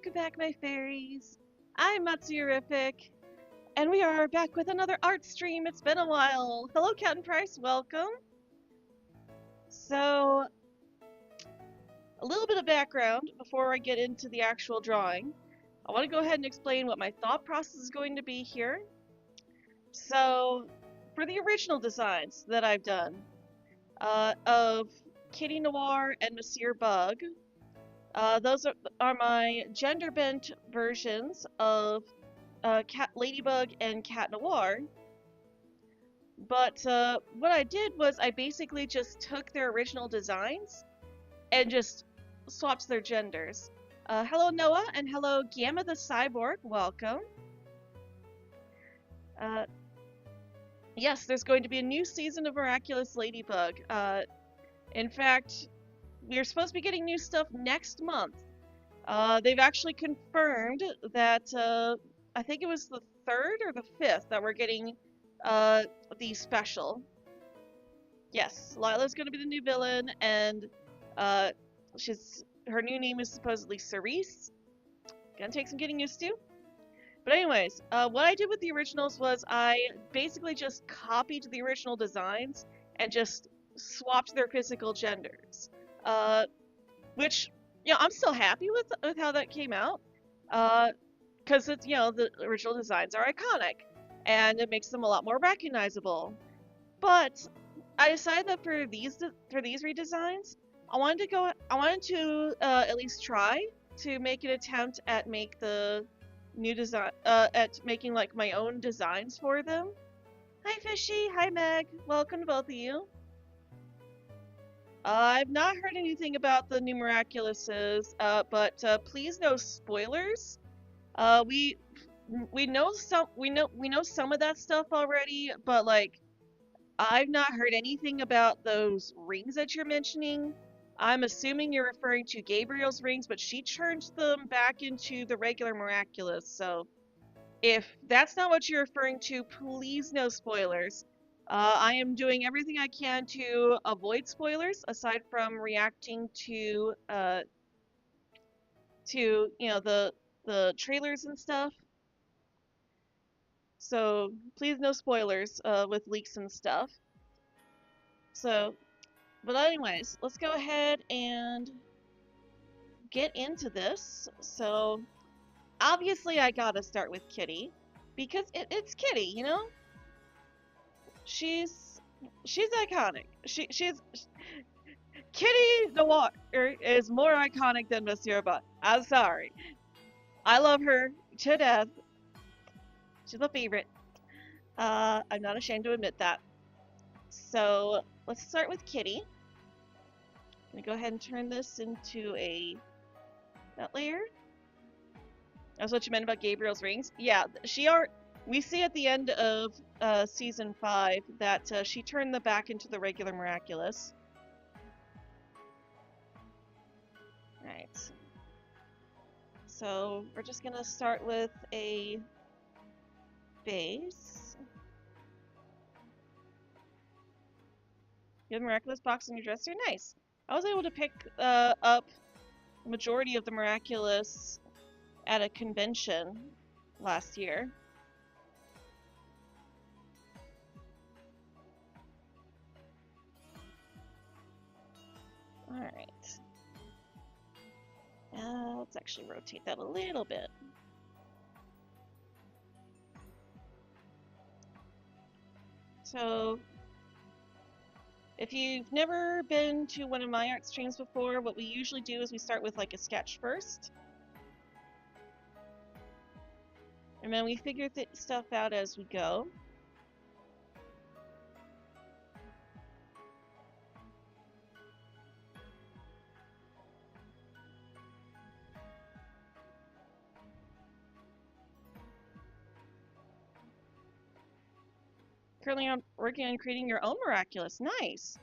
welcome back, my fairies. I'm Matsuyorific, and we are back with another art stream. It's been a while. Hello, Captain Price. Welcome. So, a little bit of background before I get into the actual drawing. I want to go ahead and explain what my thought process is going to be here. So, for the original designs that I've done of Kitty Noir and Monsieur Bug, those are my gender bent versions of Ladybug and Cat Noir. But what I did was I basically just took their original designs and just swapped their genders. Hello Noah, and hello Gamma the Cyborg, welcome. Yes, there's going to be a new season of Miraculous Ladybug. In fact, we're supposed to be getting new stuff next month. They've actually confirmed that, I think it was the 3rd or the 5th that we're getting the special. Yes, Lila's going to be the new villain, and her new name is supposedly Cerise. Gonna take some getting used to. But anyways, what I did with the originals was I basically just copied the original designs and just swapped their physical genders. Which, you know, I'm still happy with how that came out. Because it's, you know, the original designs are iconic, and it makes them a lot more recognizable. But I decided that for these redesigns, I wanted to at least try to make an attempt at making like my own designs for them. Hi Fishy, hi Meg, welcome to both of you. I've not heard anything about the new Miraculouses, but please no spoilers. We know some of that stuff already, but like I've not heard anything about those rings that you're mentioning. I'm assuming you're referring to Gabriel's rings, but she turned them back into the regular Miraculous, so if that's not what you're referring to, please no spoilers. I am doing everything I can to avoid spoilers, aside from reacting to you know, the trailers and stuff. So please no spoilers with leaks and stuff. So, but anyways, let's go ahead and get into this. So obviously I gotta start with Kitty, because it's Kitty, you know? She's iconic. She's Kitty Noir is more iconic than Monsieur Bug. I'm sorry. I love her to death. She's my favorite. I'm not ashamed to admit that. So let's start with Kitty. I'm gonna go ahead and turn this into a that layer. That's what you meant about Gabriel's rings. Yeah, we see at the end of season 5 that she turned the back into the regular Miraculous. Right. So we're just gonna start with a base. You have a Miraculous box in your dresser? Nice. I was able to pick up the majority of the Miraculous at a convention last year. Alright. Let's actually rotate that a little bit. So, if you've never been to one of my art streams before, what we usually do is we start with like a sketch first. And then we figure stuff out as we go. Currently I'm working on creating your own Miraculous. Nice!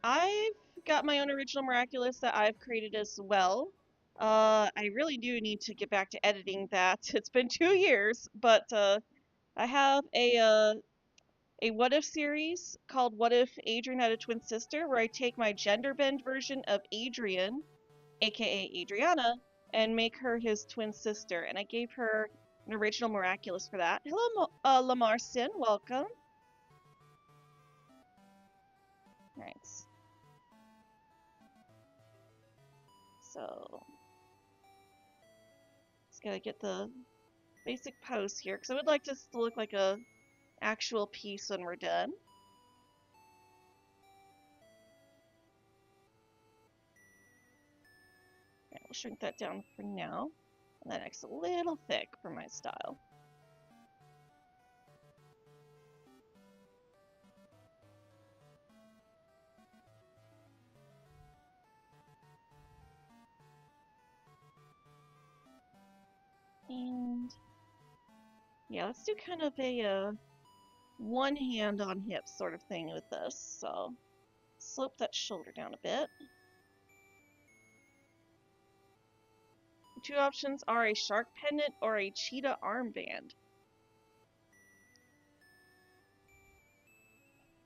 I've got my own original Miraculous that I've created as well. I really do need to get back to editing that. It's been 2 years, but I have a what if series called What If Adrian Had a Twin Sister, where I take my gender bend version of Adrian, aka Adriana, and make her his twin sister. And I gave her an original Miraculous for that. Hello, Lamarson. Welcome. Alright. So, just gotta get the basic pose here, because I would like this to look like a actual piece when we're done. Alright, we'll shrink that down for now. And that next a little thick for my style. And yeah, let's do kind of a one hand on hip sort of thing with this. So slope that shoulder down a bit. The two options are a shark pendant or a cheetah armband.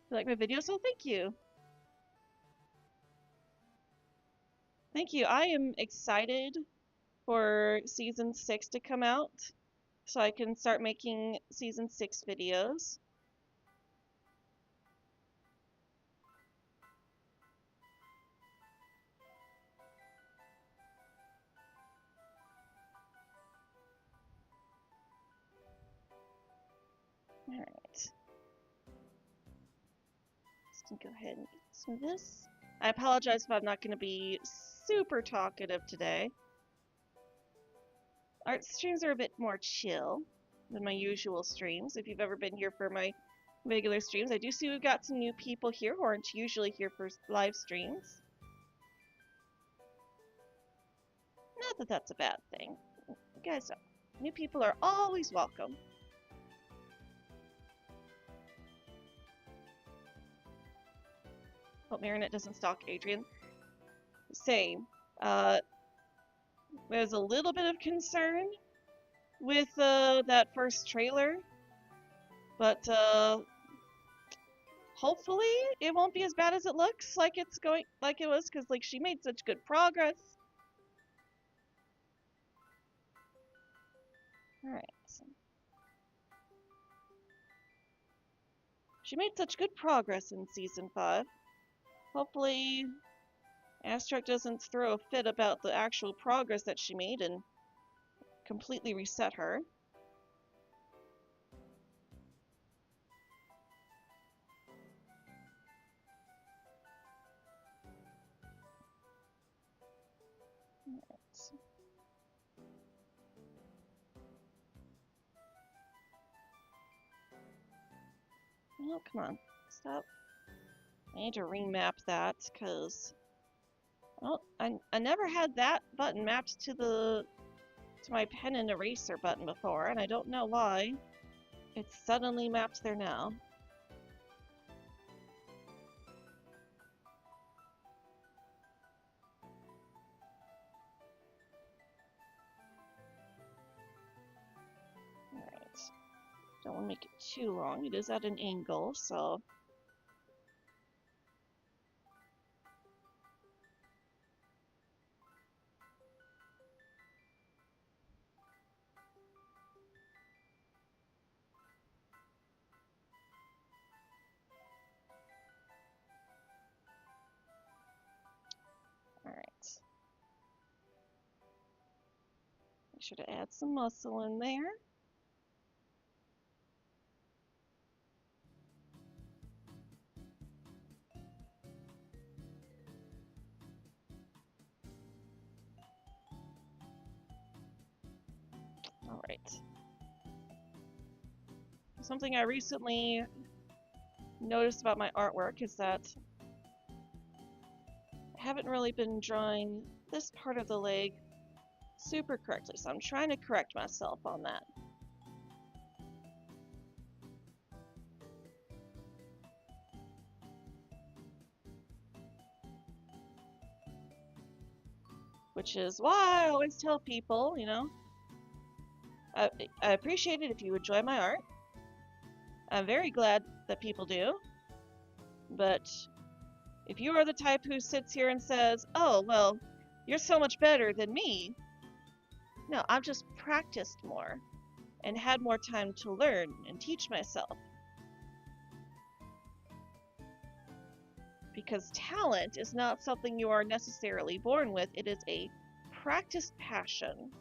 You like my video? So thank you. Thank you. I am excited for season 6 to come out so I can start making season 6 videos. Alright. Just gonna go ahead and get some of this. I apologize if I'm not going to be super talkative today. Art streams are a bit more chill than my usual streams. If you've ever been here for my regular streams, I do see we've got some new people here who aren't usually here for live streams. Not that that's a bad thing. You guys know, new people are always welcome. Hope Marinette doesn't stalk Adrian. Same. There's a little bit of concern with that first trailer, but hopefully it won't be as bad as it looks like it's going, like it was, because like she made such good progress. All right. So she made such good progress in season 5. Hopefully Astruck doesn't throw a fit about the actual progress that she made and completely reset her. Oh, come on. Stop. I need to remap that, because I never had that button mapped to my pen and eraser button before, and I don't know why it's suddenly mapped there now. Alright. Don't want to make it too long. It is at an angle, so... Alright. Make sure to add some muscle in there. Alright. Something I recently noticed about my artwork is that I haven't really been drawing this part of the leg super correctly, so I'm trying to correct myself on that. Which is why I always tell people, you know, I appreciate it if you enjoy my art. I'm very glad that people do. But if you are the type who sits here and says, oh, well, you're so much better than me, No, I've just practiced more and had more time to learn and teach myself. Because talent is not something you are necessarily born with, it is a practiced passion.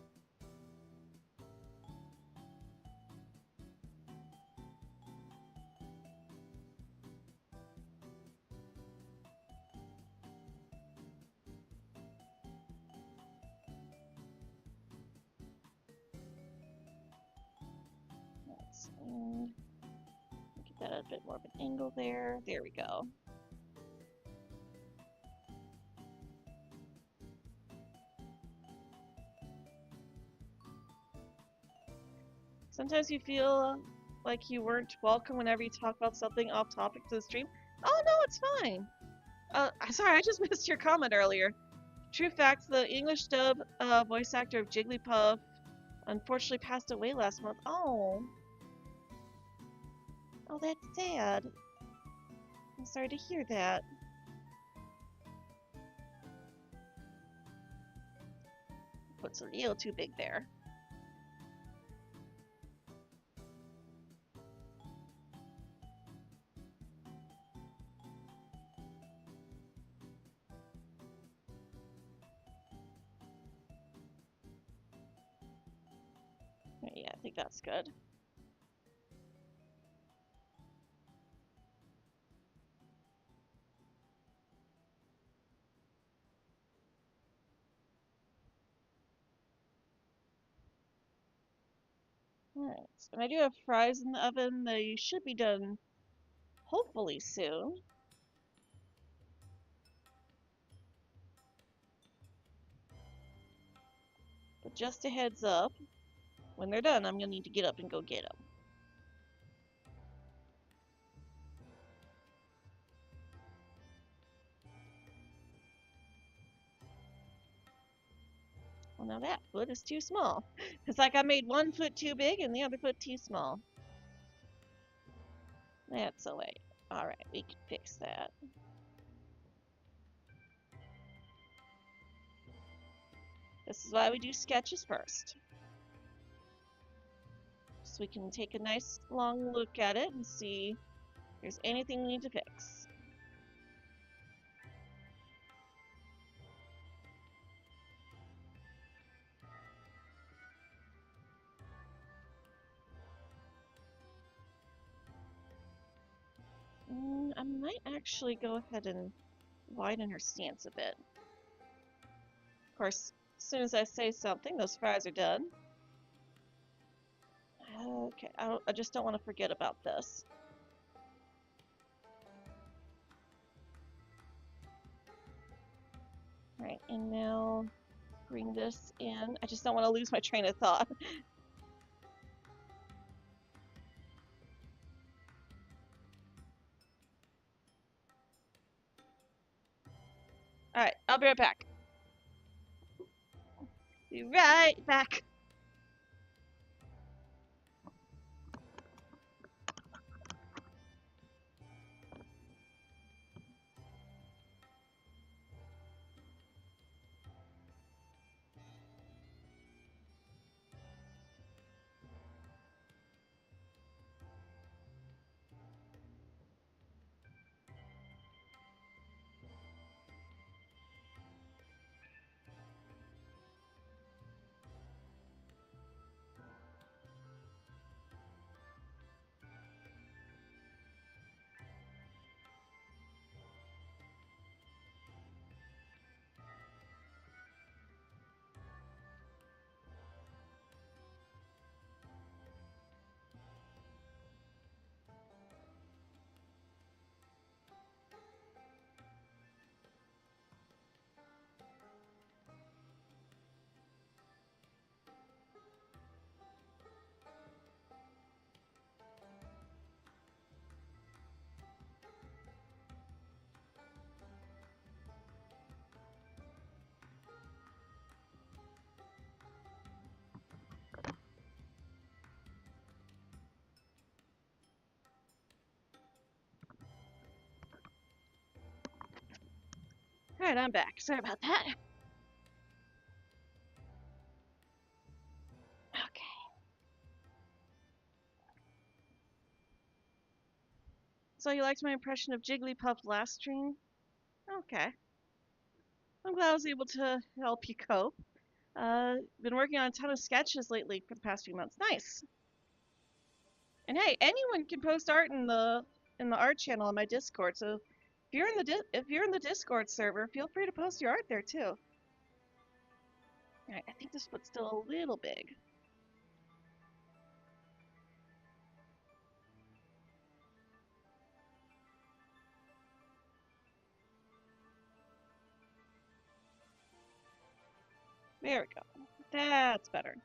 Let's get that at a bit more of an angle there. There we go. Sometimes you feel like you weren't welcome whenever you talk about something off topic to the stream. Oh no, it's fine. Sorry, I just missed your comment earlier. True fact, the English dub voice actor of Jigglypuff unfortunately passed away last month. Oh. Oh, that's sad. I'm sorry to hear that. Puts a little too big there. Yeah, I think that's good. Alright, and I do have fries in the oven. They should be done hopefully soon. But just a heads up, when they're done, I'm gonna need to get up and go get them. Well, now that foot is too small. It's like I made one foot too big and the other foot too small. That's alright. Alright, we can fix that. This is why we do sketches first. So we can take a nice long look at it and see if there's anything we need to fix. I might actually go ahead and widen her stance a bit. Of course, as soon as I say something, those fries are done. Okay, I just don't want to forget about this. Alright, and now bring this in. I just don't want to lose my train of thought. Alright, I'll be right back. Be right back. Alright, I'm back. Sorry about that. So you liked my impression of Jigglypuff last stream? Okay. I'm glad I was able to help you cope. Been working on a ton of sketches lately for the past few months. Nice. And hey, anyone can post art in the art channel on my Discord. So if you're in the Discord server, feel free to post your art there too. All right, I think this foot's still a little big. There we go. That's better.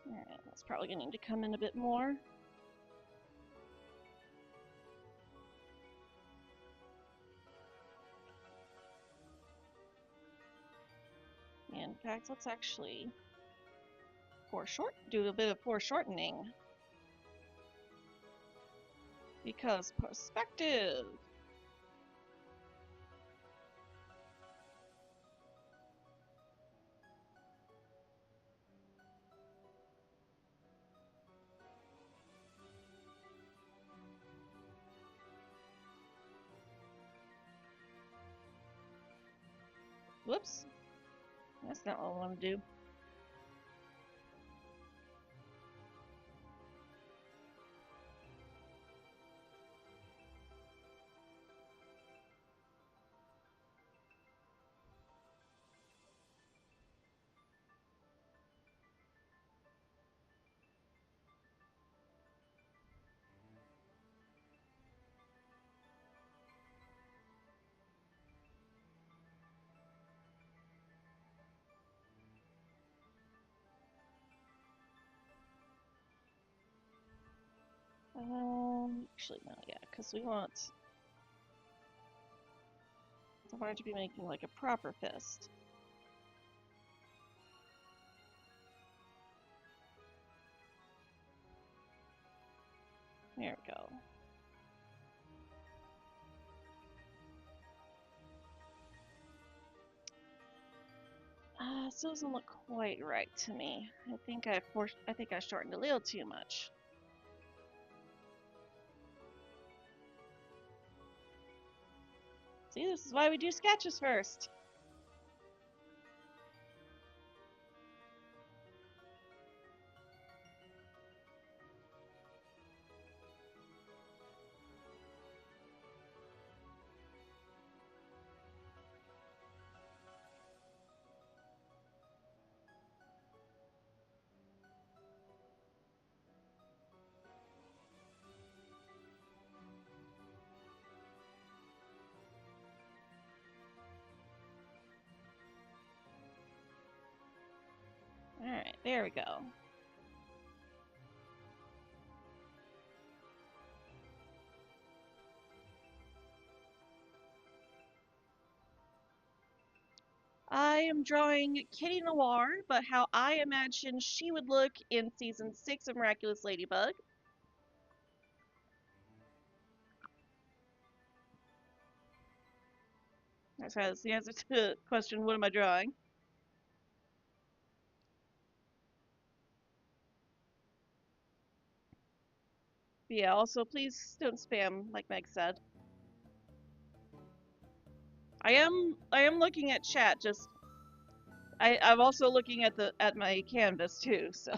All right, that's probably gonna need to come in a bit more. In fact, let's actually do a bit of foreshortening. Because perspective. Whoops. That's not what I want to do. Actually, no, yeah, because we want it to be making like a proper fist. There we go. Still doesn't look quite right to me. I think I shortened a little too much. See, this is why we do sketches first. Alright, there we go. I am drawing Kitty Noir, but how I imagine she would look in Season 6 of Miraculous Ladybug. That's the answer to the question, what am I drawing? But yeah, also please don't spam, like Meg said. I am looking at chat, just I'm also looking at my canvas too, so.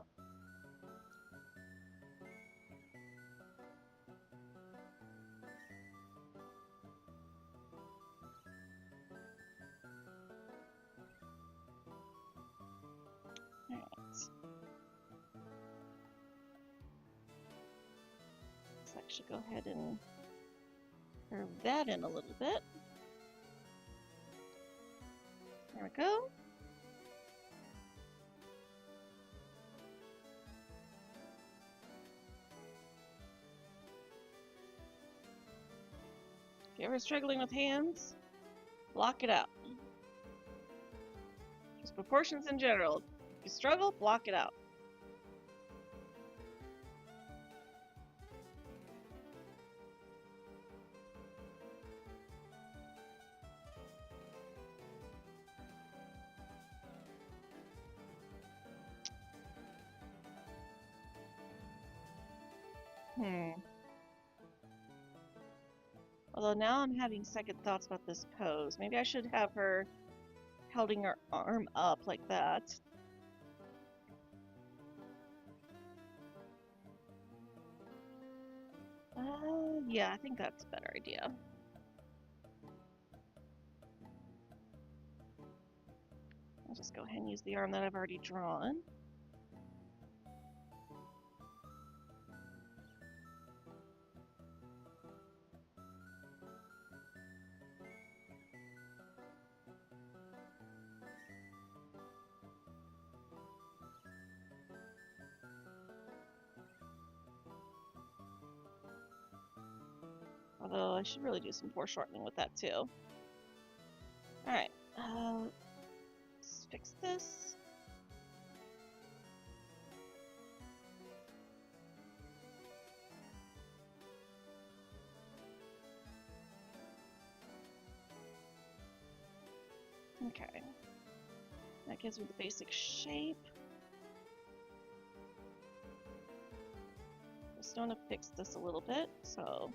Alright. Let's actually go ahead and curve that in a little bit. There we go. If you're ever struggling with hands, block it out. Just proportions in general. If you struggle, block it out. Although now I'm having second thoughts about this pose. Maybe I should have her holding her arm up like that. Yeah, I think that's a better idea. I'll just go ahead and use the arm that I've already drawn. Although I should really do some foreshortening with that too. Alright, let's fix this. Okay. That gives me the basic shape. Just want to fix this a little bit, so.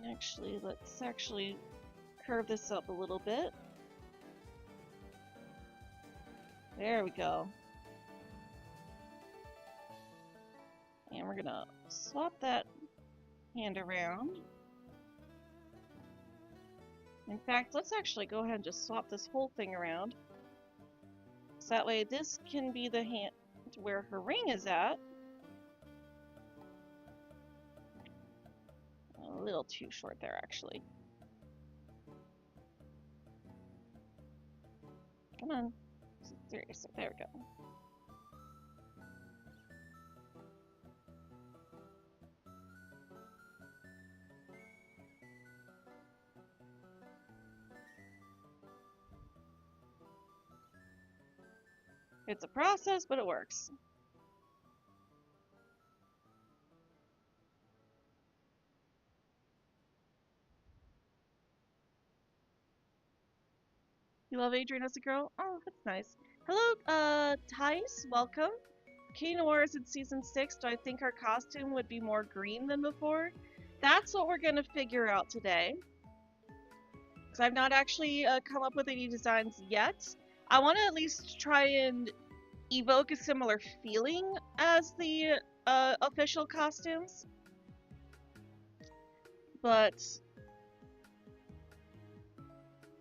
Actually, let's actually curve this up a little bit. There we go. And we're gonna swap that hand around. In fact, let's actually go ahead and just swap this whole thing around. So that way this can be the hand where her ring is at. A little too short there, actually. Come on. Seriously, there we go. It's a process, but it works. You love Adrian as a girl? Oh, that's nice. Hello, Tice, welcome. Kitty Noir is in season 6. Do I think her costume would be more green than before? That's what we're gonna figure out today. Because I've not actually come up with any designs yet. I want to at least try and evoke a similar feeling as the official costumes. But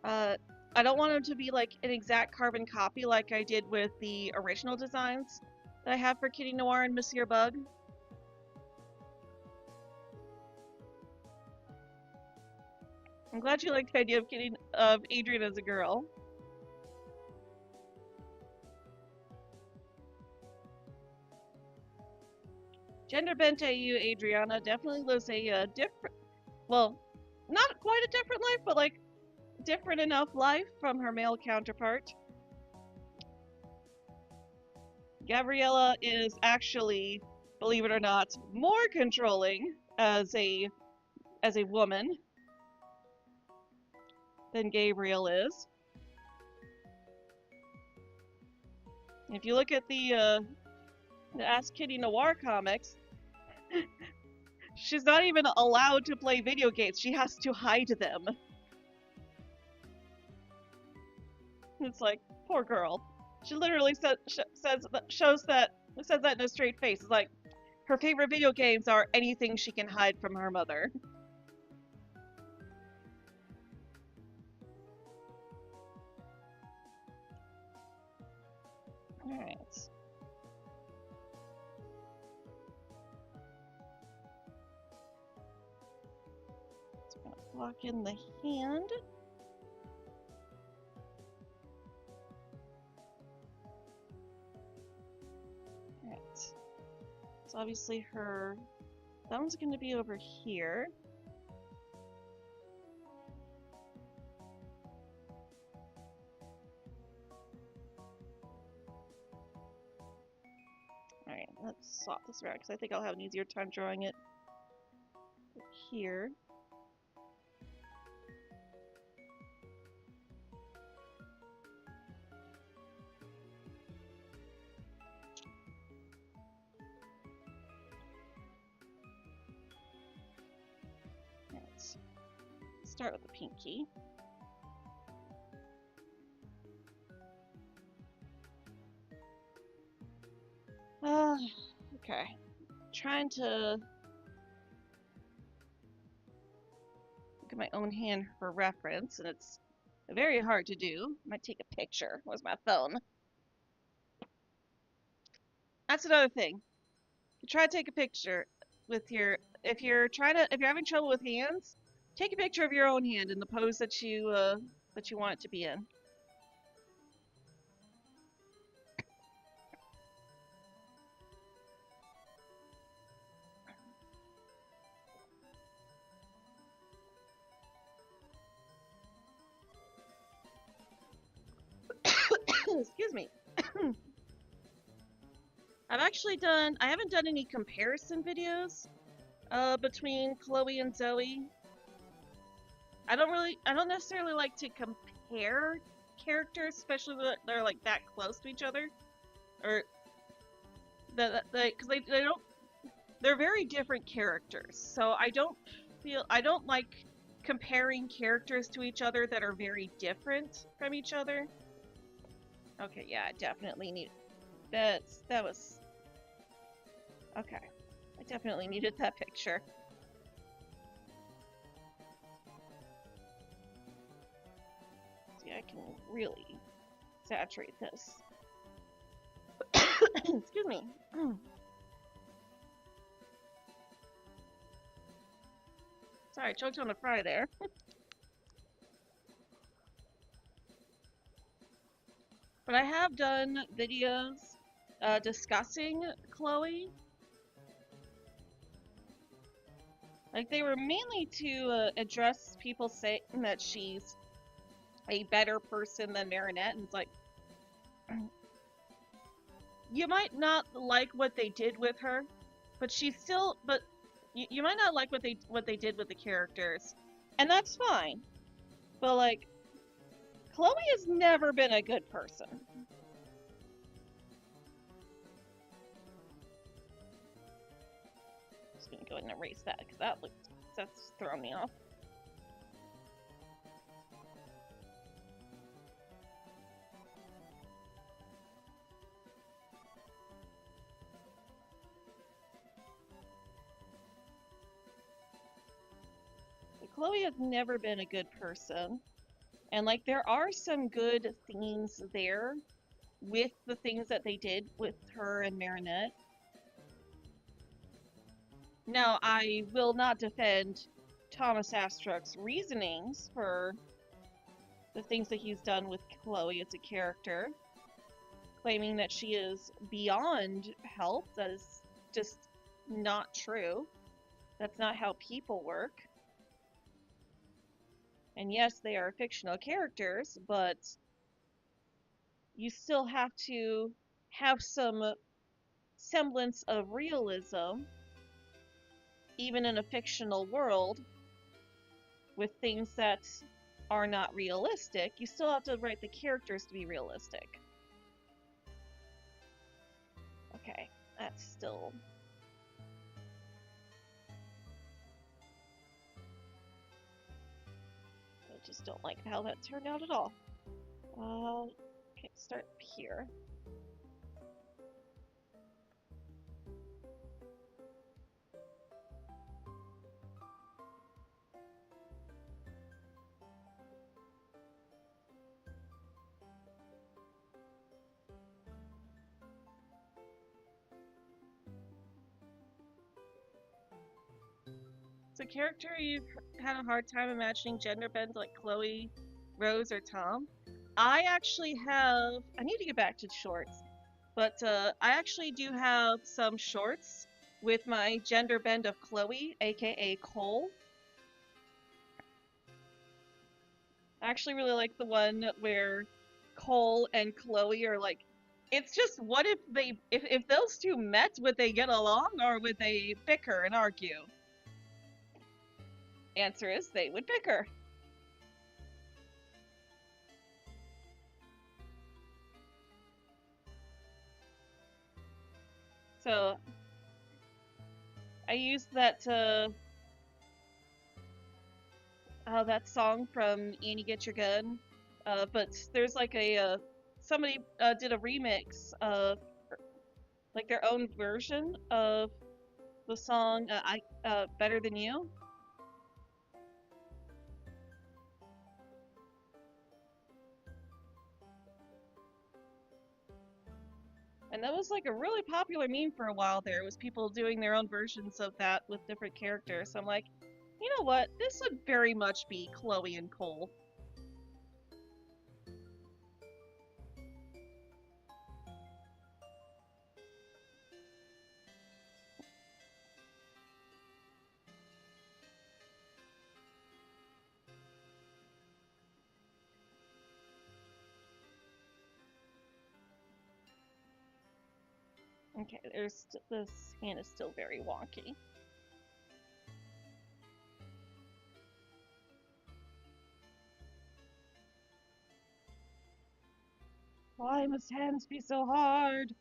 I don't want them to be like an exact carbon copy like I did with the original designs that I have for Kitty Noir and Monsieur Bug. I'm glad you liked the idea of Adrian as a girl. Gender bent AU Adriana definitely lives a different, well, not quite a different life, but like different enough life from her male counterpart. Gabriella is actually, believe it or not, more controlling as a woman than Gabriel is. If you look at the Ask Kitty Noir comics, she's not even allowed to play video games. She has to hide them. It's like, poor girl. She literally says that in a straight face. It's like, her favorite video games are anything she can hide from her mother. Alright. So we're gonna block in the hand. Alright. So obviously her thumb's gonna be over here. Alright, let's swap this around because I think I'll have an easier time drawing it here. Let's start with the pinky. Okay. Trying to look at my own hand for reference, and it's very hard to do. Might take a picture. Where's my phone? That's another thing. You try to take a picture with your if you're having trouble with hands, take a picture of your own hand in the pose that you want it to be in. Excuse me. I haven't done any comparison videos between Chloe and Zoe. I don't necessarily like to compare characters, especially when they're like that close to each other, or because they're very different characters. So I don't like comparing characters to each other that are very different from each other. Okay, yeah, I definitely need that was okay. I definitely needed that picture. See, I can really saturate this. Excuse me. Sorry, choked on a fry there. But I have done videos discussing Chloe. Like, they were mainly to address people saying that she's a better person than Marinette, and it's like, you might not like what they did with her, but you might not like what they did with the characters, and that's fine. But like, Chloe has never been a good person. I'm just gonna go ahead and erase that because that's throwing me off. Chloe has never been a good person. And like, there are some good themes there with the things that they did with her and Marinette. Now, I will not defend Thomas Astruck's reasonings for the things that he's done with Chloe as a character, claiming that she is beyond help. That is just not true. That's not how people work. And yes, they are fictional characters, but you still have to have some semblance of realism, even in a fictional world, with things that are not realistic. You still have to write the characters to be realistic. Okay, that's still... I just don't like how that turned out at all. Okay, start here. So, character you've had a hard time imagining gender bend like Chloe, Rose, or Tom? I actually have... I need to get back to shorts. But I actually do have some shorts with my gender bend of Chloe, aka Cole. I actually really like the one where Cole and Chloe are like It's just what if if those two met, would they get along or would they bicker and argue? Answer is they would bicker. So I used that song from Annie Get Your Gun, but there's like somebody did a remix of like their own version of the song I Better Than You. And that was like a really popular meme for a while there. It was people doing their own versions of that with different characters. So I'm like, you know what? This would very much be Chloe and Cole. Okay, this hand is still very wonky. Why must hands be so hard?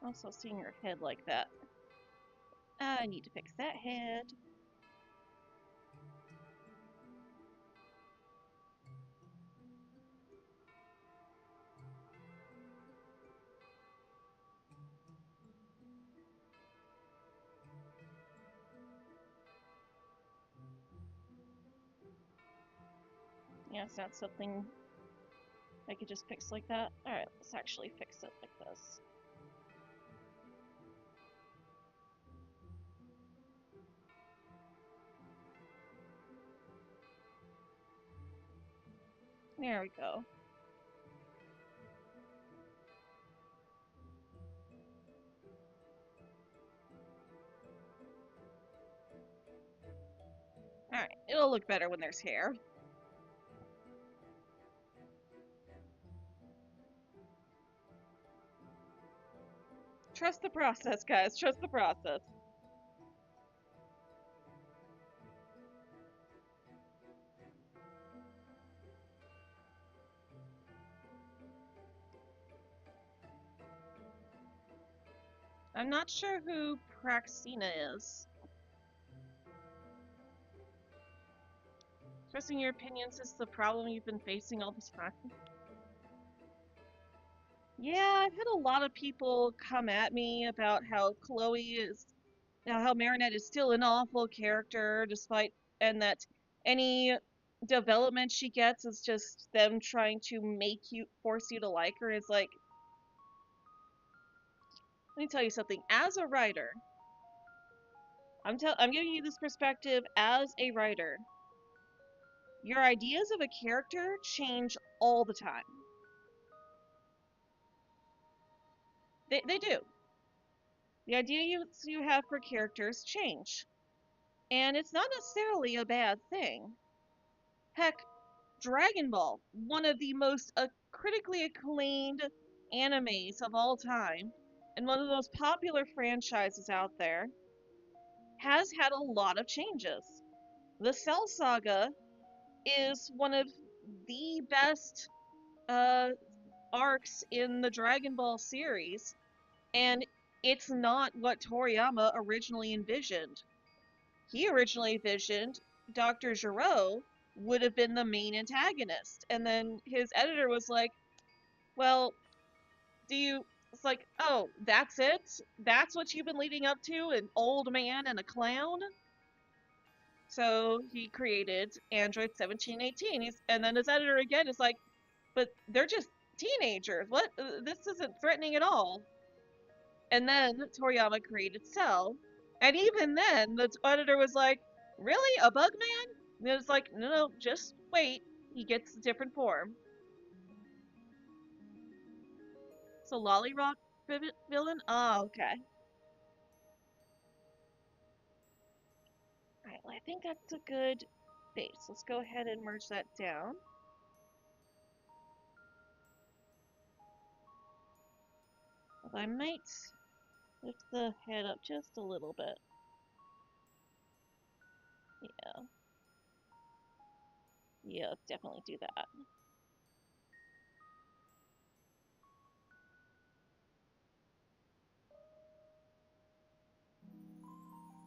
Also, seeing her head like that. I need to fix that head. Yeah, it's not something I could just fix like that. Alright, let's actually fix it like this. There we go. Alright, it'll look better when there's hair. Trust the process, guys. Trust the process. I'm not sure who Praxina is. Trusting your opinions is the problem you've been facing all this time. Yeah, I've had a lot of people come at me about how Chloe is, how Marinette is still an awful character, despite, and that any development she gets is just them trying to force you to like her. It's like, let me tell you something. As a writer, I'm giving you this perspective as a writer. Your ideas of a character change all the time. They do. The idea you have for characters change. And it's not necessarily a bad thing. Heck, Dragon Ball, one of the most critically acclaimed animes of all time, and one of the most popular franchises out there, has had a lot of changes. The Cell Saga is one of the best uh, arcs in the Dragon Ball series, and it's not what Toriyama originally envisioned. He originally envisioned Dr. Gero would have been the main antagonist, and then his editor was like, well, it's like, oh, that's it? That's what you've been leading up to? An old man and a clown? So he created Android 1718. And then his editor again is like, but they're just teenagers. What? This isn't threatening at all. And then Toriyama created Cell. And even then, the editor was like, really? A bug man? And it was like, no, no, just wait. He gets a different form. So Lolly Rock villain? Oh, okay. Alright, well, I think that's a good base. Let's go ahead and merge that down. Although I might lift the head up just a little bit. Yeah. Yeah, let's definitely do that.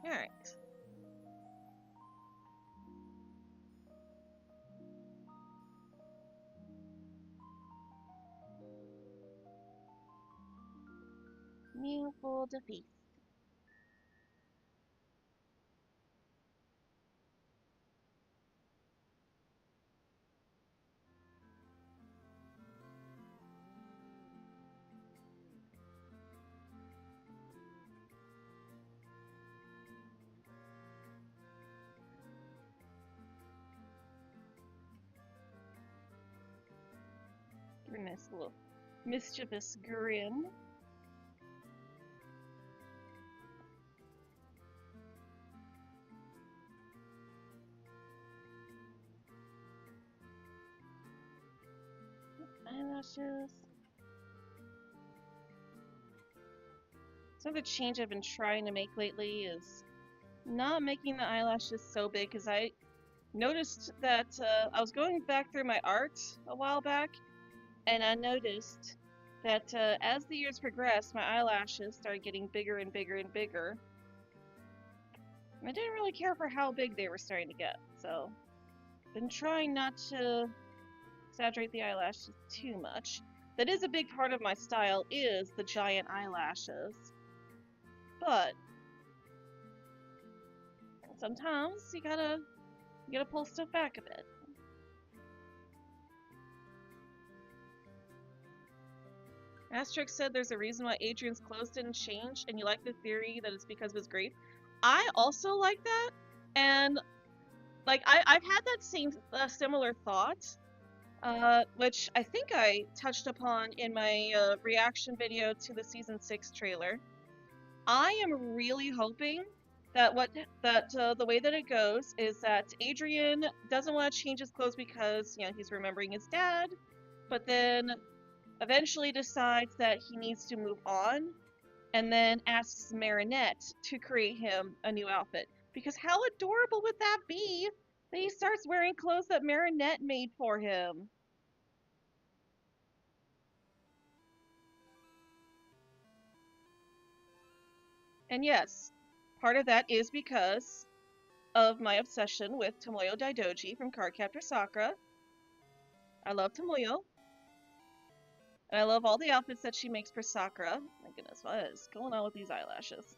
Alright. Meaningful defeat. Give a nice little mischievous grin. Eyelashes. Some of the change I've been trying to make lately is not making the eyelashes so big, because I noticed that I was going back through my art a while back, and I noticed that as the years progressed, my eyelashes started getting bigger and bigger and bigger. And I didn't really care for how big they were starting to get, so I've been trying not to exaggerate the eyelashes too much. That is a big part of my style, is the giant eyelashes. But sometimes you gotta pull stuff back a bit. Asterix said there's a reason why Adrian's clothes didn't change, and you like the theory that it's because of his grief. I also like that, and like I've had that same similar thought, which I think I touched upon in my reaction video to the season 6 trailer. I am really hoping that the way that it goes is that Adrian doesn't want to change his clothes because, you know, he's remembering his dad, but then eventually decides that he needs to move on, and then asks Marinette to create him a new outfit. Because how adorable would that be that he starts wearing clothes that Marinette made for him? And yes, part of that is because of my obsession with Tomoyo Daidoji from Cardcaptor Sakura. I love Tomoyo. And I love all the outfits that she makes for Sakura. My goodness, what is going on with these eyelashes?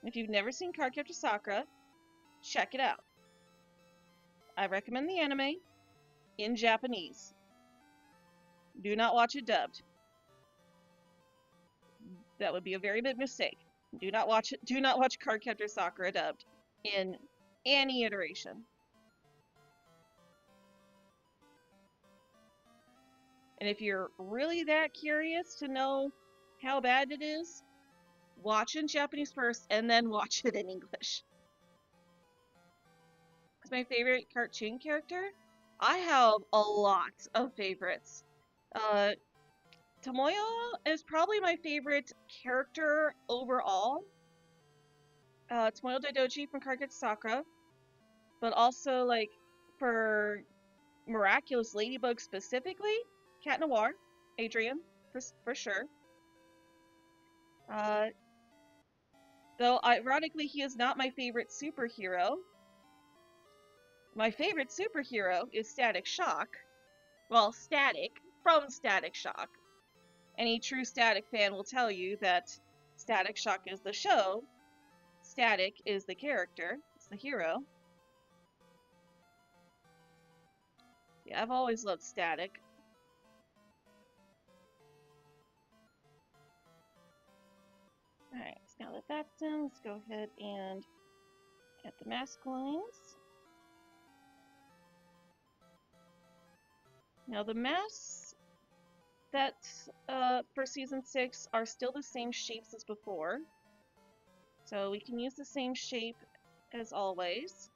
If you've never seen Cardcaptor Sakura, check it out. I recommend the anime in Japanese. Do not watch it dubbed. That would be a very big mistake. Do not watch it. Do not watch Cardcaptor Sakura dubbed in any iteration. And if you're really that curious to know how bad it is, watch in Japanese first and then watch it in English. It's my favorite cartoon character. I have a lot of favorites. Tomoyo is probably my favorite character overall. Tomoyo Daidoji from Cardcaptor Sakura, but also like for Miraculous Ladybug specifically, Cat Noir, Adrian for sure. Uh, though ironically, he is not my favorite superhero. My favorite superhero is Static Shock. Well, Static from Static Shock. Any true Static fan will tell you that Static Shock is the show, Static is the character, it's the hero. Yeah, I've always loved Static. Alright, so now that that's done, let's go ahead and get the mask lines. Now the masks that for season 6 are still the same shapes as before. So we can use the same shape as always.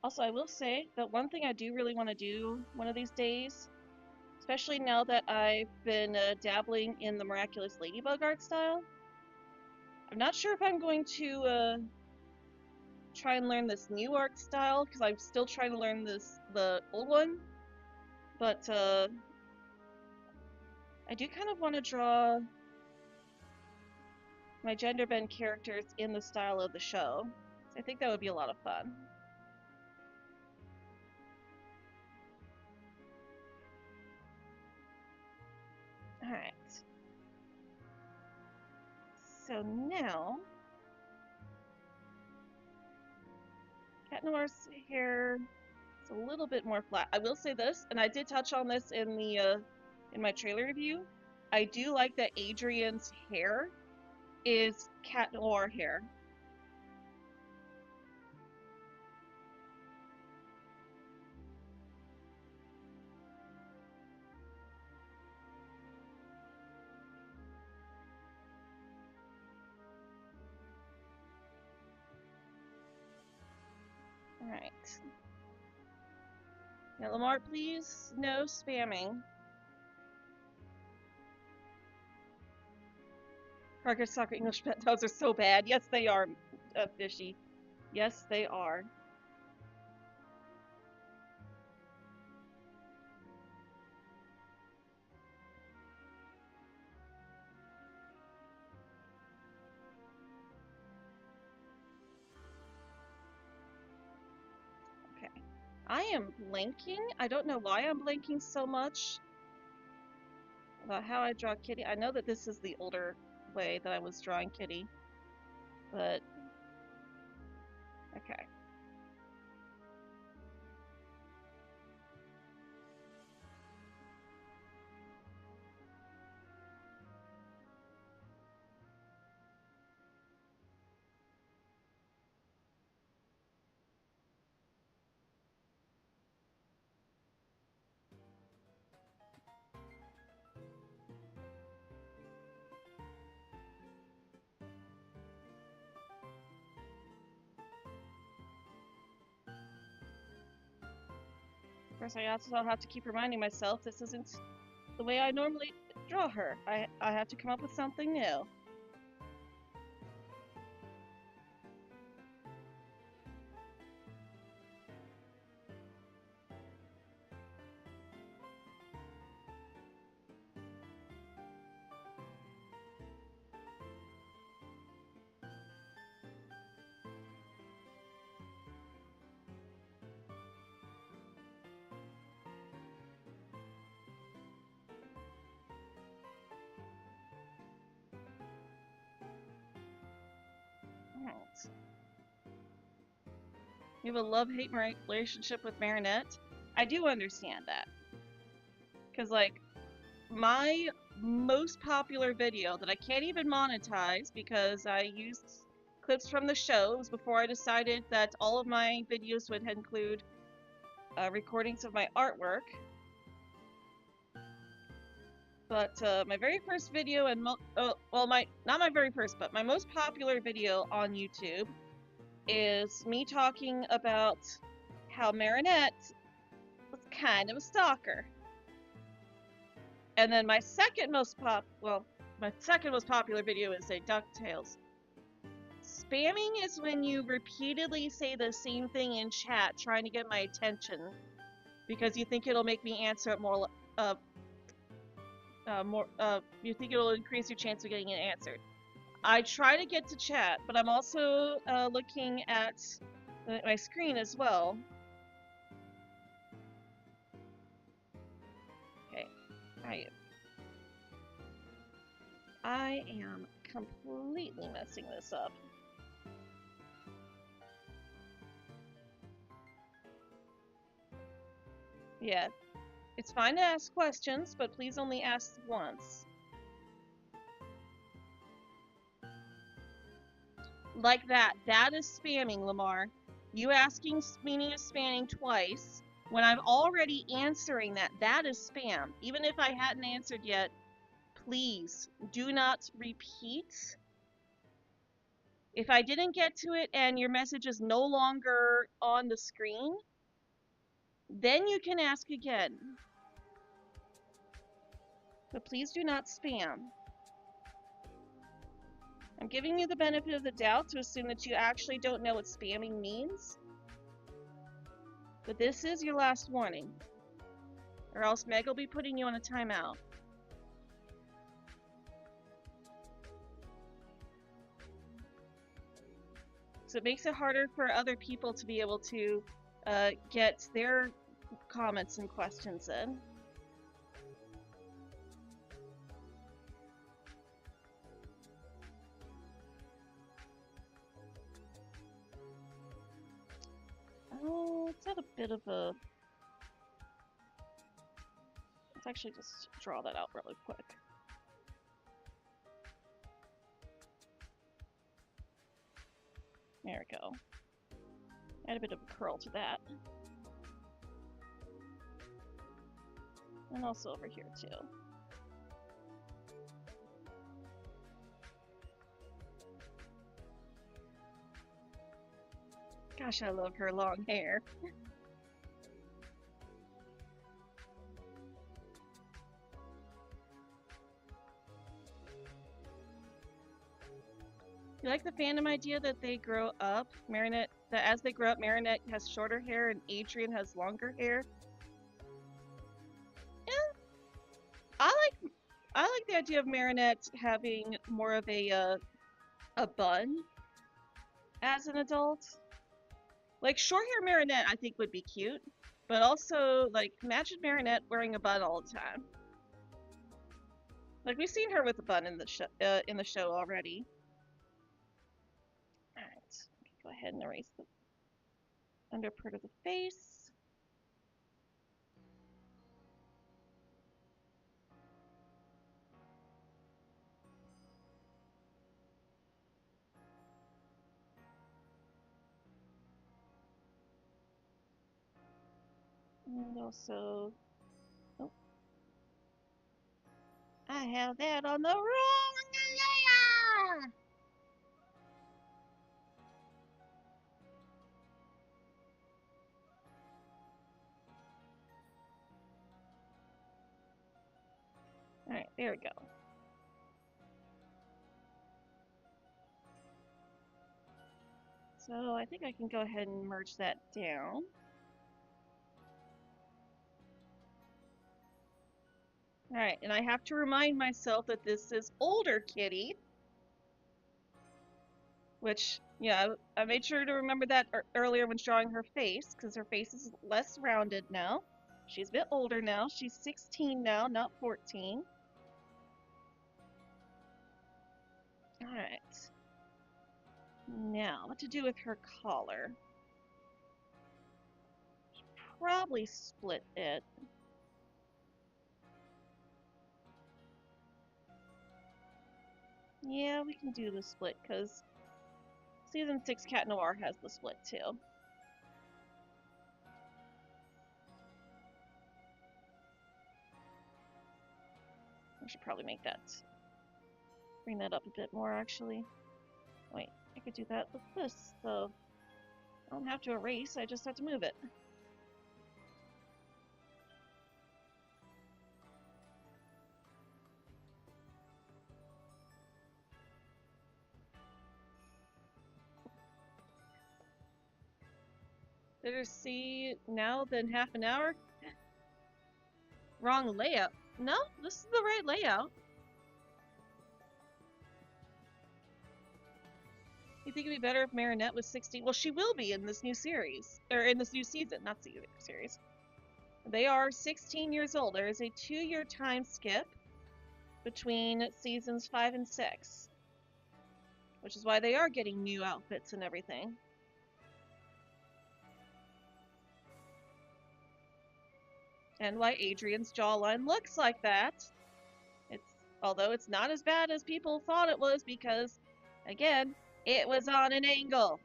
Also, I will say that one thing I do really want to do one of these days, especially now that I've been dabbling in the Miraculous Ladybug art style, I'm not sure if I'm going to try and learn this new art style, because I'm still trying to learn the old one, but I do kind of want to draw my gender bend characters in the style of the show. So I think that would be a lot of fun. Alright. So now, Cat Noir's hair is a little bit more flat. I will say this, and I did touch on this in the in my trailer review. I do like that Adrian's hair is Cat Noir hair. Alright. Now, Lamar, please, no spamming. Parker Soccer English pet dogs are so bad. Yes, they are, Fishy. Yes, they are. Okay. I am blanking. I don't know why I'm blanking so much about how I draw Kitty. I know that this is the older way that I was drawing Kitty, but okay. Of course, I also have to keep reminding myself this isn't the way I normally draw her. I have to come up with something new. Alright. You have a love-hate relationship with Marinette. I do understand that. Because, like, my most popular video that I can't even monetize because I used clips from the shows before I decided that all of my videos would include recordings of my artwork. But my very first video and well, not my very first, but my most popular video on YouTube is me talking about how Marinette was kind of a stalker. And then my second most popular video is a DuckTales. Spamming is when you repeatedly say the same thing in chat trying to get my attention because you think it'll make me answer it more you think it'll increase your chance of getting it answered. I try to get to chat, but I'm also looking at my screen as well. Okay, I am completely messing this up. Yeah, it's fine to ask questions, but please only ask once. Like that. That is spamming, Lamar. You asking meaning of spamming twice when I'm already answering that. That is spam. Even if I hadn't answered yet, please do not repeat. If I didn't get to it and your message is no longer on the screen, then you can ask again. But please do not spam. I'm giving you the benefit of the doubt to assume that you actually don't know what spamming means. But this is your last warning. Or else Meg will be putting you on a timeout. So it makes it harder for other people to be able to get their comments and questions in. Oh, it's at a bit of a... Let's actually just draw that out really quick. There we go. Add a bit of a curl to that. And also over here too. Gosh, I love her long hair. You like the fandom idea that they grow up, Marinette, that as they grow up, Marinette has shorter hair and Adrian has longer hair? Yeah, I like the idea of Marinette having more of a bun as an adult. Like short hair Marinette, I think would be cute, but also like imagine Marinette wearing a bun all the time. Like we've seen her with a bun in the show already. Alright, go ahead and erase the under part of the face. And also, oh, I have that on the wrong layer! Alright, there we go. So I think I can go ahead and merge that down. Alright, and I have to remind myself that this is older Kitty. Which, yeah, I made sure to remember that earlier when drawing her face, because her face is less rounded now. She's a bit older now. She's 16 now, not 14. Alright. Now, what to do with her collar? Should probably split it. Yeah, we can do the split, because Season 6 Cat Noir has the split, too. I should probably make that... bring that up a bit more, actually. Wait, I could do that with this, so... I don't have to erase, I just have to move it. Better see now than half an hour? Wrong layout. No, this is the right layout. You think it'd be better if Marinette was 16? Well, she will be in this new series. Or in this new season, not series. They are 16 years old. There is a 2-year time skip between seasons 5 and 6. Which is why they are getting new outfits and everything. And why Adrian's jawline looks like that. Although it's not as bad as people thought it was because, again, It was on an angle.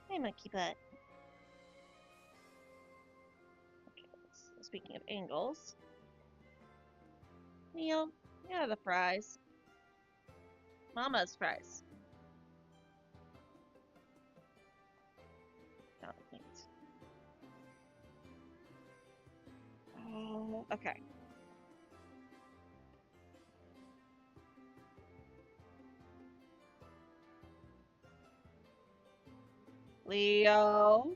Hey, monkey butt. Okay, speaking of angles, Neil, yeah, the fries. Mama's fries. No, thanks. Oh, okay. Leo.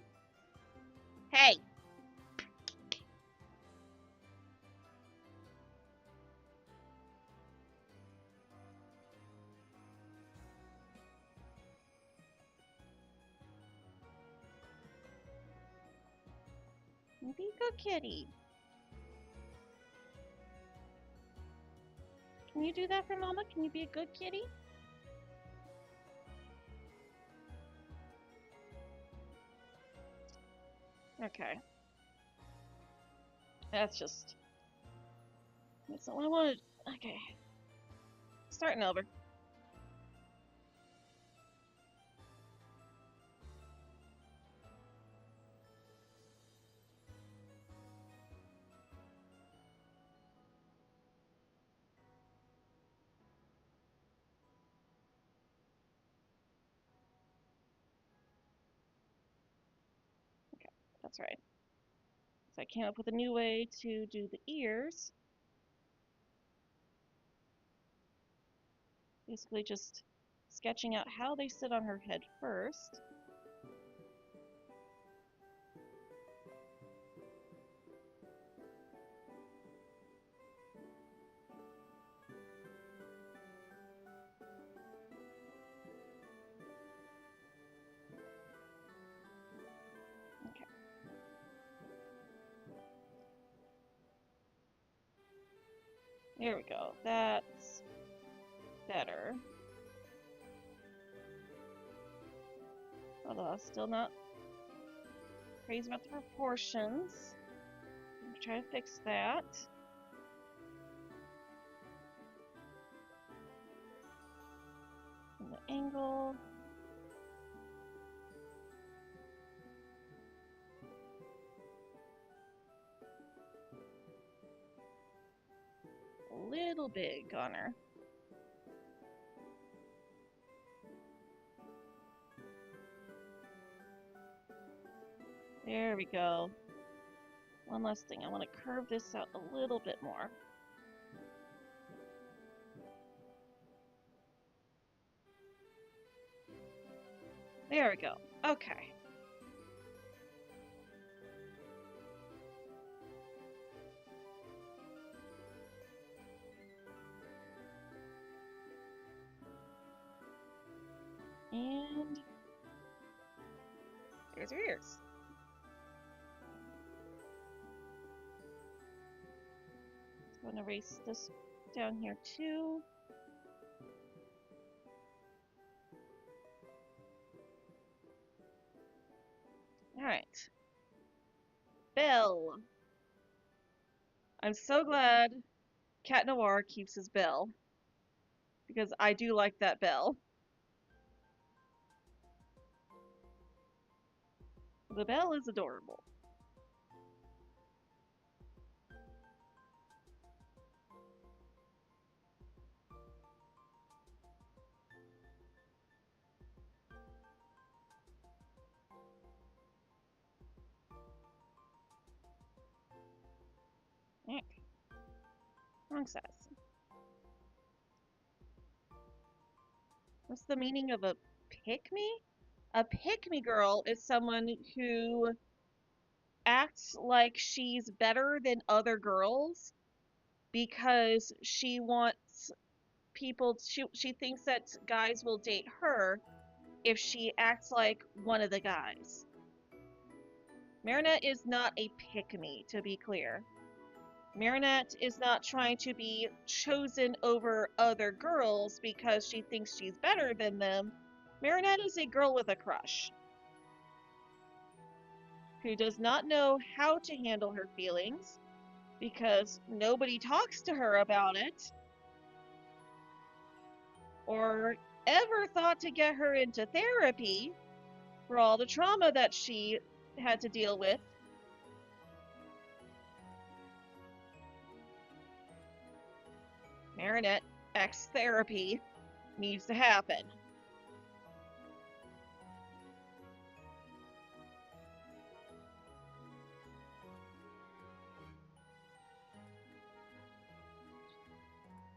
Hey. Be a good kitty. Can you do that for Mama? Can you be a good kitty? Okay. That's not what I wanted. Okay. Starting over. Okay, that's right. So I came up with a new way to do the ears. Basically just sketching out how they sit on her head first. Okay. There we go. That's better. Although I'm still not crazy about the proportions. I'm gonna try to fix that. And the angle. A little big on her. There we go. One last thing. I want to curve this out a little bit more. There we go. Okay. And there's her ears. I'm going to erase this down here too. Alright. Bell. I'm so glad Cat Noir keeps his bell. Because I do like that bell. The bell is adorable. Wrong size. What's the meaning of a pick-me? A pick-me girl is someone who acts like she's better than other girls because she wants people, she thinks that guys will date her if she acts like one of the guys. Marinette is not a pick-me, to be clear. Marinette is not trying to be chosen over other girls because she thinks she's better than them. Marinette is a girl with a crush who does not know how to handle her feelings because nobody talks to her about it or ever thought to get her into therapy for all the trauma that she had to deal with. Marinette X therapy needs to happen.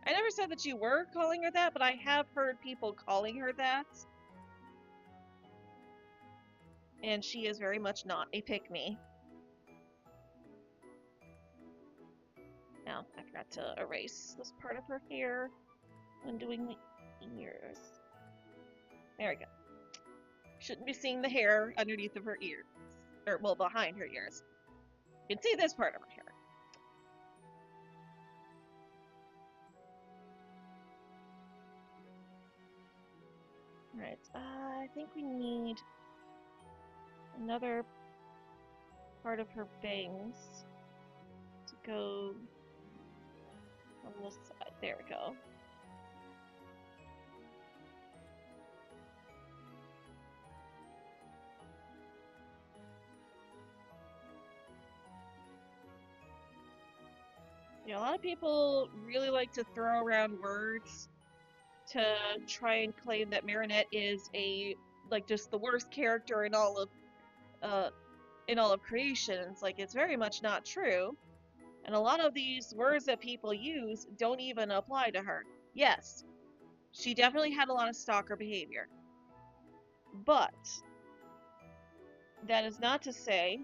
I never said that you were calling her that, but I have heard people calling her that. And she is very much not a pick-me. Now, I forgot to erase this part of her hair when doing the ears. There we go. Shouldn't be seeing the hair underneath of her ears. Or, well, behind her ears. You can see this part of her hair. Alright, I think we need another part of her bangs to go on this side. There we go. Yeah, a lot of people really like to throw around words to try and claim that Marinette is just the worst character in all of creation. It's like, it's very much not true. And a lot of these words that people use don't even apply to her. Yes, she definitely had a lot of stalker behavior. But that is not to say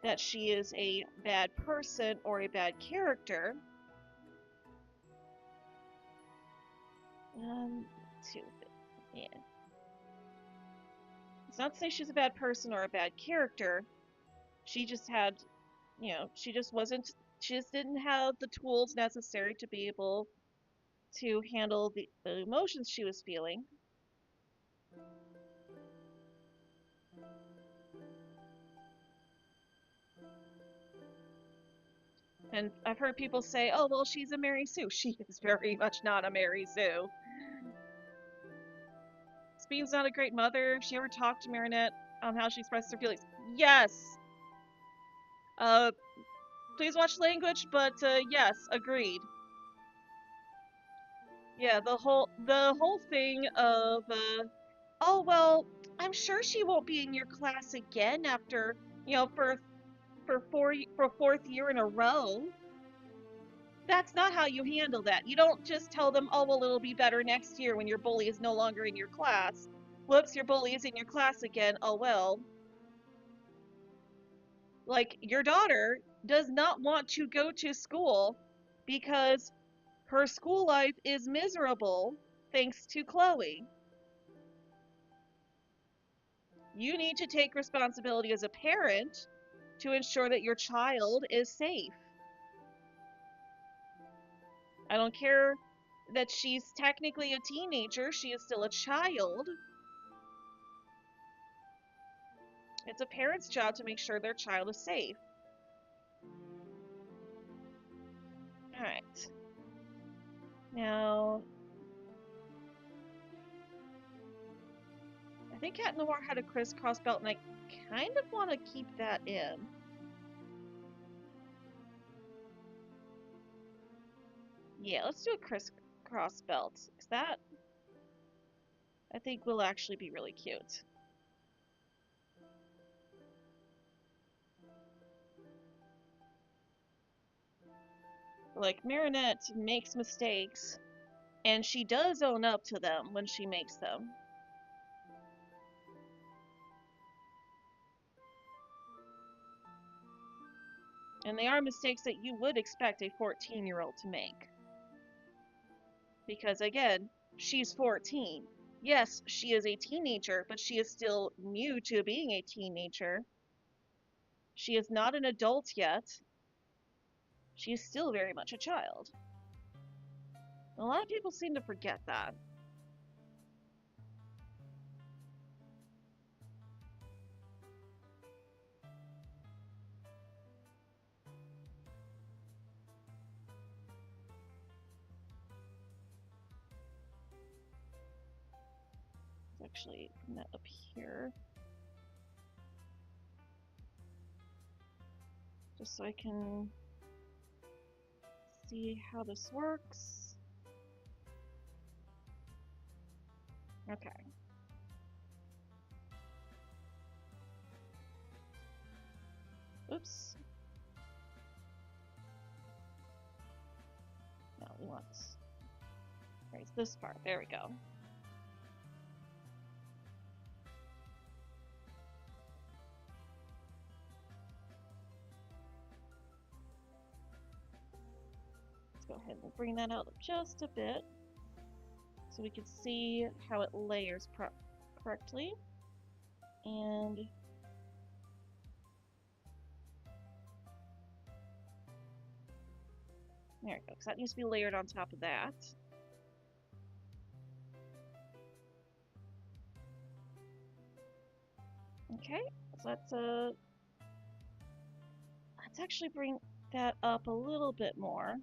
that she is a bad person or a bad character. Yeah. It's not to say she's a bad person or a bad character. She just had, she just didn't have the tools necessary to be able to handle the emotions she was feeling. And I've heard people say, oh, well, she's a Mary Sue. She is very much not a Mary Sue. Speed's not a great mother. She ever talked to Marinette on how she expressed her feelings? Yes. Please watch language, but yes, agreed. Yeah, the whole thing of oh well, I'm sure she won't be in your class again after, for fourth year in a row. That's not how you handle that. You don't just tell them, oh well, it'll be better next year when your bully is no longer in your class. Whoops, your bully is in your class again. Oh well. Like, your daughter does not want to go to school because her school life is miserable thanks to Chloe. You need to take responsibility as a parent to ensure that your child is safe. I don't care that she's technically a teenager, she is still a child. It's a parent's job to make sure their child is safe. Alright. Now, I think Cat Noir had a crisscross belt, and I kind of want to keep that in. Yeah, let's do a crisscross belt, because that, I think, will actually be really cute. Like, Marinette makes mistakes, and she does own up to them when she makes them. And they are mistakes that you would expect a 14-year-old to make. Because again, she's 14. Yes, she is a teenager, but she is still new to being a teenager. She is not an adult yet. She is still very much a child. A lot of people seem to forget that. actually bring that up here. Just so I can see how this works. Okay. Oops. No, we want... Right, it's this part. There we go. Let's go ahead and bring that out just a bit so we can see how it layers correctly. And there we go, because that needs to be layered on top of that. Okay, so let's actually bring that up a little bit more.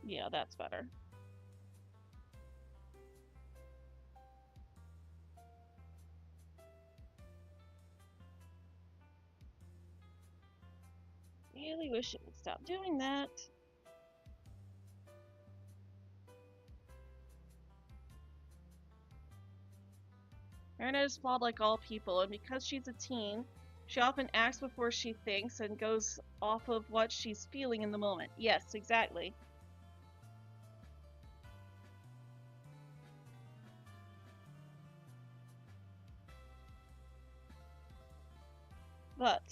Yeah, that's better. Really wish it would stop doing that. Marina is flawed like all people, and because she's a teen, she often acts before she thinks and goes off of what she's feeling in the moment. Yes, exactly. But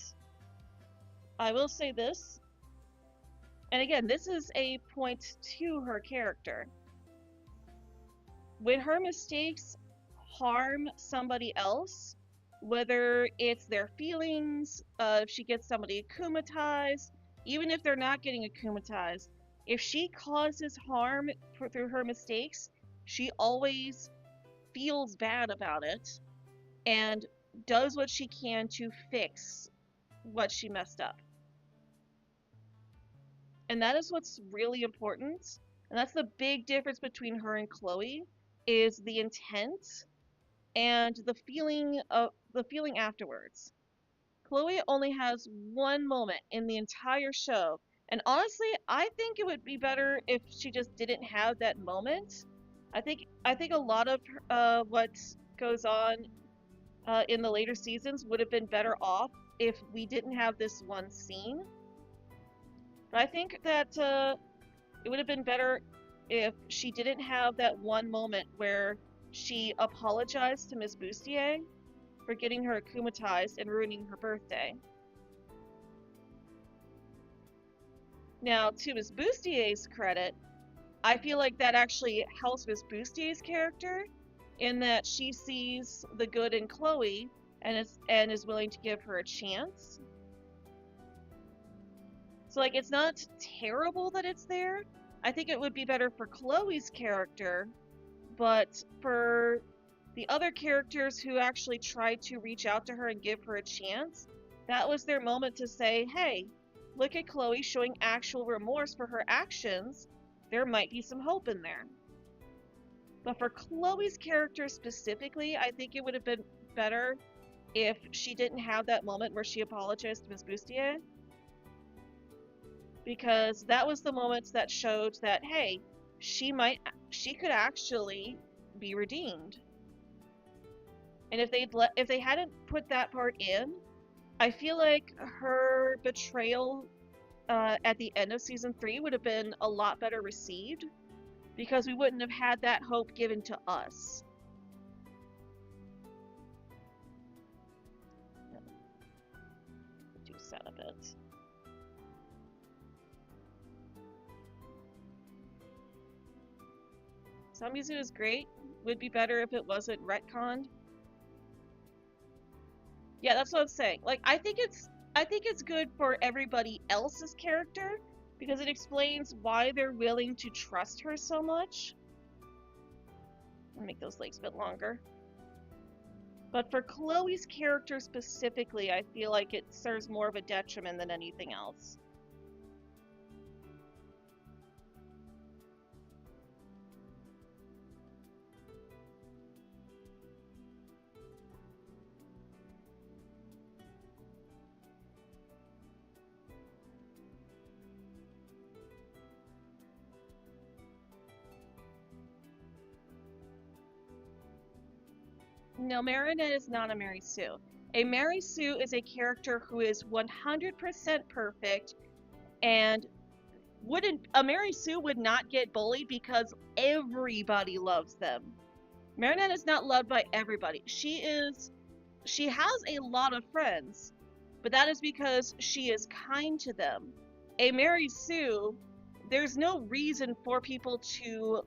I will say this, and again, this is a point to her character. When her mistakes harm somebody else, whether it's their feelings, if she gets somebody akumatized, even if they're not getting akumatized, if she causes harm through her mistakes, she always feels bad about it and does what she can to fix what she messed up. And that is what's really important. And that's the big difference between her and Chloe, is the intent and the feeling afterwards. Chloe only has one moment in the entire show, and honestly, I think it would be better if she just didn't have that moment. I think a lot of what goes on in the later seasons would have been better off if we didn't have this one scene. But I think that it would have been better if she didn't have that one moment where she apologized to Miss Bustier for getting her akumatized and ruining her birthday. Now, to Miss Bustier's credit, I feel like that actually helps Miss Bustier's character in that she sees the good in Chloe and is willing to give her a chance. So, like, it's not terrible that it's there. I think it would be better for Chloe's character, but for the other characters who actually tried to reach out to her and give her a chance, that was their moment to say, hey, look at Chloe showing actual remorse for her actions. There might be some hope in there. But for Chloe's character specifically, I think it would have been better if she didn't have that moment where she apologized to Miss Bustier. Because that was the moment that showed that, hey, she could actually be redeemed. And if they hadn't put that part in, I feel like her betrayal at the end of season 3 would have been a lot better received, because we wouldn't have had that hope given to us. Reduce that a bit. Zombies is great. Would be better if it wasn't retconned. Yeah, that's what I'm saying. Like, I think it's good for everybody else's character, because it explains why they're willing to trust her so much. I'll make those legs a bit longer. But for Chloe's character specifically, I feel like it serves more of a detriment than anything else. No, Marinette is not a Mary Sue. A Mary Sue is a character who is 100% perfect, and a Mary Sue would not get bullied because everybody loves them. Marinette is not loved by everybody. She has a lot of friends, but that is because she is kind to them. A Mary Sue, there's no reason for people to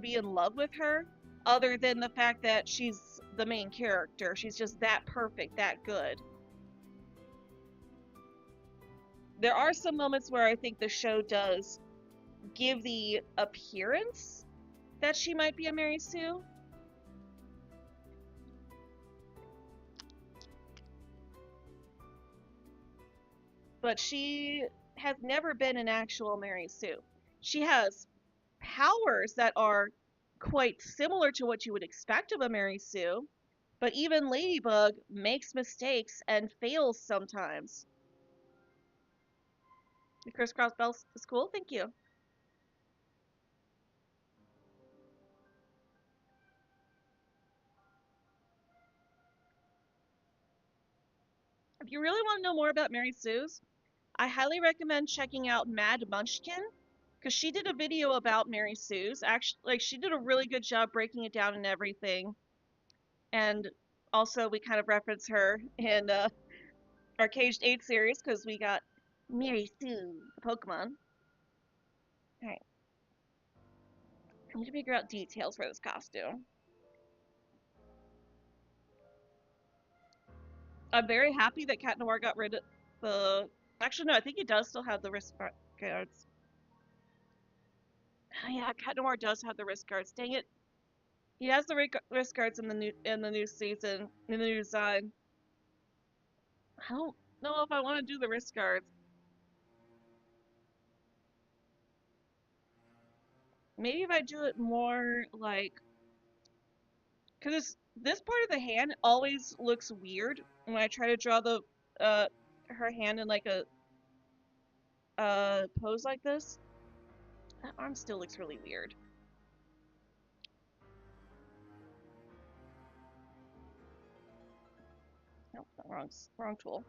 be in love with her other than the fact that she's the main character. She's just that perfect, that good. There are some moments where I think the show does give the appearance that she might be a Mary Sue. But she has never been an actual Mary Sue. She has powers that are quite similar to what you would expect of a Mary Sue, but even Ladybug makes mistakes and fails sometimes. The crisscross bell is cool, thank you. If you really want to know more about Mary Sue's, I highly recommend checking out Mad Munchkin, because she did a video about Mary Sue's. Actually, like, she did a really good job breaking it down and everything. And also, we kind of reference her in our Caged 8 series, because we got Mary Sue, the Pokemon. Alright. I need to figure out details for this costume. I'm very happy that Cat Noir got rid of the... Actually, no, I think he does still have the wrist guards. Oh, yeah, Cat Noir does have the wrist guards. Dang it. He has the wrist guards in the new season, in the new design. I don't know if I want to do the wrist guards. Maybe if I do it more like, because this part of the hand always looks weird when I try to draw the her hand in like a pose like this. That arm still looks really weird. Nope, wrong tool.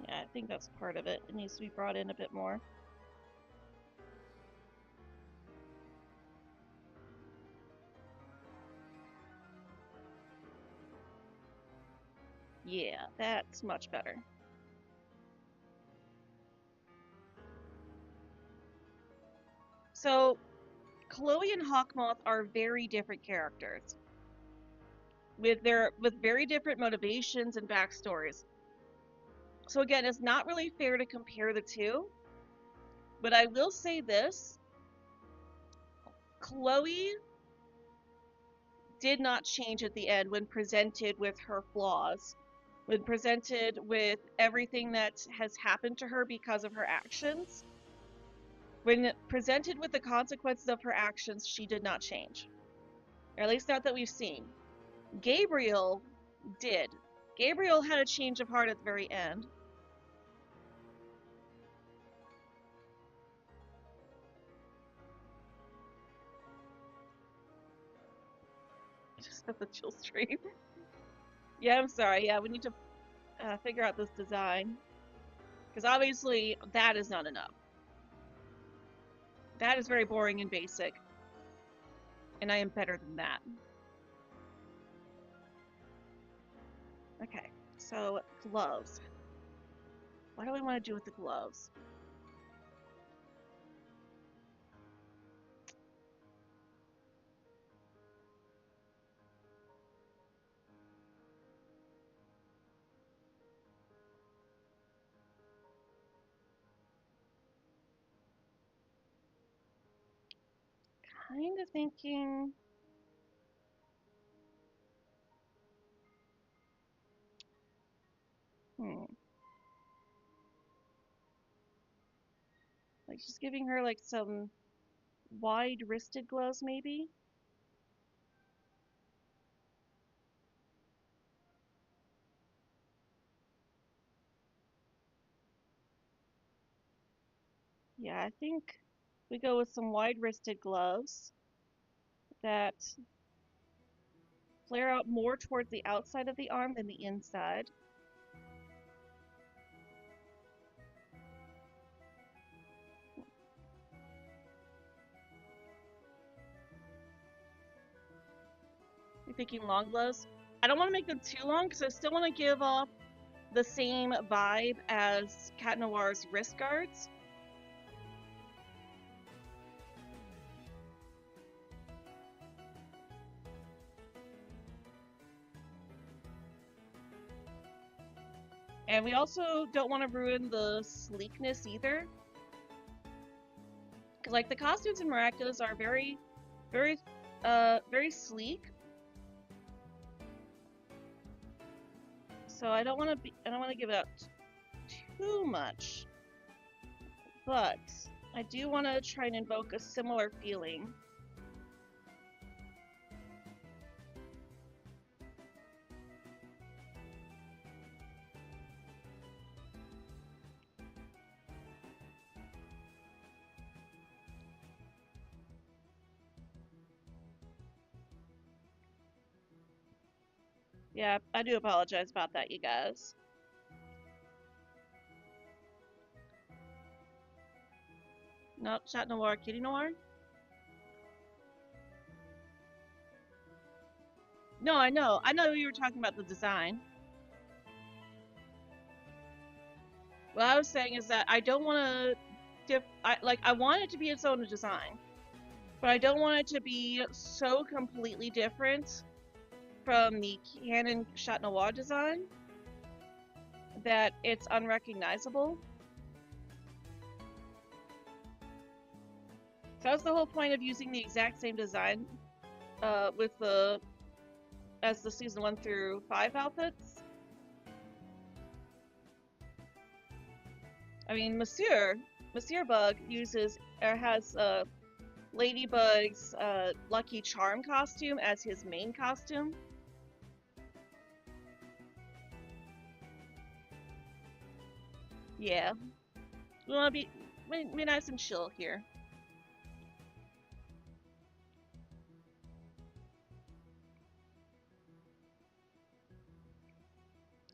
Yeah, I think that's part of it. It needs to be brought in a bit more. Yeah, that's much better. So, Chloe and Hawkmoth are very different characters with very different motivations and backstories. So again, it's not really fair to compare the two, but I will say this. Chloe did not change at the end when presented with her flaws, when presented with everything that has happened to her because of her actions. When presented with the consequences of her actions, she did not change. Or at least not that we've seen. Gabriel did. Gabriel had a change of heart at the very end. Just have the chill stream. Yeah, I'm sorry. Yeah, we need to figure out this design. Because obviously, that is not enough. That is very boring and basic. And I am better than that. Okay, so gloves. What do I want to do with the gloves? Kind of thinking... Like, just giving her, like, some wide-wristed gloves, maybe? Yeah, I think we go with some wide-wristed gloves that flare out more towards the outside of the arm than the inside. You're thinking long gloves? I don't want to make them too long because I still want to give off the same vibe as Cat Noir's wrist guards. And we also don't want to ruin the sleekness either. Because like the costumes in Miraculous are very, very sleek. So I don't want to give it out too much. But I do want to try and invoke a similar feeling. Yeah, I do apologize about that, you guys. Not Chat Noir, Kitty Noir? No, I know. I know you were talking about the design. What I was saying is that I don't want to I want it to be its own design, but I don't want it to be so completely different from the canon Chat Noir design that it's unrecognizable. So that's the whole point of using the exact same design with as the season 1 through 5 outfits. I mean, Monsieur Bug has Ladybug's Lucky Charm costume as his main costume. Yeah, we want to be nice and chill here.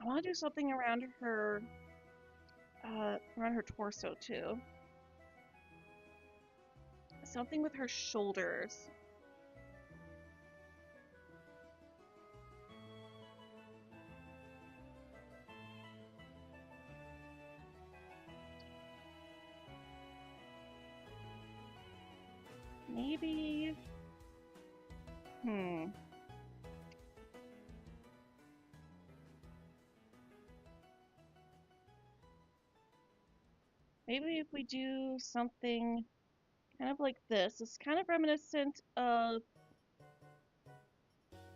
I want to do something around her torso too. Something with her shoulders. Maybe. Maybe if we do something kind of like this. It's kind of reminiscent of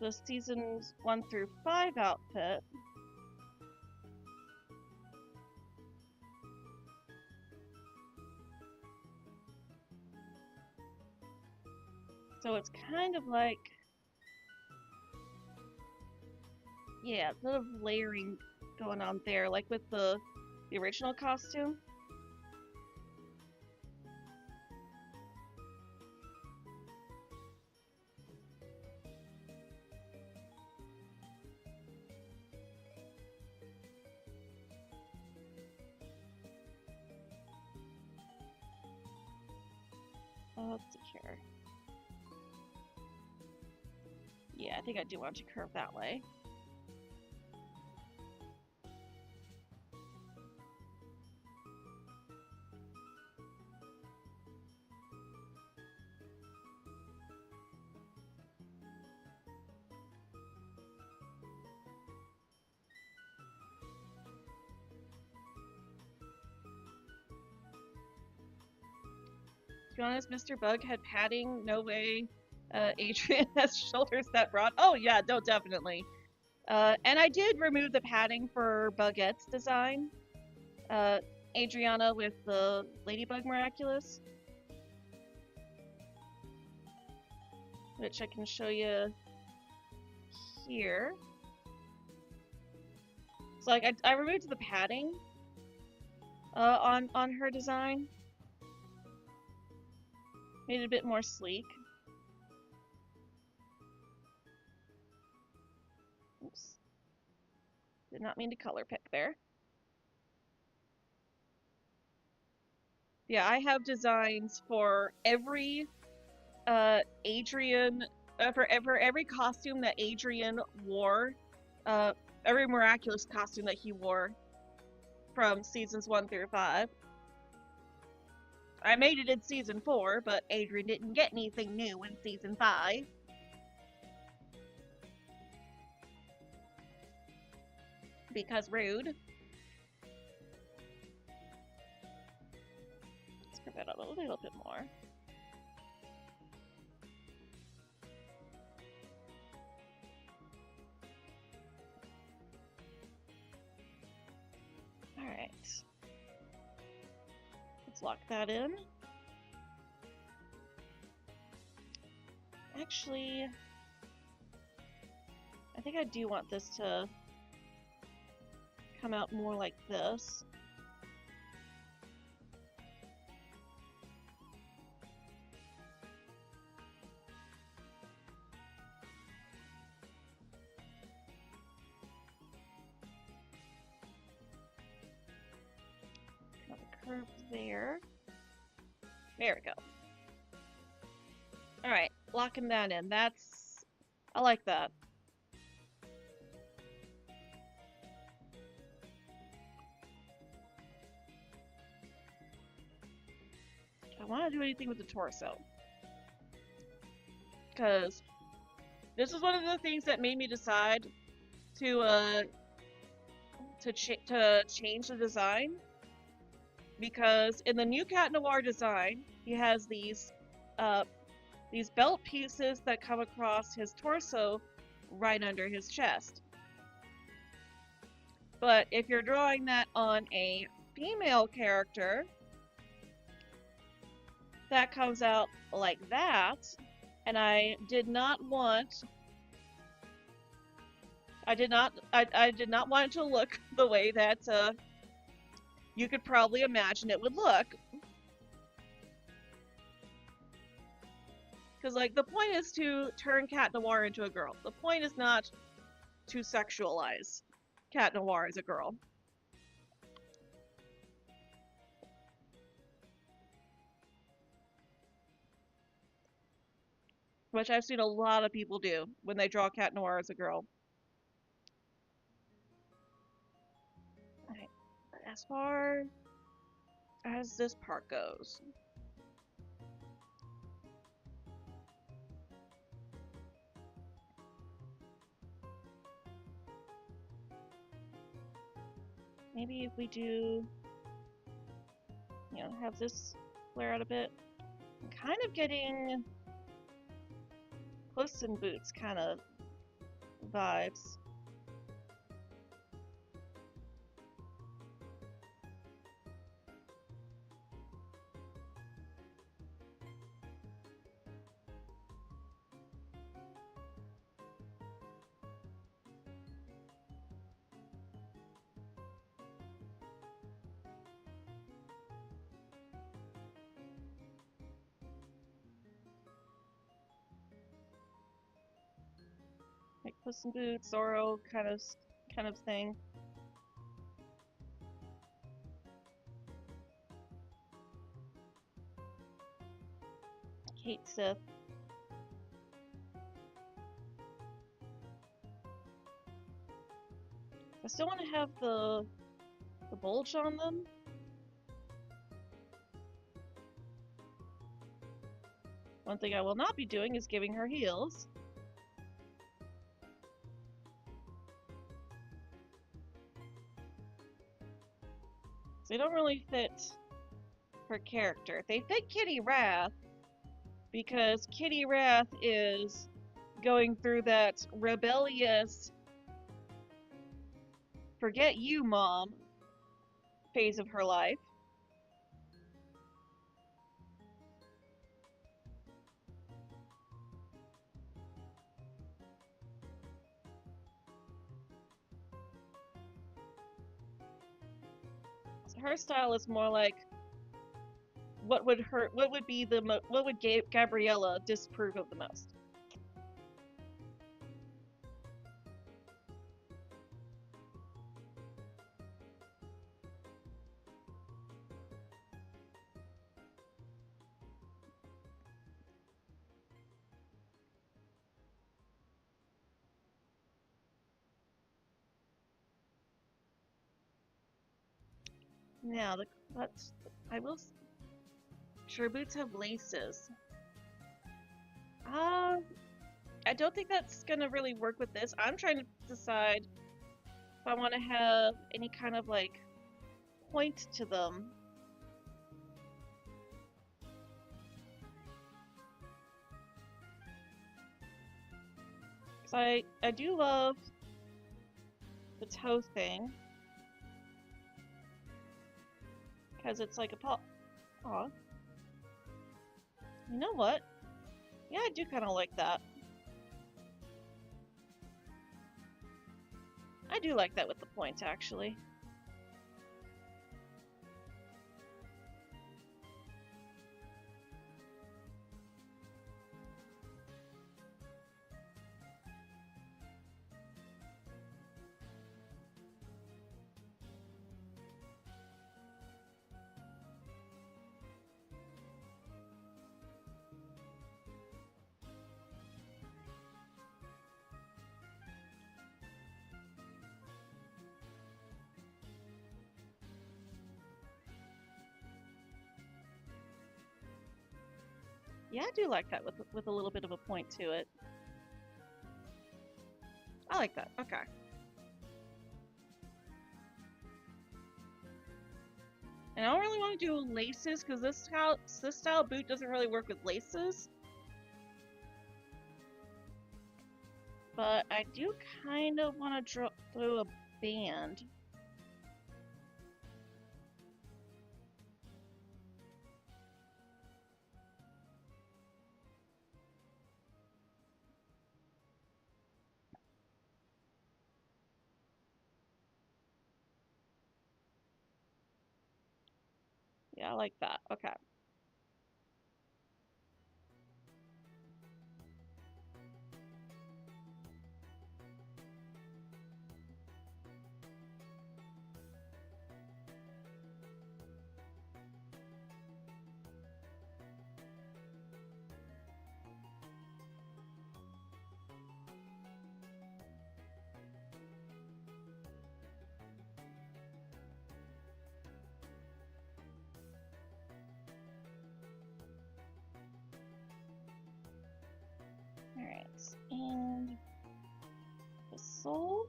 the seasons 1 through 5 outfit. So it's kind of like, yeah, a little layering going on there, like with the original costume. Let's see here. Yeah, I think I do want to curve that way. To be honest, Mr. Bug had padding. No way. Adrian has shoulders that broad. Oh yeah, no, definitely. And I did remove the padding for Buggette's design. Adriana with the Ladybug Miraculous, which I can show you here. So like I removed the padding on her design. Made it a bit more sleek. Oops. Did not mean to color pick there. Yeah, I have designs for every Adrian, for every costume that Adrian wore, every Miraculous costume that he wore from seasons 1 through 5. I made it in season 4, but Adrian didn't get anything new in season 5. Because rude. Let's curve that out a little bit more. Alright. Let's lock that in. Actually, I think I do want this to come out more like this. Got a curve there. There we go. Alright, locking that in. I like that. I want to do anything with the torso, because this is one of the things that made me decide to change the design. Because in the new Cat Noir design, he has these belt pieces that come across his torso, right under his chest. But if you're drawing that on a female character, that comes out like that, and I did not want it to look the way that you could probably imagine it would look. Because, like, the point is to turn Cat Noir into a girl. The point is not to sexualize Cat Noir as a girl. Which I've seen a lot of people do when they draw Cat Noir as a girl. Alright, as far as this part goes, maybe if we do, have this flare out a bit. I'm kind of getting Puss in Boots kind of vibes. Like Puss in Boots, Zorro kind of thing. Kate Sith. I still want to have the bulge on them. One thing I will not be doing is giving her heels. They don't really fit her character. They fit Kitty Wrath, because Kitty Wrath is going through that rebellious forget you, Mom phase of her life. So her style is more like what would hurt? What would be the what would Gabriella disapprove of the most? Now, let's. I will. Sure, boots have laces. Uh, I don't think that's gonna really work with this. I'm trying to decide if I want to have any kind of like point to them. Cause I do love the toe thing. Because it's like a pop. Aw. You know what? Yeah, I do kind of like that. I do like that with the points, actually. Yeah, I do like that with a little bit of a point to it. I like that. Okay. And I don't really want to do laces because this style boot doesn't really work with laces. But I do kind of want to throw a band. Yeah, I like that. Okay. Alright, and the sole.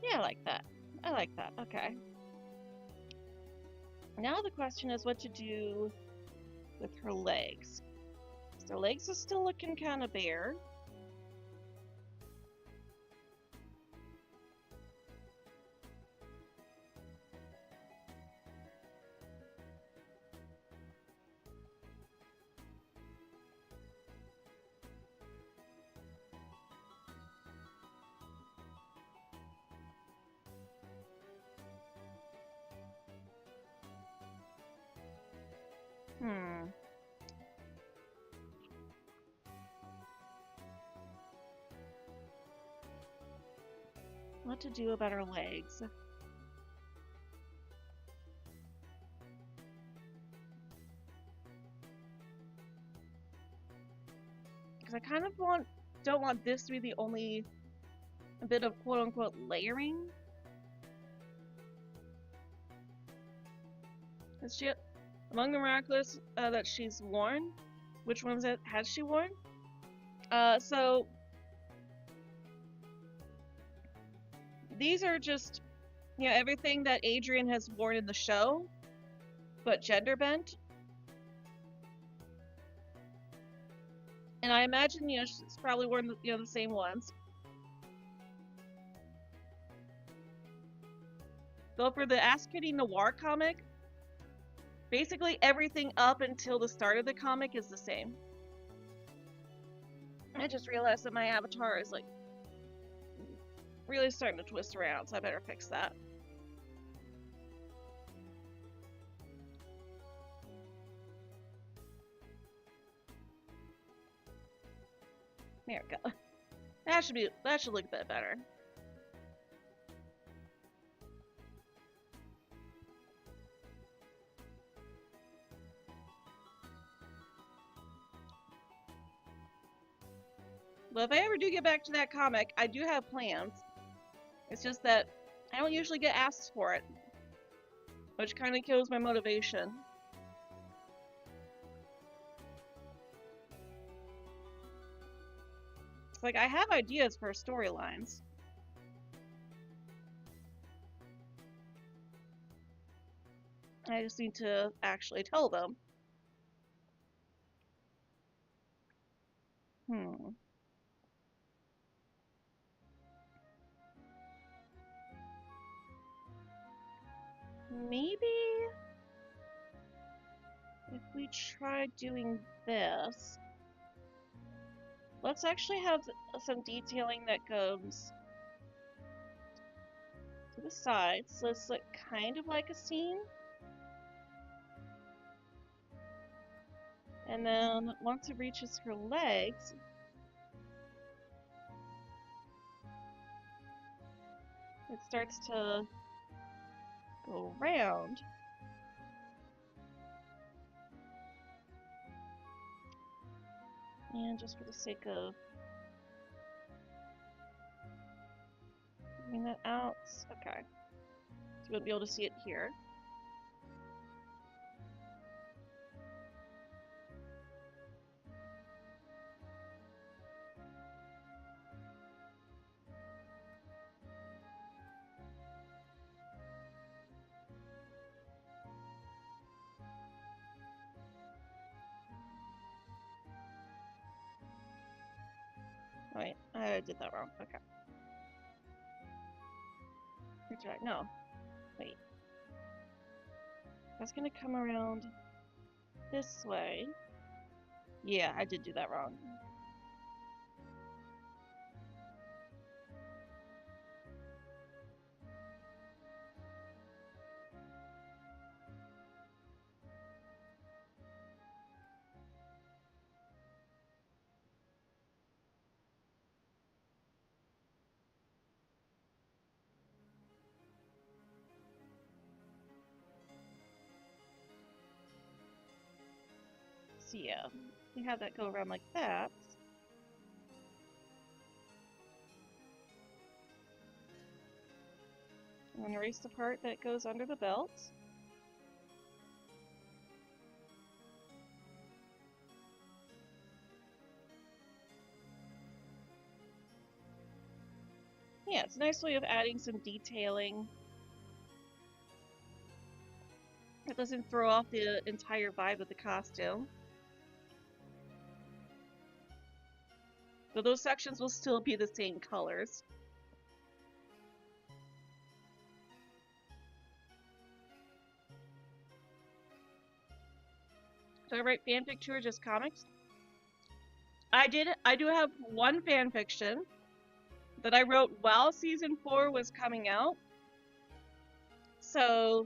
Yeah, I like that. I like that. Okay. Now the question is what to do with her legs. So her legs are still looking kind of bare. Hmm. What to do about her legs? Because I kind of don't want this to be the only bit of quote unquote layering. Is she among the Miraculous that she's worn? Which ones has she worn? So these are just, you know, everything that Adrian has worn in the show, but gender bent. And I imagine, you know, she's probably worn the, you know, the same ones. Though for the Ask Kitty Noir comic, basically everything up until the start of the comic is the same. I just realized that my avatar is like really starting to twist around, so I better fix that. There we go. That should look a bit better. But if I ever do get back to that comic, I do have plans. It's just that I don't usually get asked for it, which kind of kills my motivation. It's like I have ideas for storylines. I just need to actually tell them. Maybe if we try doing this, let's actually have some detailing that goes to the sides, so it's like kind of like a scene. And then once it reaches her legs, it starts to go around. And just for the sake of getting that out, okay. So you won't be able to see it here. Wait, I did that wrong. Okay. No. Wait. That's gonna come around this way. Yeah, I did do that wrong. So yeah, we have that go around like that. And then erase the part that goes under the belt. Yeah, it's a nice way of adding some detailing. It doesn't throw off the entire vibe of the costume. So those sections will still be the same colors. Do I write fanfic too or just comics? I do have one fanfiction that I wrote while season 4 was coming out. So,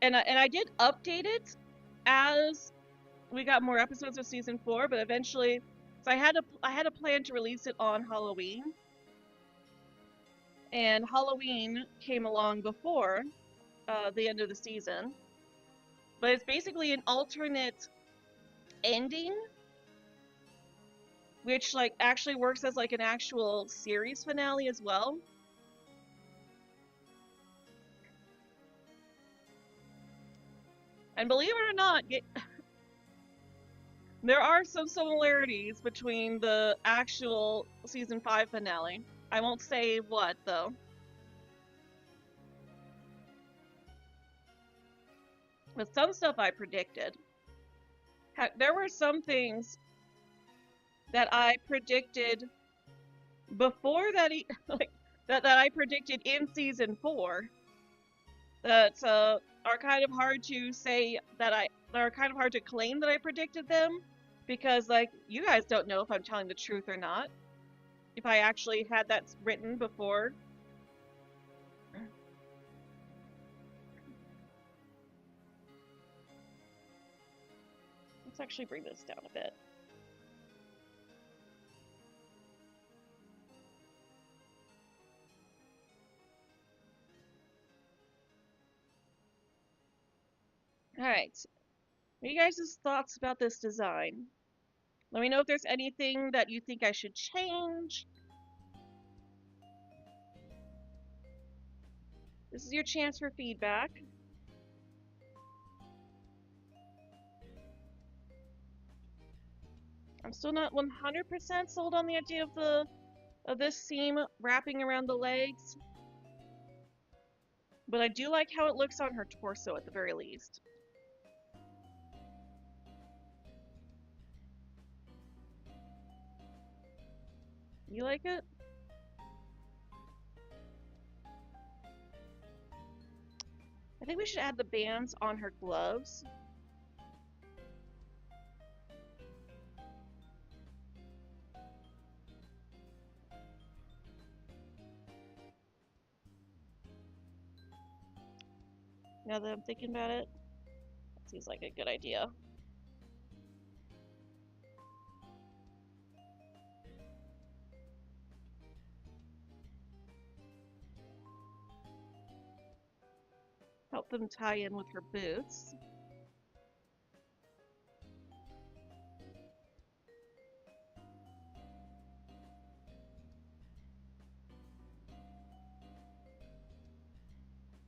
and I did update it as we got more episodes of season 4, but eventually, so I had a plan to release it on Halloween, and Halloween came along before the end of the season. But it's basically an alternate ending, which like actually works as like an actual series finale as well. And believe it or not, there are some similarities between the actual season 5 finale. I won't say what though. But some stuff I predicted. There were some things that I predicted before that, like that I predicted in season 4 that are kind of hard to say that are kind of hard to claim that I predicted them, Because, like, you guys don't know if I'm telling the truth or not. If I actually had that written before. Let's actually bring this down a bit. Alright. What are you guys' thoughts about this design? Let me know if there's anything that you think I should change. This is your chance for feedback. I'm still not 100% sold on the idea of this seam wrapping around the legs. But I do like how it looks on her torso at the very least. You like it? I think we should add the bands on her gloves. Now that I'm thinking about it, that seems like a good idea. Help them tie in with her boots.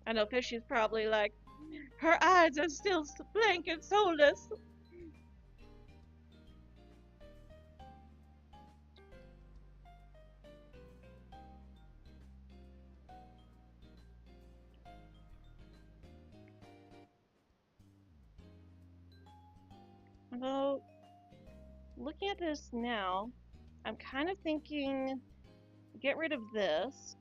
I know Fishy's probably like, her eyes are still blank and soulless. Although, looking at this now, I'm kind of thinking, get rid of this.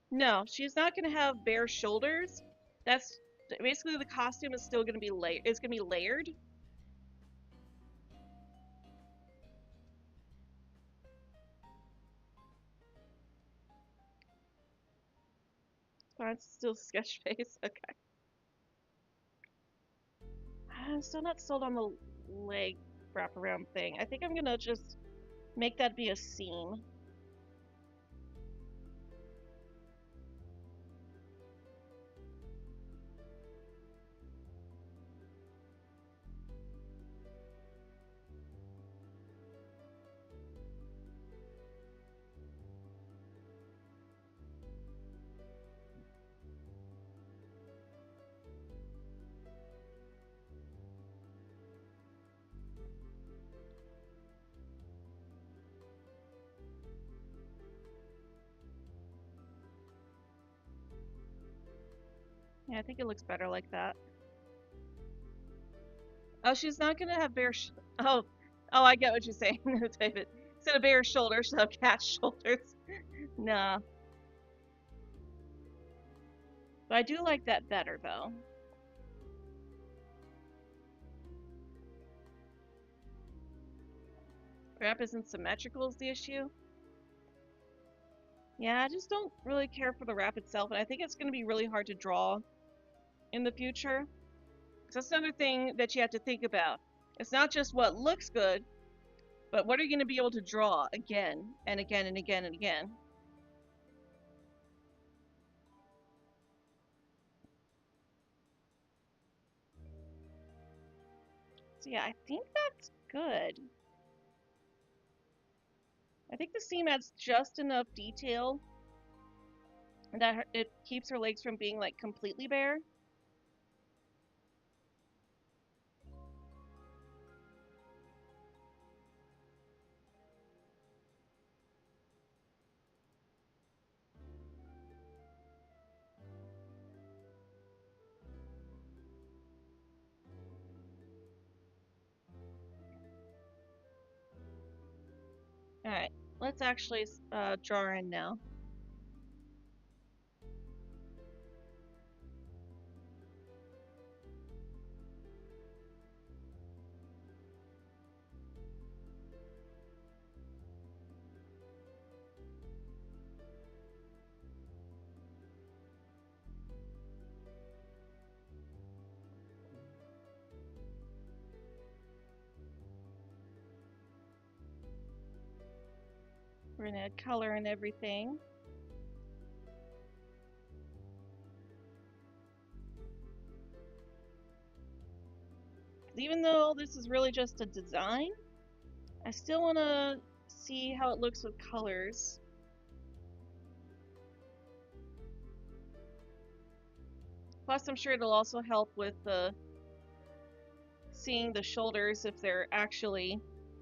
No, she's not going to have bare shoulders. That's basically the costume is still going to be it's going to be layered. It's still sketch face. Okay. I'm still not sold on the leg wraparound thing. I think I'm going to just make that be a seam. Yeah, I think it looks better like that. Oh, she's not gonna have oh, I get what you're saying, David. Instead of bare shoulders, she'll have cat shoulders. Nah. But I do like that better, though. Wrap isn't symmetrical is the issue. Yeah, I just don't really care for the wrap itself, and I think it's going to be really hard to draw in the future. So that's another thing that you have to think about. It's not just what looks good, but what are you going to be able to draw again and again and again and again? So yeah, I think that's good. I think the seam adds just enough detail that it keeps her legs from being like completely bare. Alright, let's actually draw in now. We're gonna add color and everything. Even though this is really just a design, I still want to see how it looks with colors. Plus, I'm sure it'll also help with seeing the shoulders if they're actually,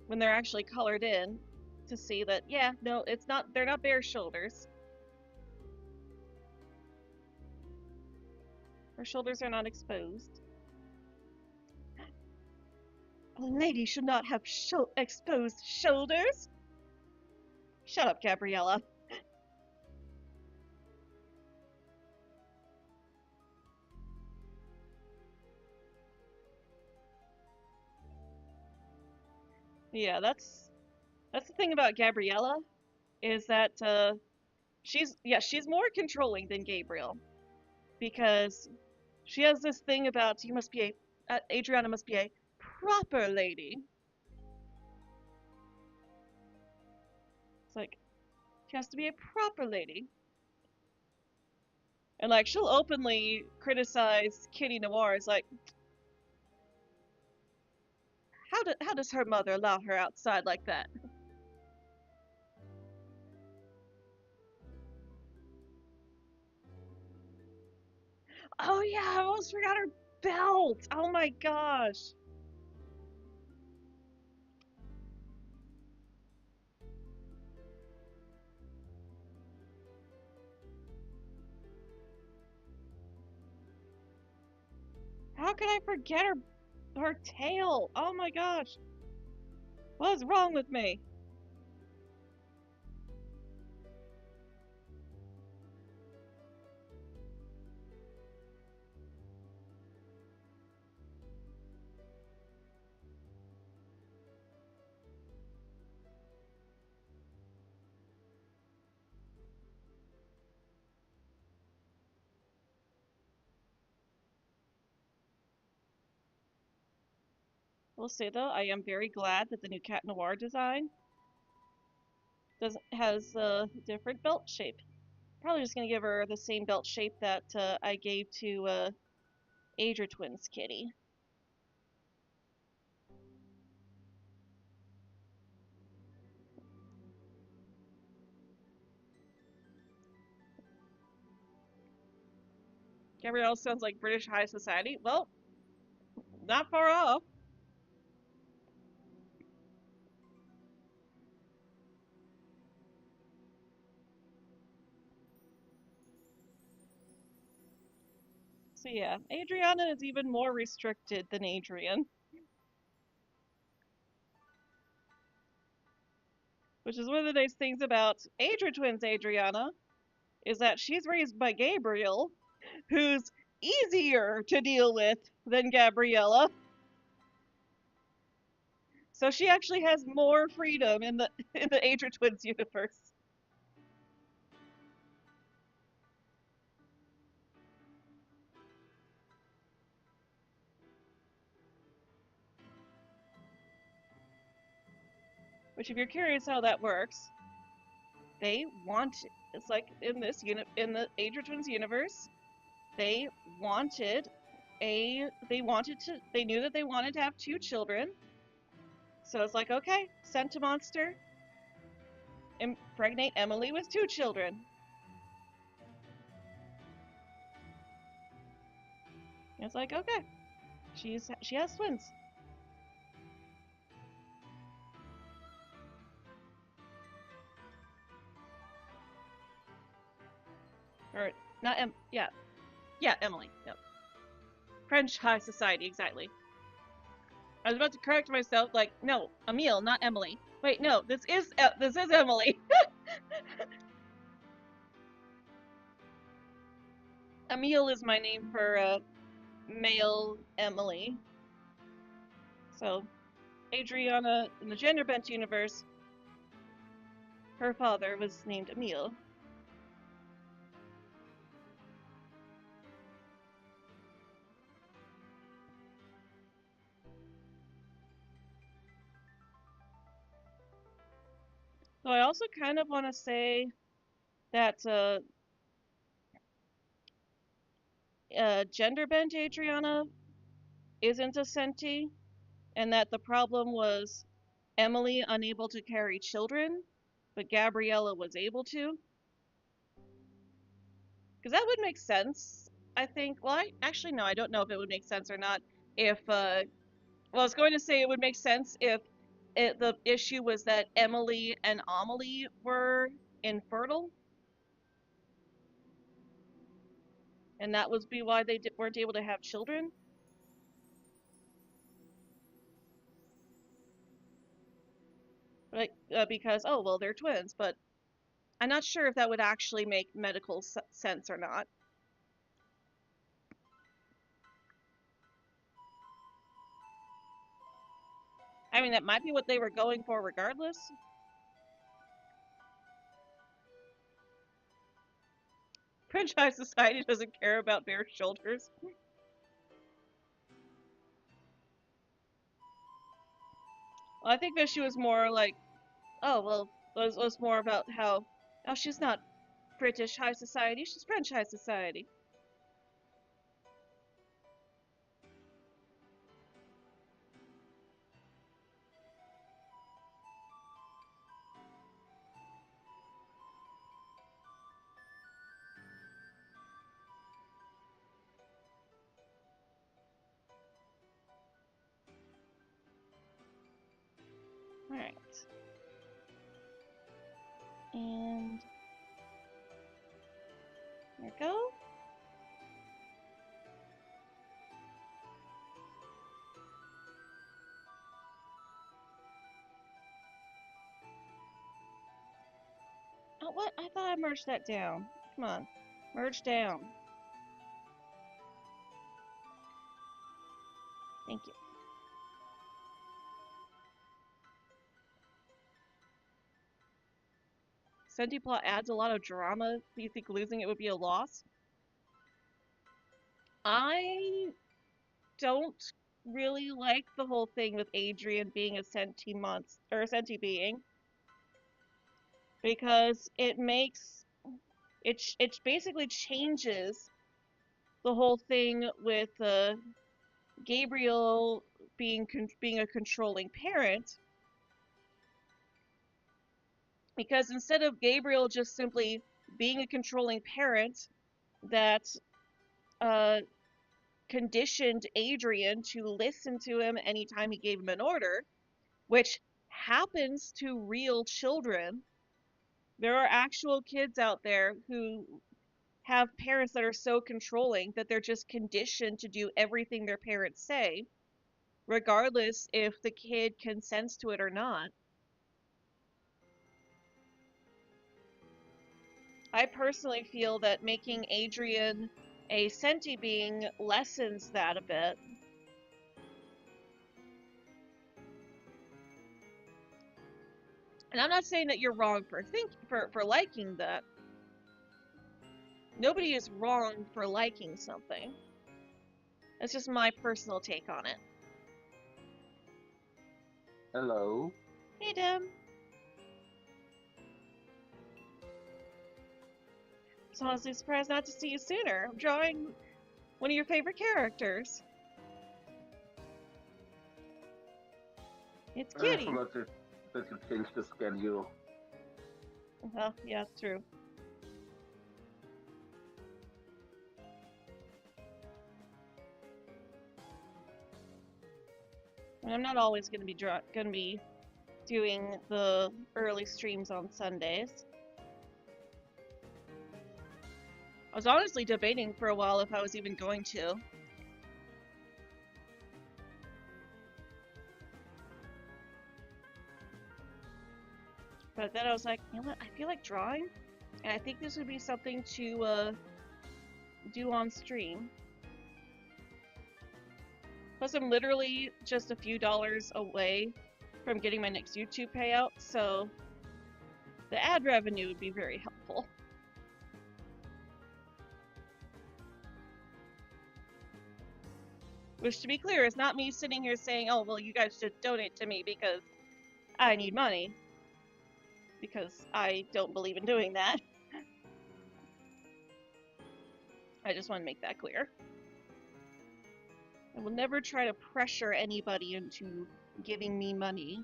when they're actually colored in, to see that, yeah, no, it's not, they're not bare shoulders. Her shoulders are not exposed. A lady should not have exposed shoulders. Shut up, Gabriella. Yeah, that's the thing about Gabriella, is that she's more controlling than Gabriel, because she has this thing about you must be Adriana must be a proper lady. It's like she has to be a proper lady, and like she'll openly criticize Kitty Noir. It's like, how does her mother allow her outside like that? Oh yeah, I almost forgot her belt. Oh my gosh. How could I forget her tail? Oh my gosh. What is wrong with me? We'll say though, I am very glad that the new Cat Noir design has a different belt shape. Probably just gonna give her the same belt shape that I gave to Adra Twins Kitty. Gabrielle sounds like British high society. Well, not far off. So yeah, Adriana is even more restricted than Adrian. Which is one of the nice things about Adra Twins Adriana, is that she's raised by Gabriel, who's easier to deal with than Gabriella. So she actually has more freedom in the Adra Twins universe. Which, if you're curious how that works, they want, it's like in this unit, in the Adra Twins universe, they wanted they knew that they wanted to have 2 children. So it's like, okay, Centimonster impregnate Emily with 2 children. It's like, okay, she has twins. Or not yeah. Yeah, Emily. Yep. French high society, exactly. I was about to correct myself, like, no, Emile, not Emily. Wait, no, this is Emily. Emil is my name for male Emily. So, Adriana in the gender bent universe, her father was named Emil. So I also kind of want to say that gender bent Adriana isn't a Senti, and that the problem was Emily unable to carry children, but Gabriella was able to. Because that would make sense, I think. Well, actually, no, I don't know if it would make sense or not. If, well, I was going to say it would make sense if the issue was that Emily and Amelie were infertile, and that was why they weren't able to have children. Like, because, oh, well, they're twins, but I'm not sure if that would actually make medical sense or not. I mean, that might be what they were going for regardless. Franchise Society doesn't care about bare shoulders. Well, I think that she was more like, oh, well, it was more about how, oh, she's not British high society, she's French high society. Alright. And there we go. Oh, what? I thought I merged that down. Come on. Merge down. Thank you. Sentiplot adds a lot of drama. Do you think losing it would be a loss? I don't really like the whole thing with Adrian being a senti monster or a senti being because it makes it basically changes the whole thing with Gabriel being a controlling parent, because instead of Gabriel just simply being a controlling parent that uh, conditioned Adrian to listen to him anytime he gave him an order, which happens to real children. There are actual kids out there who have parents that are so controlling that they're just conditioned to do everything their parents say, regardless if the kid consents to it or not. I personally feel that making Adrian a senti being lessens that a bit. And I'm not saying that you're wrong for liking that. Nobody is wrong for liking something. That's just my personal take on it. Hello. Hey, Dem. I was honestly surprised not to see you sooner. I'm drawing one of your favorite characters. It's I Kitty. forgot that you changed the schedule. Well, yeah, true. And I'm not always going to be doing the early streams on Sundays. I was honestly debating for a while if I was even going to. But then I was like, you know what? I feel like drawing, and I think this would be something to do on stream. Plus, I'm literally just a few dollars away from getting my next YouTube payout, so the ad revenue would be very helpful. Which, to be clear, is not me sitting here saying, oh, well, you guys should donate to me because I need money. Because I don't believe in doing that. I just want to make that clear. I will never try to pressure anybody into giving me money.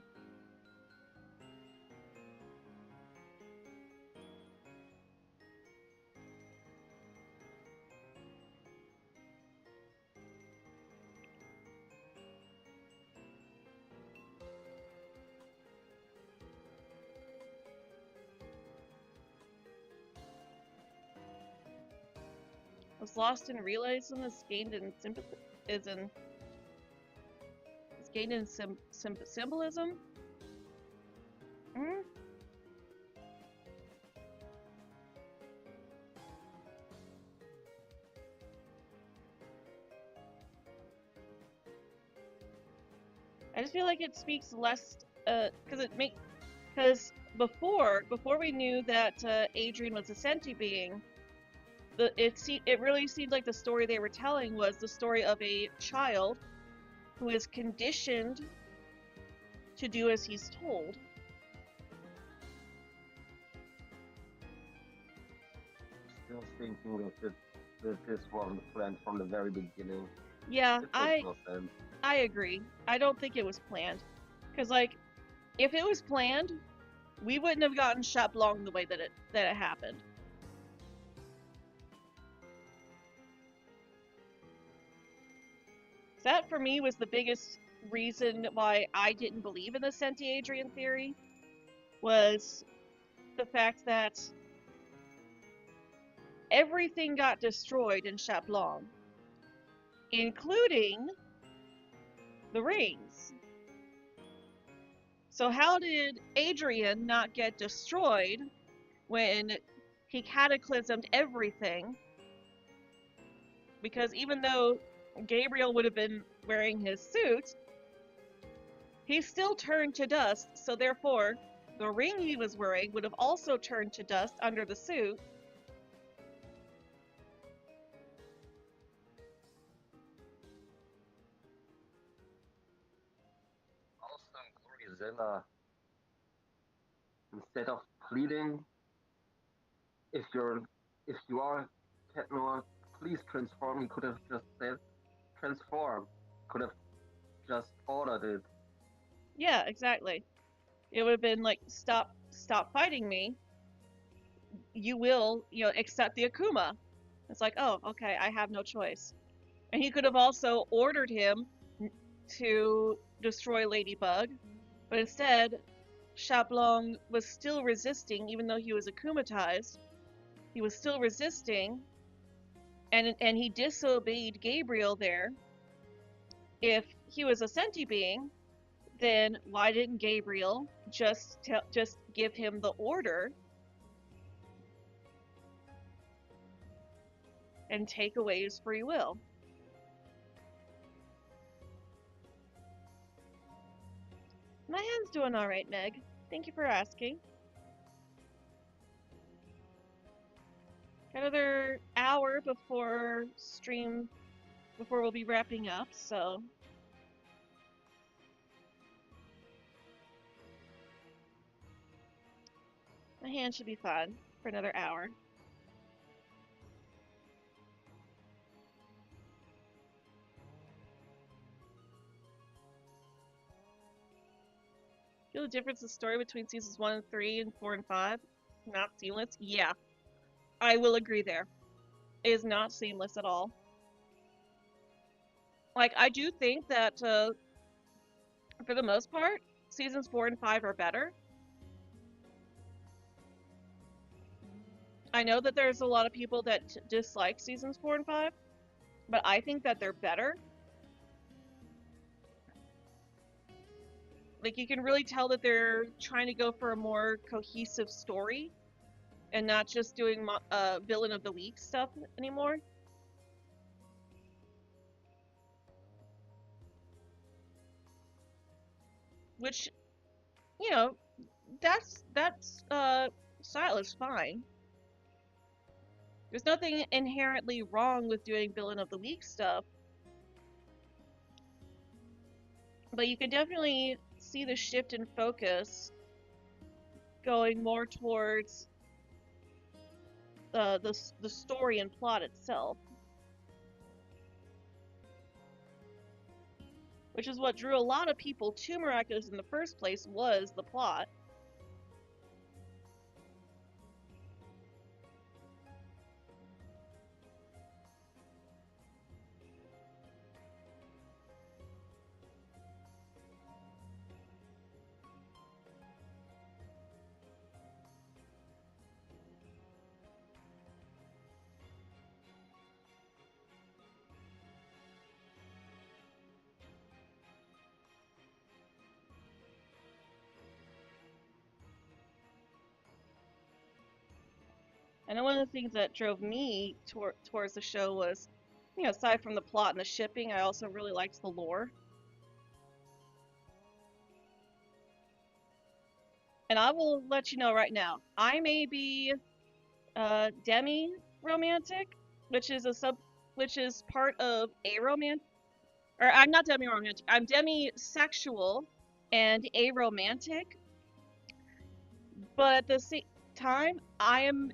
Was lost in realism is gained in sympathy is gained in symbolism. Hmm? I just feel like it speaks less because before we knew that Adrian was a sentient being, it really seemed like the story they were telling was the story of a child who is conditioned to do as he's told. Still thinking that this wasn't planned from the very beginning. Yeah, It makes no sense. I agree. I don't think it was planned. Because, like, if it was planned, we wouldn't have gotten Chat Blanc the way that it happened. That, for me, was the biggest reason why I didn't believe in the Senti Adrian theory, was the fact that everything got destroyed in Chat Blanc, including the rings. So how did Adrian not get destroyed when he cataclysmed everything? Because even though Gabriel would have been wearing his suit, he still turned to dust, so therefore the ring he was wearing would have also turned to dust under the suit. Also, Gorizilla, instead of pleading, if you are Cat please transform. He could have just said transform. Could have just ordered it. Yeah, exactly. It would have been like, stop fighting me. You will, accept the Akuma. It's like, oh, okay, I have no choice. And he could have also ordered him to destroy Ladybug, but instead, Chat Blanc was still resisting, even though he was akumatized. He was still resisting, and he disobeyed Gabriel there. If he was a sentient being, then why didn't Gabriel just give him the order and take away his free will? My hand's doing all right, Meg. Thank you for asking. Got another hour before we'll be wrapping up, so my hand should be fine for another hour. Feel the difference in story between seasons 1 and 3 and 4 and 5? Not seamless? Yeah, I will agree there. It is not seamless at all. Like, I do think that, for the most part, seasons 4 and 5 are better. I know that there's a lot of people that dislike seasons 4 and 5, but I think that they're better. Like, you can really tell that they're trying to go for a more cohesive story and not just doing villain of the week stuff anymore. Which, you know, that's style is fine. There's nothing inherently wrong with doing villain of the week stuff, but you can definitely see the shift in focus going more towards the story and plot itself, which is what drew a lot of people to Miraculous in the first place, was the plot. And one of the things that drove me towards the show was, aside from the plot and the shipping, I also really liked the lore. And I will let you know right now, I may be demi-romantic, which is part of aromantic, or I'm not demi-romantic, I'm demisexual and aromantic, but at the same time, I am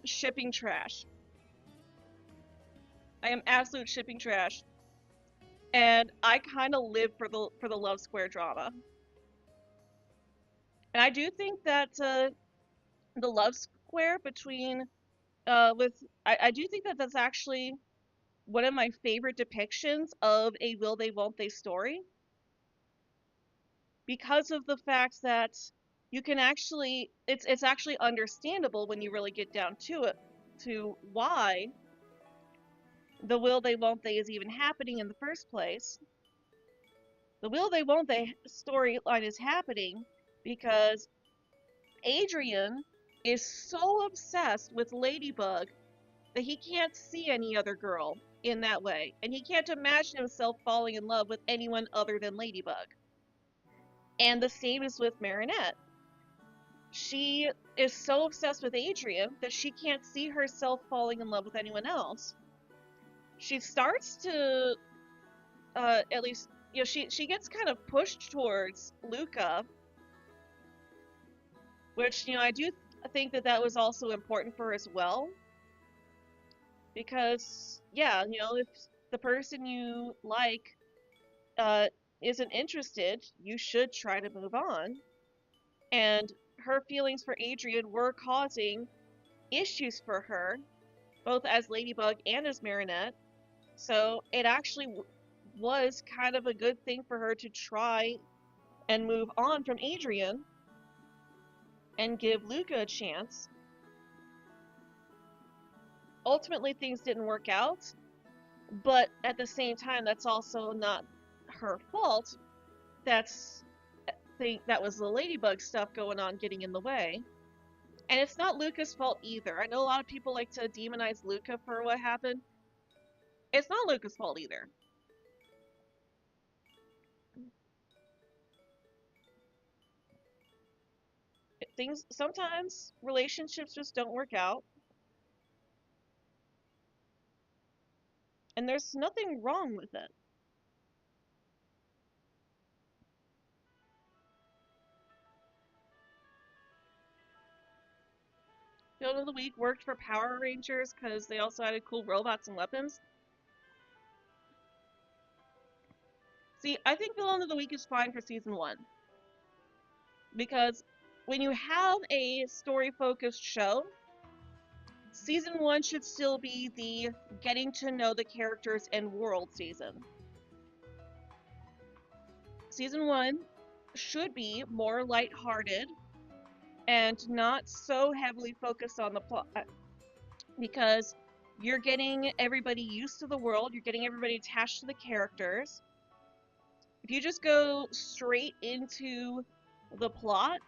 shipping trash. I am absolute shipping trash. And I kind of live for the love square drama. And I do think that the love square between I do think that that's actually one of my favorite depictions of a will they won't they story, because of the fact that you can actually it's actually understandable when you really get down to it, to why the will they won't they is even happening in the first place. The will they won't they storyline is happening because Adrian is so obsessed with Ladybug that he can't see any other girl in that way, and he can't imagine himself falling in love with anyone other than Ladybug. And the same is with Marinette. She is so obsessed with Adrian that she can't see herself falling in love with anyone else. She starts to, at least, she gets kind of pushed towards Luca, which, I do think that was also important for her as well. Because, yeah, if the person you like isn't interested, you should try to move on. And her feelings for Adrian were causing issues for her, both as Ladybug and as Marinette. So it actually was kind of a good thing for her to try and move on from Adrian and give Luca a chance. Ultimately, things didn't work out, but at the same time, that's also not her fault. That was the Ladybug stuff going on getting in the way. And it's not Luca's fault either. I know a lot of people like to demonize Luca for what happened. It's not Luca's fault either. Sometimes relationships just don't work out. And there's nothing wrong with it. Villain of the Week worked for Power Rangers because they also added cool robots and weapons. See, I think Villain of the Week is fine for Season 1. Because when you have a story-focused show, Season 1 should still be the getting to know the characters and world season. Season 1 should be more lighthearted and not so heavily focused on the plot, because you're getting everybody used to the world, you're getting everybody attached to the characters, If you just go straight into the plot,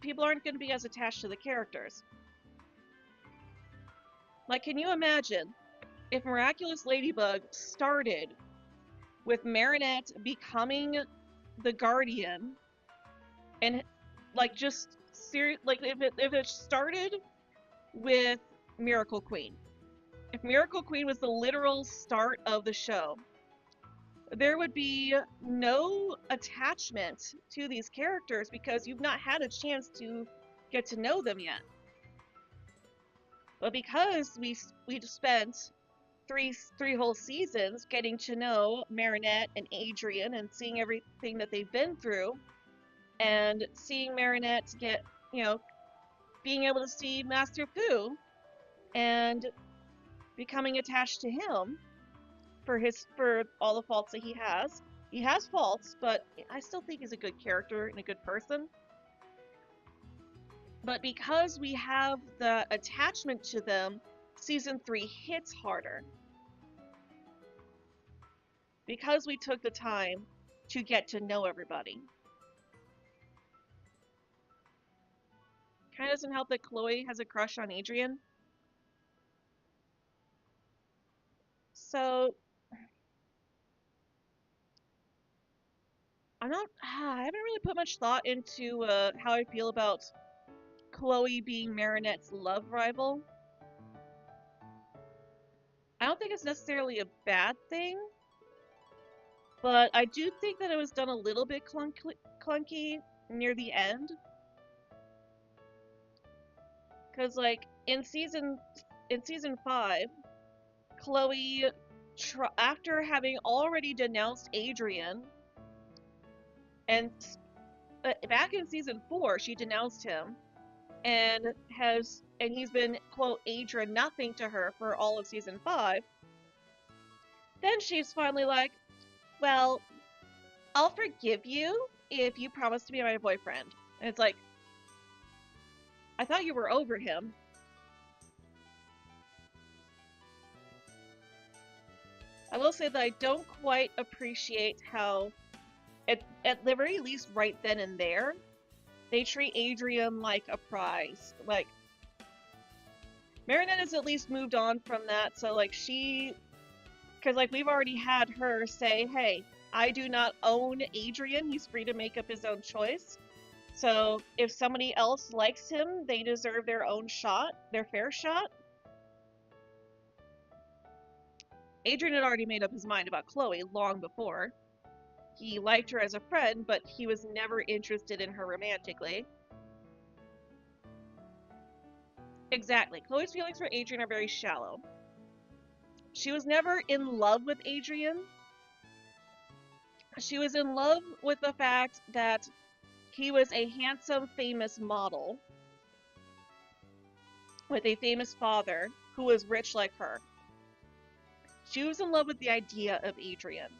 people aren't gonna be as attached to the characters. Like, can you imagine if Miraculous Ladybug started with Marinette becoming the Guardian, and like if it started with Miracle Queen. If Miracle Queen was the literal start of the show, there would be no attachment to these characters because you've not had a chance to get to know them yet. But because we spent three whole seasons getting to know Marinette and Adrien and seeing everything that they've been through, and seeing Marinette get, being able to see Master Fu and becoming attached to him for all the faults that he has. He has faults, but I still think he's a good character and a good person. But because we have the attachment to them, season 3 hits harder. Because we took the time to get to know everybody. Kind of doesn't help that Chloe has a crush on Adrien. So I haven't really put much thought into how I feel about Chloe being Marinette's love rival. I don't think it's necessarily a bad thing, but I do think that it was done a little bit clunky near the end. Because, like, in season 5, Chloe, after having already denounced Adrien, and back in season 4, she denounced him, and he's been, quote, Adrien nothing to her for all of season 5. Then she's finally like, well, I'll forgive you if you promise to be my boyfriend. And it's like, I thought you were over him. I will say that I don't quite appreciate how, at the very least right then and there, they treat Adrien like a prize. Like, Marinette has at least moved on from that, so like because like we've already had her say, hey, I do not own Adrien, he's free to make up his own choice. So if somebody else likes him, they deserve their own shot, their fair shot. Adrien had already made up his mind about Chloe long before. He liked her as a friend, but he was never interested in her romantically. Exactly. Chloe's feelings for Adrien are very shallow. She was never in love with Adrien. She was in love with the fact that he was a handsome, famous model with a famous father who was rich like her. She was in love with the idea of Adrien.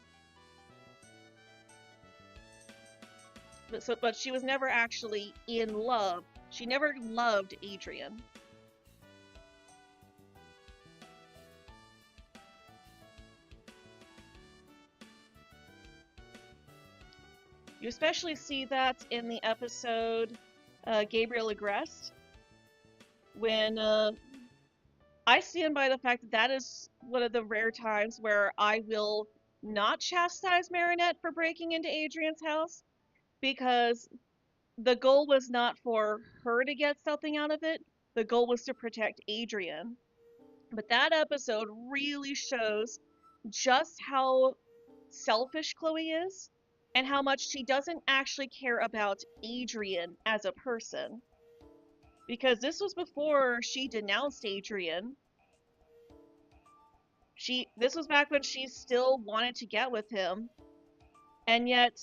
But she was never actually in love. She never loved Adrien. You especially see that in the episode Gabriel Agreste, when I stand by the fact that that is one of the rare times where I will not chastise Marinette for breaking into Adrien's house, because the goal was not for her to get something out of it. The goal was to protect Adrien. But that episode really shows just how selfish Chloe is and how much she doesn't actually care about Adrien as a person. Because this was before she denounced Adrien. This was back when she still wanted to get with him, and yet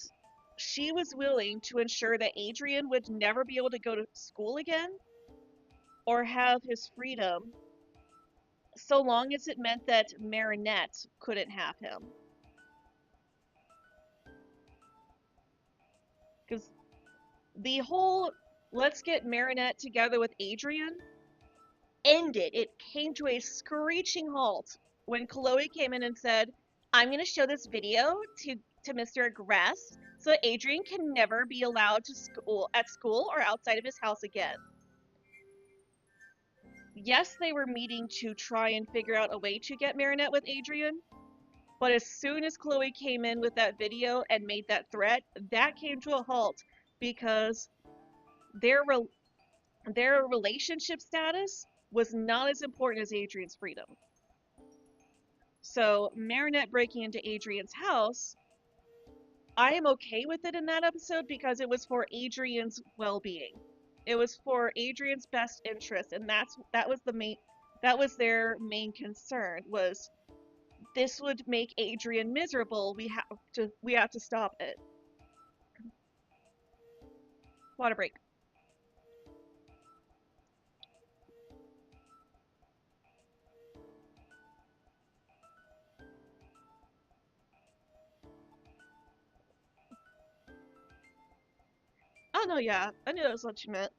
she was willing to ensure that Adrien would never be able to go to school again or have his freedom, so long as it meant that Marinette couldn't have him. Because the whole let's get Marinette together with Adrien ended. It came to a screeching halt when Chloe came in and said, I'm going to show this video to to Mr. Agrest so that Adrian can never be allowed to school or outside of his house again. Yes, they were meeting to try and figure out a way to get Marinette with Adrian, but as soon as Chloe came in with that video and made that threat, that came to a halt because their relationship status was not as important as Adrian's freedom. So Marinette breaking into Adrian's house, I am okay with it in that episode because it was for Adrian's well-being. It was for Adrian's best interest, and that was their main concern, was this would make Adrian miserable. We have to stop it. Water break. Oh no, yeah, I knew that was what you meant.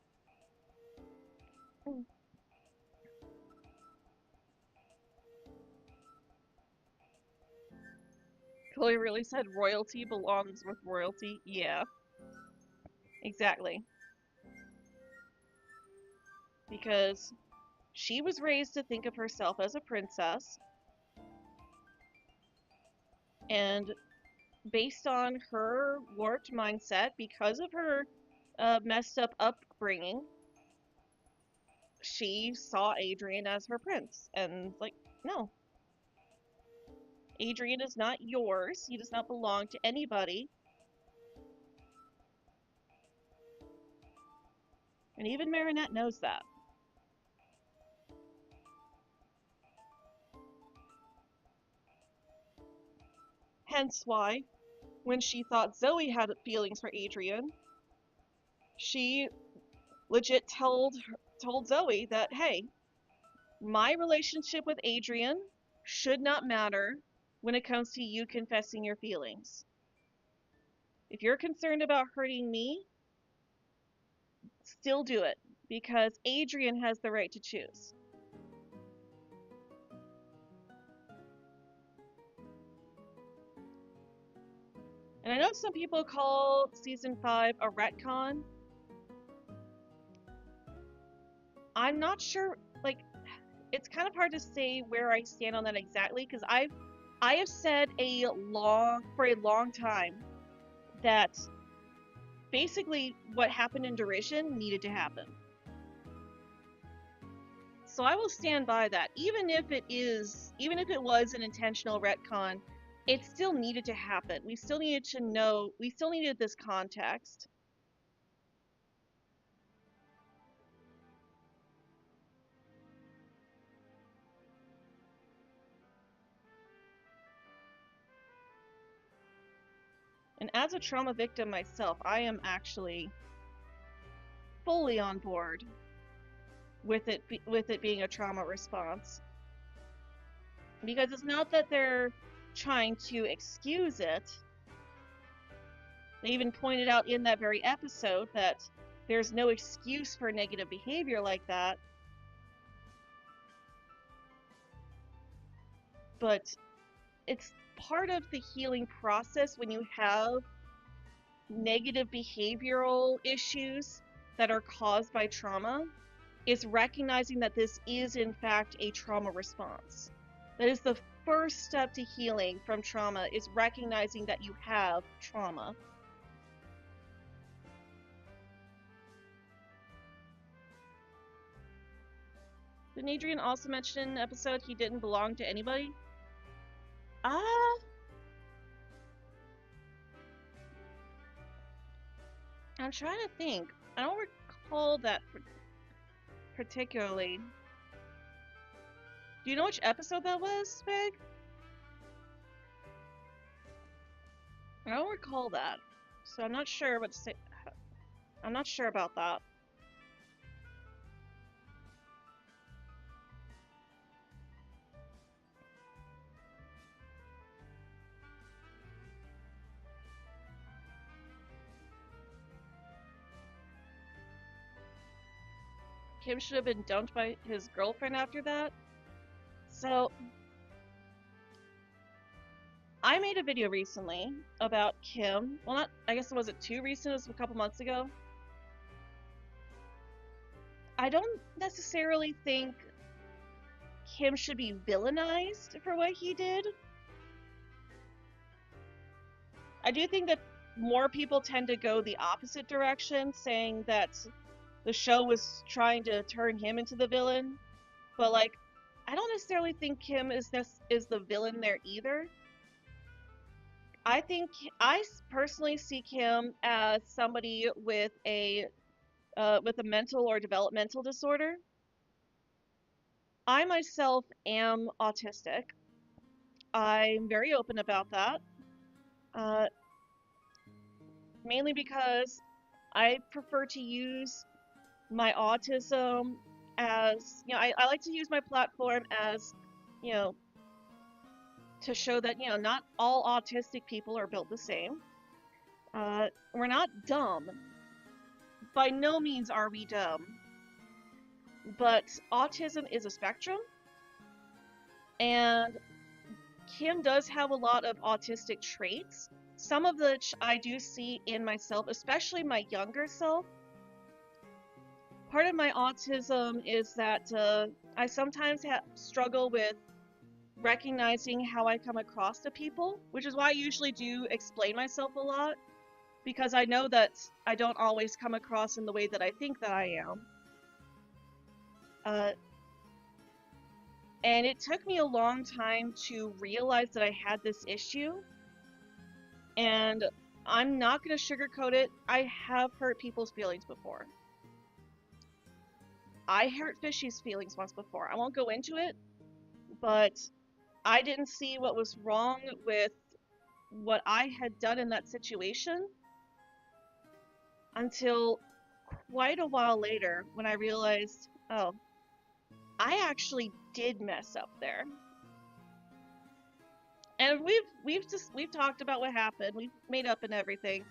Chloe really said royalty belongs with royalty. Yeah, exactly. Because she was raised to think of herself as a princess, and based on her warped mindset, because of her messed up upbringing, she saw Adrian as her prince. And, like, no. Adrian is not yours. He does not belong to anybody. And even Marinette knows that. Hence why, when she thought Zoe had feelings for Adrian, she legit told Zoe that, hey, my relationship with Adrian should not matter when it comes to you confessing your feelings. If you're concerned about hurting me, still do it, because Adrian has the right to choose. And I know some people call season 5 a retcon. I'm not sure, like, it's kind of hard to say where I stand on that exactly, because I have said for a long time that basically what happened in Derision needed to happen. So I will stand by that. Even if it was an intentional retcon, it still needed to happen. We still needed to know, we still needed this context. And as a trauma victim myself, I am actually fully on board with it being a trauma response. Because it's not that they're trying to excuse it. They even pointed out in that very episode that there's no excuse for negative behavior like that. But it's part of the healing process when you have negative behavioral issues that are caused by trauma, is recognizing that this is in fact a trauma response. That is the first step to healing from trauma, is recognizing that you have trauma. Didn't Adrian also mention in an episode he didn't belong to anybody? I'm trying to think. I don't recall that particularly. Do you know which episode that was, Spag? I don't recall that, so I'm not sure what to say. I'm not sure about that. Kim should have been dumped by his girlfriend after that. So, I made a video recently about Kim. Well, not, I guess it wasn't too recent, it was a couple months ago. I don't necessarily think Kim should be villainized for what he did. I do think that more people tend to go the opposite direction, saying that the show was trying to turn him into the villain. But, like, I don't necessarily think Kim is the villain there either. I think I personally see Kim as somebody with a mental or developmental disorder. I myself am autistic. I'm very open about that, uh, mainly because I prefer to use my autism as, I like to use my platform as, you know, to show that, not all autistic people are built the same. We're not dumb. By no means are we dumb. But autism is a spectrum, and Kim does have a lot of autistic traits, some of which I do see in myself, especially my younger self. Part of my autism is that I sometimes struggle with recognizing how I come across to people, which is why I usually do explain myself a lot, because I know that I don't always come across in the way that I think that I am. And it took me a long time to realize that I had this issue. And I'm not going to sugarcoat it. I have hurt people's feelings before. I hurt Fishy's feelings once before. I won't go into it, but I didn't see what was wrong with what I had done in that situation until quite a while later when I realized, oh, I actually did mess up there. And we've talked about what happened. We've made up and everything.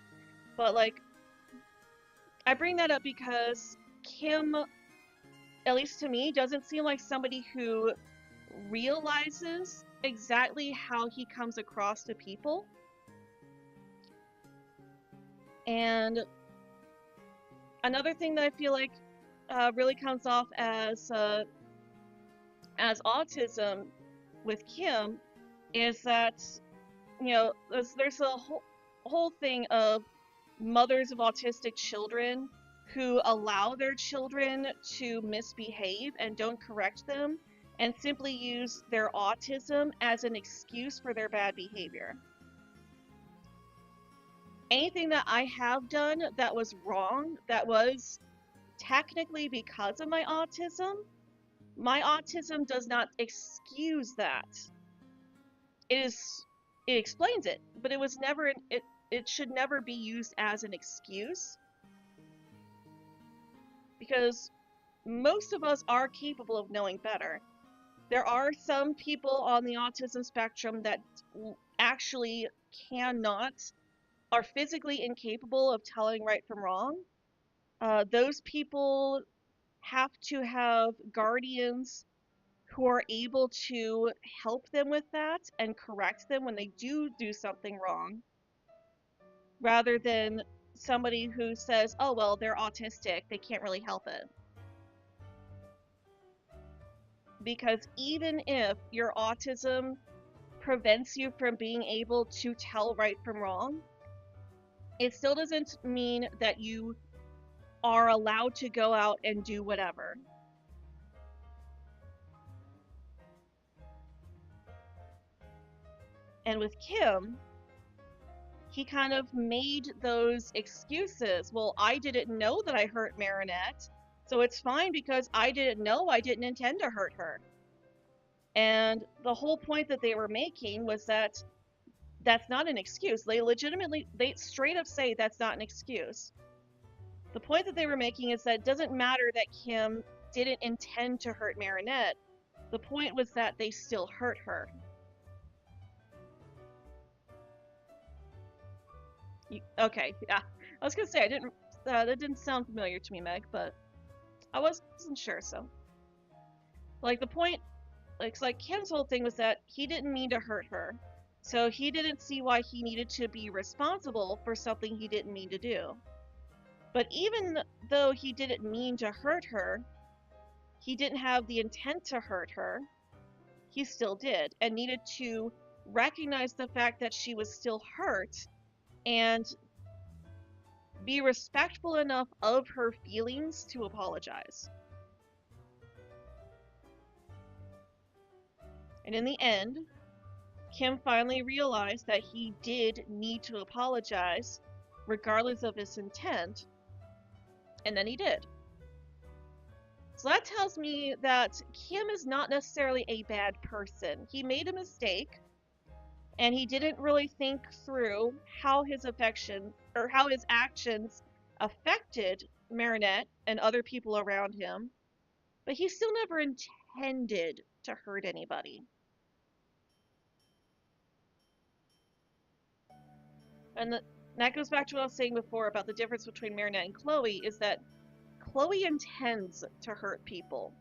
But, like, I bring that up because Kim, at least to me, doesn't seem like somebody who realizes exactly how he comes across to people. And another thing that I feel like really comes off as autism with Kim is that, there's a whole thing of mothers of autistic children who allow their children to misbehave and don't correct them, and simply use their autism as an excuse for their bad behavior. Anything that I have done that was wrong, that was technically because of my autism does not excuse that. It explains it, but it was never it should never be used as an excuse, because most of us are capable of knowing better. There are some people on the autism spectrum that actually are physically incapable of telling right from wrong. Those people have to have guardians who are able to help them with that and correct them when they do something wrong, rather than somebody who says, oh, well, they're autistic, they can't really help it. Because even if your autism prevents you from being able to tell right from wrong, it still doesn't mean that you are allowed to go out and do whatever. And with Kim, he kind of made those excuses. Well, I didn't know that I hurt Marinette, so it's fine because I didn't know, I didn't intend to hurt her. And the whole point that they were making was that that's not an excuse. They straight up say that's not an excuse. The point that they were making is that it doesn't matter that Kim didn't intend to hurt Marinette. The point was that they still hurt her. Okay, yeah. I was gonna say, that didn't sound familiar to me, Meg, but I wasn't sure, so. Like, the point, like Kim's whole thing was that he didn't mean to hurt her. So he didn't see why he needed to be responsible for something he didn't mean to do. But even though he didn't mean to hurt her, he didn't have the intent to hurt her, he still did, and needed to recognize the fact that she was still hurt and be respectful enough of her feelings to apologize. And in the end, Kim finally realized that he did need to apologize, regardless of his intent, and then he did. So that tells me that Kim is not necessarily a bad person. He made a mistake, and he didn't really think through how his actions affected Marinette and other people around him, but he still never intended to hurt anybody. And that goes back to what I was saying before about the difference between Marinette and Chloe, is that Chloe intends to hurt people.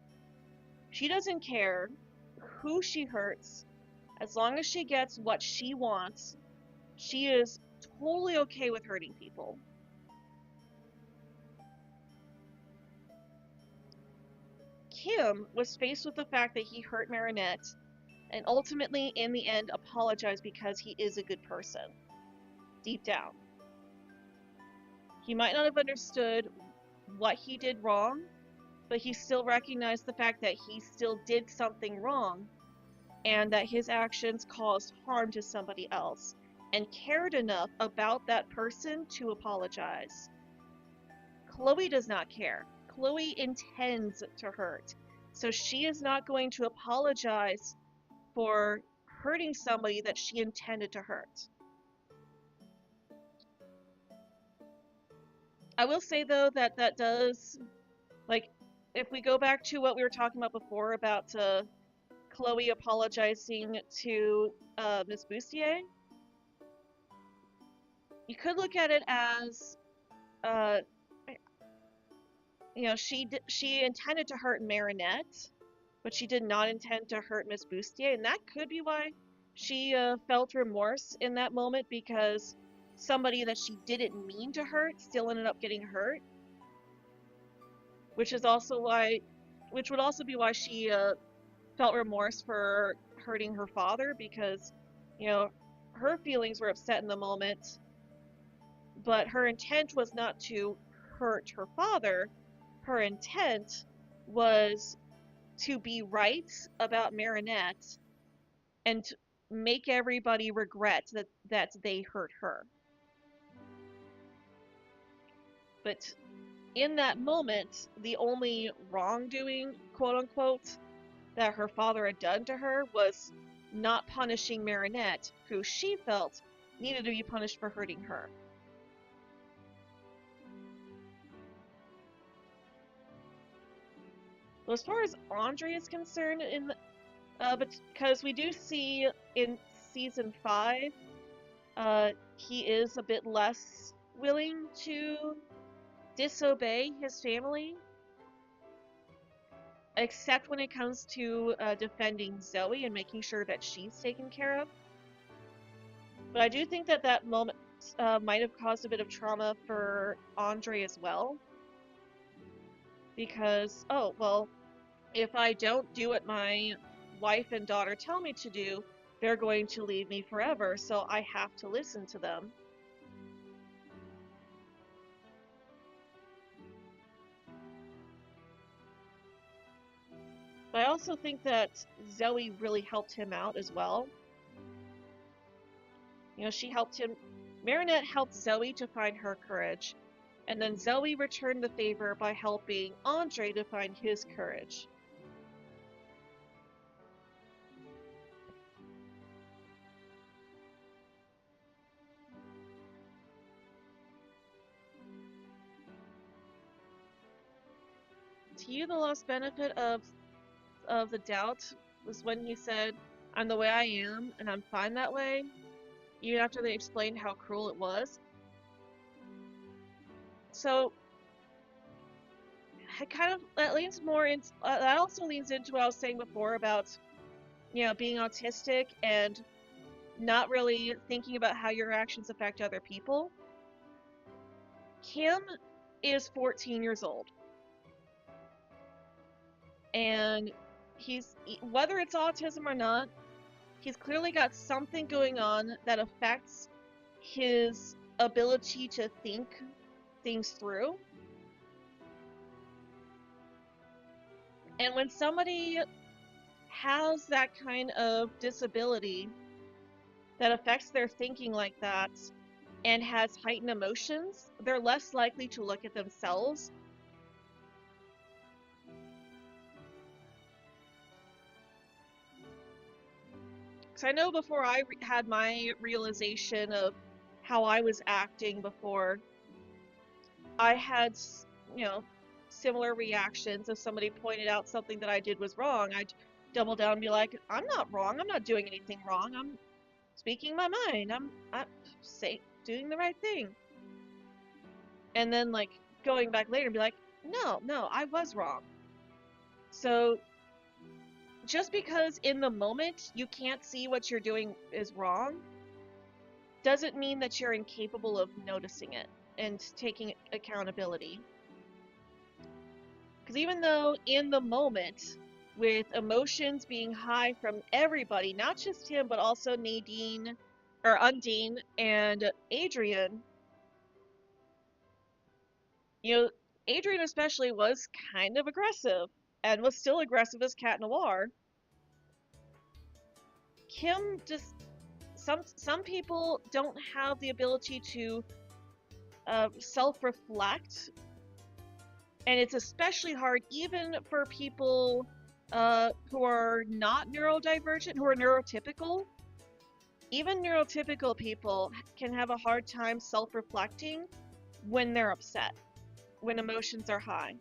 She doesn't care who she hurts. As long as she gets what she wants, she is totally okay with hurting people. Kim was faced with the fact that he hurt Marinette and ultimately, in the end, apologized because he is a good person. Deep down. He might not have understood what he did wrong, but he still recognized the fact that he still did something wrong and that his actions caused harm to somebody else and cared enough about that person to apologize. Chloe does not care. Chloe intends to hurt, so she is not going to apologize for hurting somebody that she intended to hurt. I will say, though, that does, like, if we go back to what we were talking about before about Chloe apologizing to Miss Bustier, you could look at it as, she intended to hurt Marinette, but she did not intend to hurt Miss Bustier, and that could be why she felt remorse in that moment, because somebody that she didn't mean to hurt still ended up getting hurt, which would also be why she felt remorse for hurting her father, because, her feelings were upset in the moment, but her intent was not to hurt her father. Her intent was to be right about Marinette and make everybody regret that they hurt her. But in that moment, the only wrongdoing, quote unquote, that her father had done to her was not punishing Marinette, who she felt needed to be punished for hurting her. Well, as far as Andre is concerned, because we do see in season 5, he is a bit less willing to disobey his family, except when it comes to defending Zoe and making sure that she's taken care of. But I do think that moment might have caused a bit of trauma for Andre as well, because, oh, well, if I don't do what my wife and daughter tell me to do, they're going to leave me forever, so I have to listen to them. But I also think that Zoe really helped him out as well. She helped him. Marinette helped Zoe to find her courage, and then Zoe returned the favor by helping Andre to find his courage. To you, the lost benefit of the doubt was when he said, "I'm the way I am, and I'm fine that way," even after they explained how cruel it was. So, that also leans into what I was saying before about, being autistic and not really thinking about how your actions affect other people. Kim is 14 years old. And whether it's autism or not, he's clearly got something going on that affects his ability to think things through. And when somebody has that kind of disability that affects their thinking like that and has heightened emotions, they're less likely to look at themselves. Because I know before I had my realization of how I was acting before, I had, you know, similar reactions. If somebody pointed out something that I did was wrong, I'd double down and be like, I'm not wrong. I'm not doing anything wrong. I'm speaking my mind. I'm doing the right thing. And then, like, going back later and be like, no, I was wrong. So just because in the moment you can't see what you're doing is wrong doesn't mean that you're incapable of noticing it and taking accountability. Because even though in the moment, with emotions being high from everybody, not just him, but also Undine and Adrian, Adrian especially was kind of aggressive and was still aggressive as Cat Noir. Kim just some people don't have the ability to self-reflect, and it's especially hard even for people who are not neurodivergent, who are neurotypical. Even neurotypical people can have a hard time self-reflecting when they're upset, when emotions are high.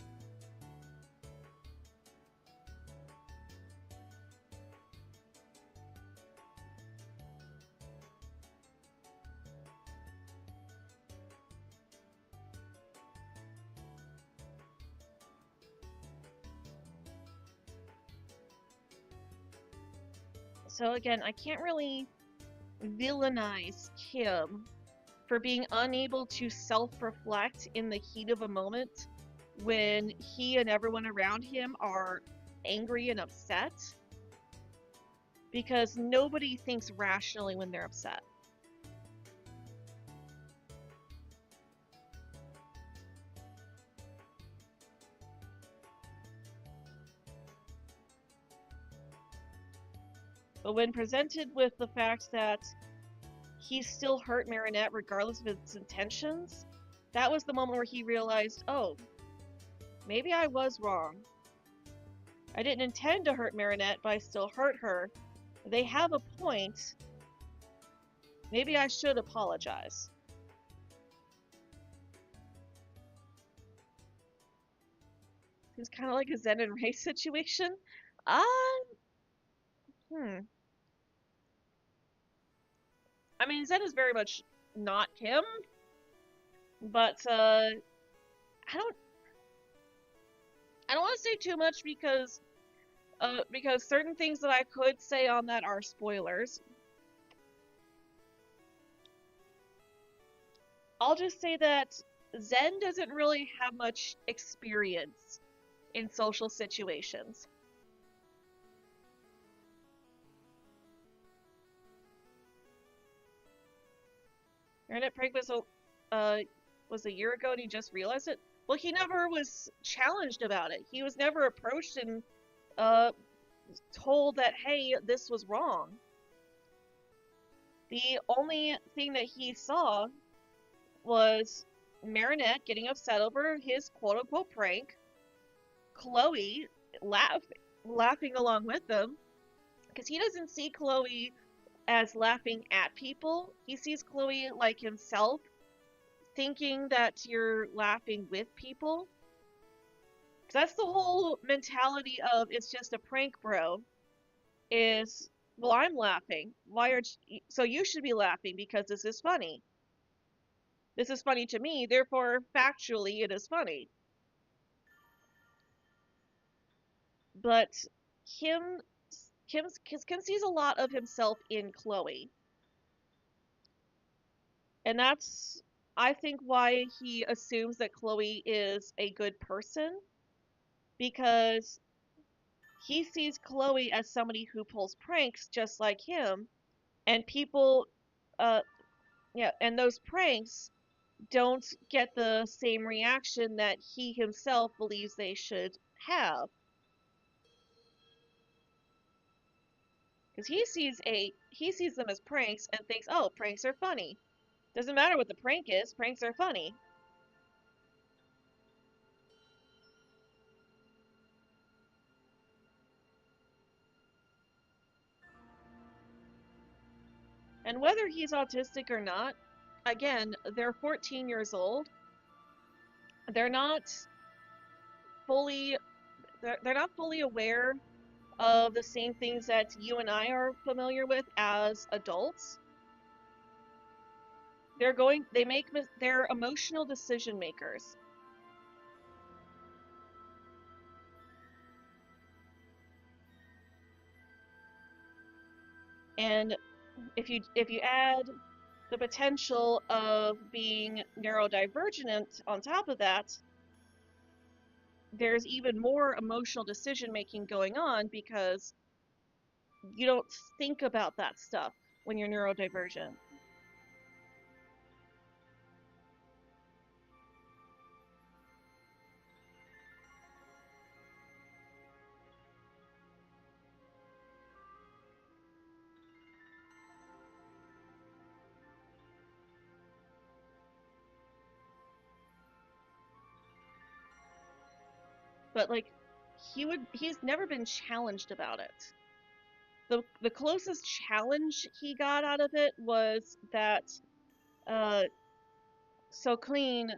So again, I can't really villainize Kim for being unable to self-reflect in the heat of a moment when he and everyone around him are angry and upset, because nobody thinks rationally when they're upset. But when presented with the fact that he still hurt Marinette regardless of his intentions, that was the moment where he realized, oh, maybe I was wrong. I didn't intend to hurt Marinette, but I still hurt her. They have a point. Maybe I should apologize. It's kind of like a Zen and Ray situation. I mean, Zen is very much not him, but I don't want to say too much because certain things that I could say on that are spoilers. I'll just say that Zen doesn't really have much experience in social situations. Internet prank was a year ago and he just realized it. Well, he never was challenged about it. He was never approached and told that, hey, this was wrong. The only thing that he saw was Marinette getting upset over his quote-unquote prank, Chloe laughing along with them, because he doesn't see Chloe as laughing at people. He sees Chloe like himself, thinking that you're laughing with people. That's the whole mentality of it's just a prank, bro. Is, well, I'm laughing. So you should be laughing because this is funny. This is funny to me, therefore factually it is funny. But Kim sees a lot of himself in Chloe. And that's, I think, why he assumes that Chloe is a good person, because he sees Chloe as somebody who pulls pranks just like him, and people, uh, yeah, and those pranks don't get the same reaction that he himself believes they should have. Because he sees them as pranks and thinks, oh, pranks are funny. Doesn't matter what the prank is, pranks are funny. And whether he's autistic or not, again, they're 14 years old. They're not fully they're not fully aware of the same things that you and I are familiar with as adults. They're emotional decision makers. And if you add the potential of being neurodivergent on top of that, there's even more emotional decision making going on because you don't think about that stuff when you're neurodivergent. But like he's never been challenged about it. The closest challenge he got out of it was that uh So Clean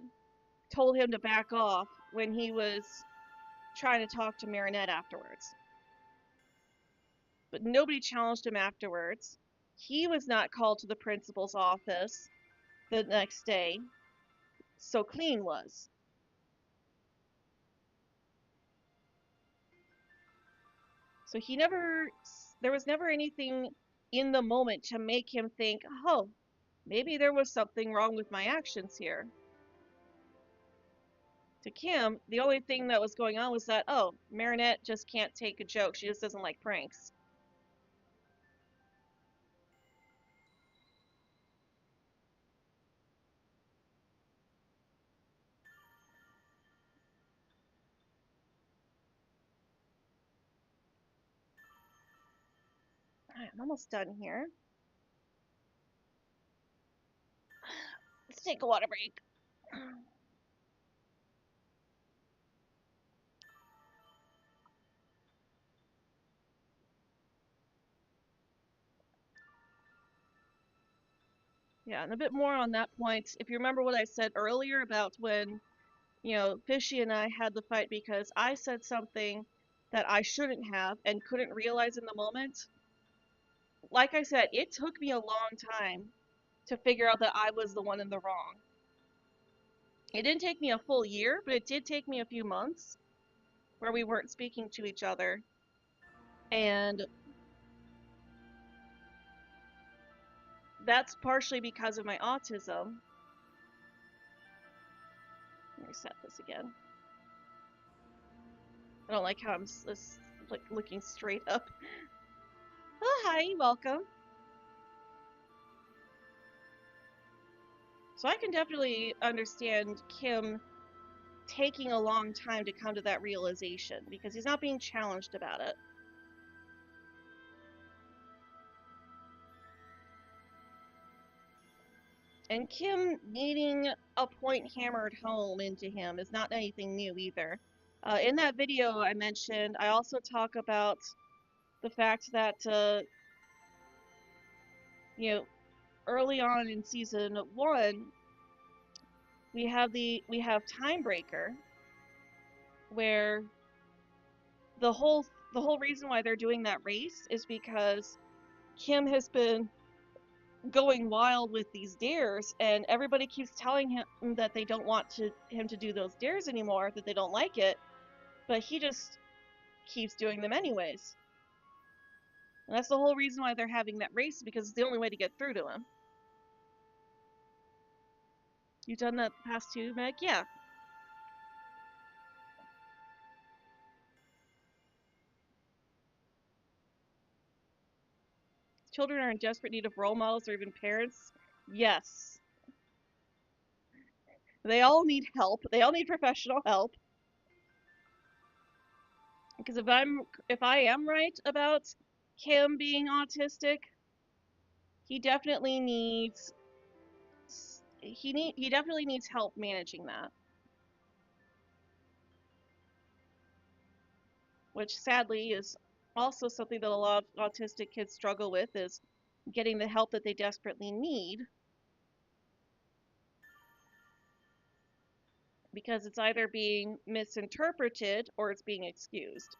told him to back off when he was trying to talk to Marinette afterwards. But nobody challenged him afterwards. He was not called to the principal's office the next day. So Clean was. So there was never anything in the moment to make him think, oh, maybe there was something wrong with my actions here. To Kim, the only thing that was going on was that, oh, Marinette just can't take a joke. She just doesn't like pranks. All right, I'm almost done here. Let's take a water break. Yeah, and a bit more on that point. If you remember what I said earlier about when, Fishy and I had the fight because I said something that I shouldn't have and couldn't realize in the moment. Like I said, it took me a long time to figure out that I was the one in the wrong. It didn't take me a full year, but it did take me a few months where we weren't speaking to each other. And that's partially because of my autism. Let me set this again. I don't like how I'm like looking straight up. Oh, hi, welcome. So I can definitely understand Kim taking a long time to come to that realization because he's not being challenged about it. And Kim needing a point hammered home into him is not anything new either. In that video I mentioned, I also talk about the fact that, early on in season 1, we have Timebreaker, where the whole reason why they're doing that race is because Kim has been going wild with these dares, and everybody keeps telling him that they don't want him to do those dares anymore, that they don't like it, but he just keeps doing them anyways. And that's the whole reason why they're having that race, because it's the only way to get through to him. You done that past two, Meg? Yeah. Children are in desperate need of role models or even parents. Yes. They all need help. They all need professional help. Because if I am right about him being autistic, he definitely needs he definitely needs help managing that. Which sadly is also something that a lot of autistic kids struggle with, is getting the help that they desperately need, because it's either being misinterpreted or it's being excused.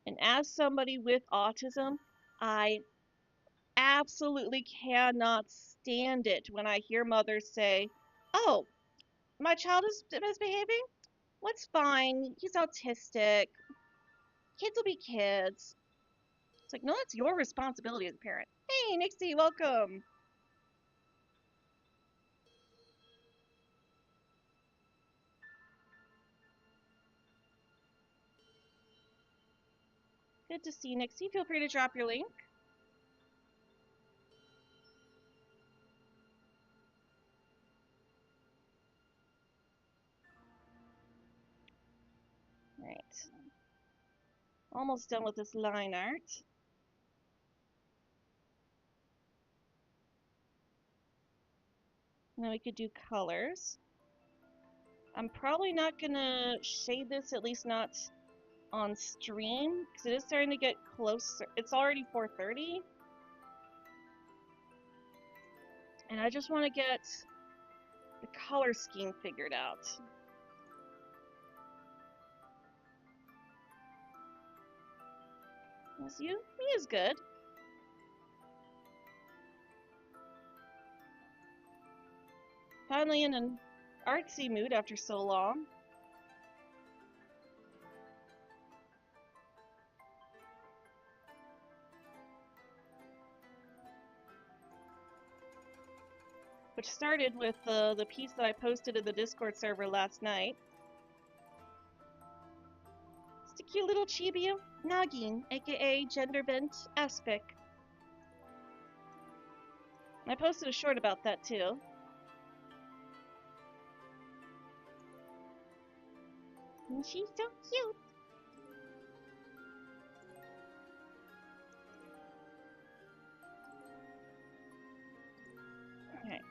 And as somebody with autism, I absolutely cannot stand it when I hear mothers say, "Oh, my child is misbehaving? What's fine? He's autistic. Kids will be kids." It's like, no, that's your responsibility as a parent. Hey, Nixie, welcome. Good to see you, Nixie. Feel free to drop your link. All right. Almost done with this line art. Now we could do colors. I'm probably not gonna shade this, at least not on stream, because it is starting to get closer. It's already 4:30. And I just want to get the color scheme figured out. As you, he is good. Finally in an artsy mood after so long. Which started with the piece that I posted in the Discord server last night. It's a cute little chibi of Nagin, aka Gender Bent Aspic. I posted a short about that too. And she's so cute. Alright.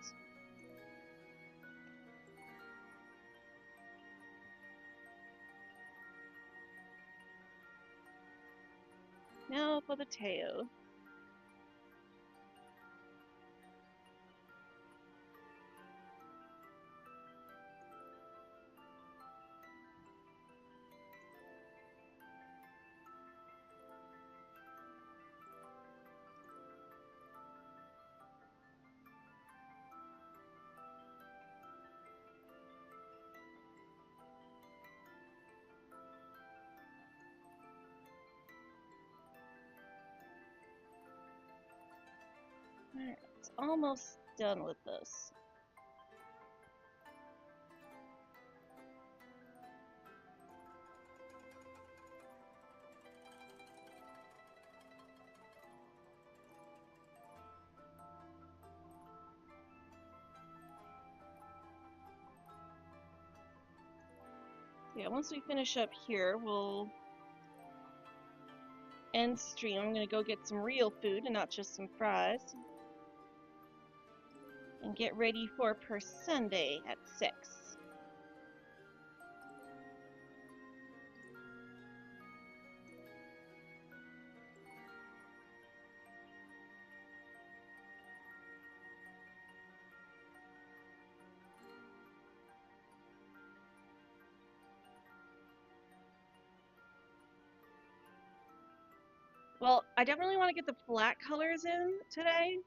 Now for the tail. Alright, almost done with this. Yeah, once we finish up here, we'll end stream. I'm gonna go get some real food and not just some fries. And get ready for Per Sunday at 6. Well, I definitely want to get the flat colors in today,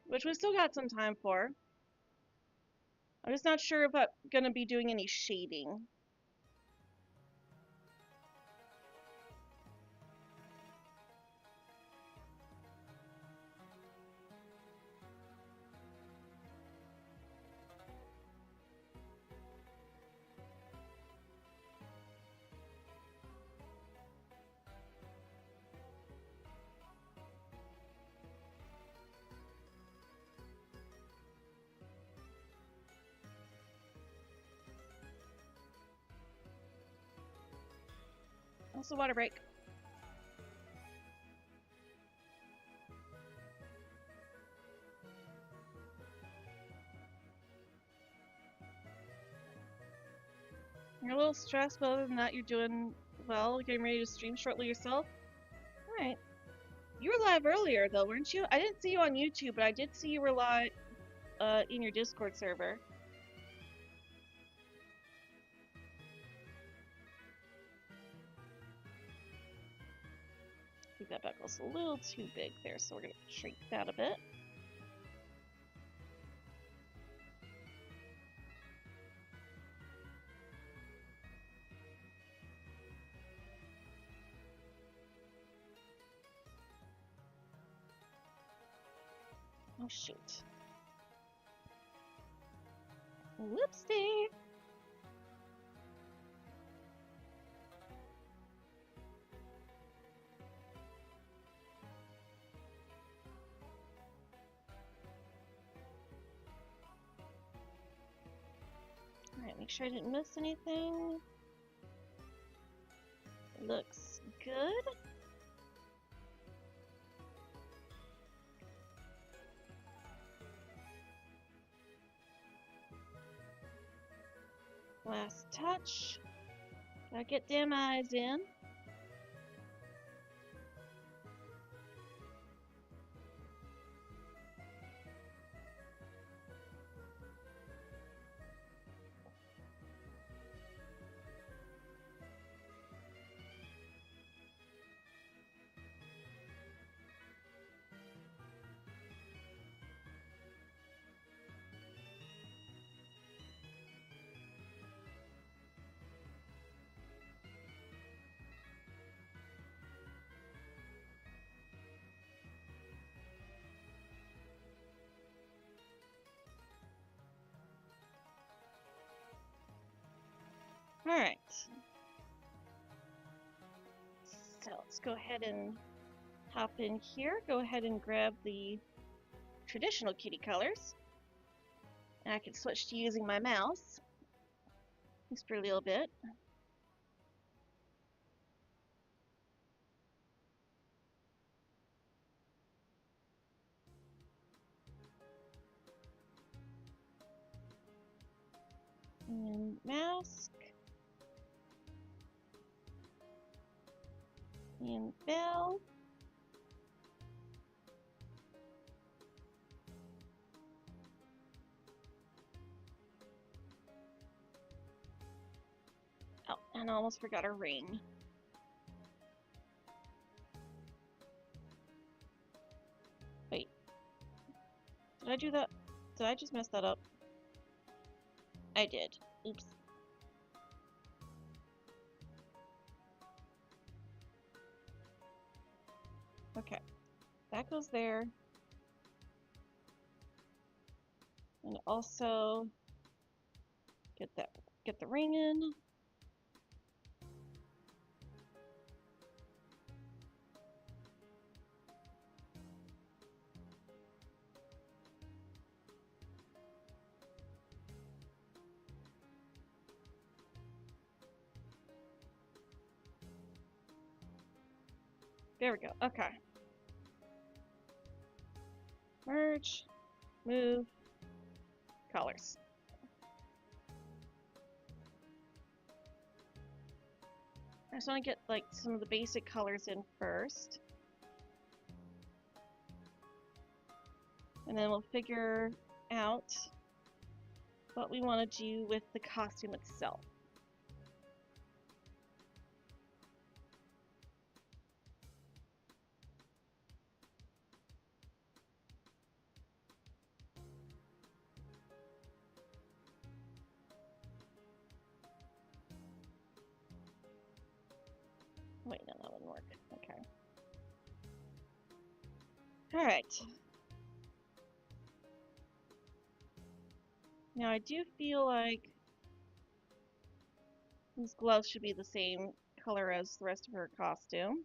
which we still got some time for. I'm just not sure if I'm going to be doing any shading. What's the water break? You're a little stressed, but other than that, you're doing well. Getting ready to stream shortly yourself. Alright. You were live earlier, though, weren't you? I didn't see you on YouTube, but I did see you were live in your Discord server. I think that buckle's a little too big there, so we're going to shrink that a bit. Oh, shoot. Whoopsie! Alright, make sure I didn't miss anything. Looks good. Last touch. Gotta get them eyes in. Alright. So let's go ahead and hop in here. Go ahead and grab the traditional kitty colors. And I can switch to using my mouse. Just for a little bit. And mask. And bell. Oh, and I almost forgot a ring. Wait. Did I do that? Did I just mess that up? I did. Oops. Okay. That goes there. And also get the ring in. There we go. Okay. Merge, move, colors. I just want to get like some of the basic colors in first. And then we'll figure out what we want to do with the costume itself. Wait, no, that wouldn't work. Okay. Alright. Now I do feel like these gloves should be the same color as the rest of her costume.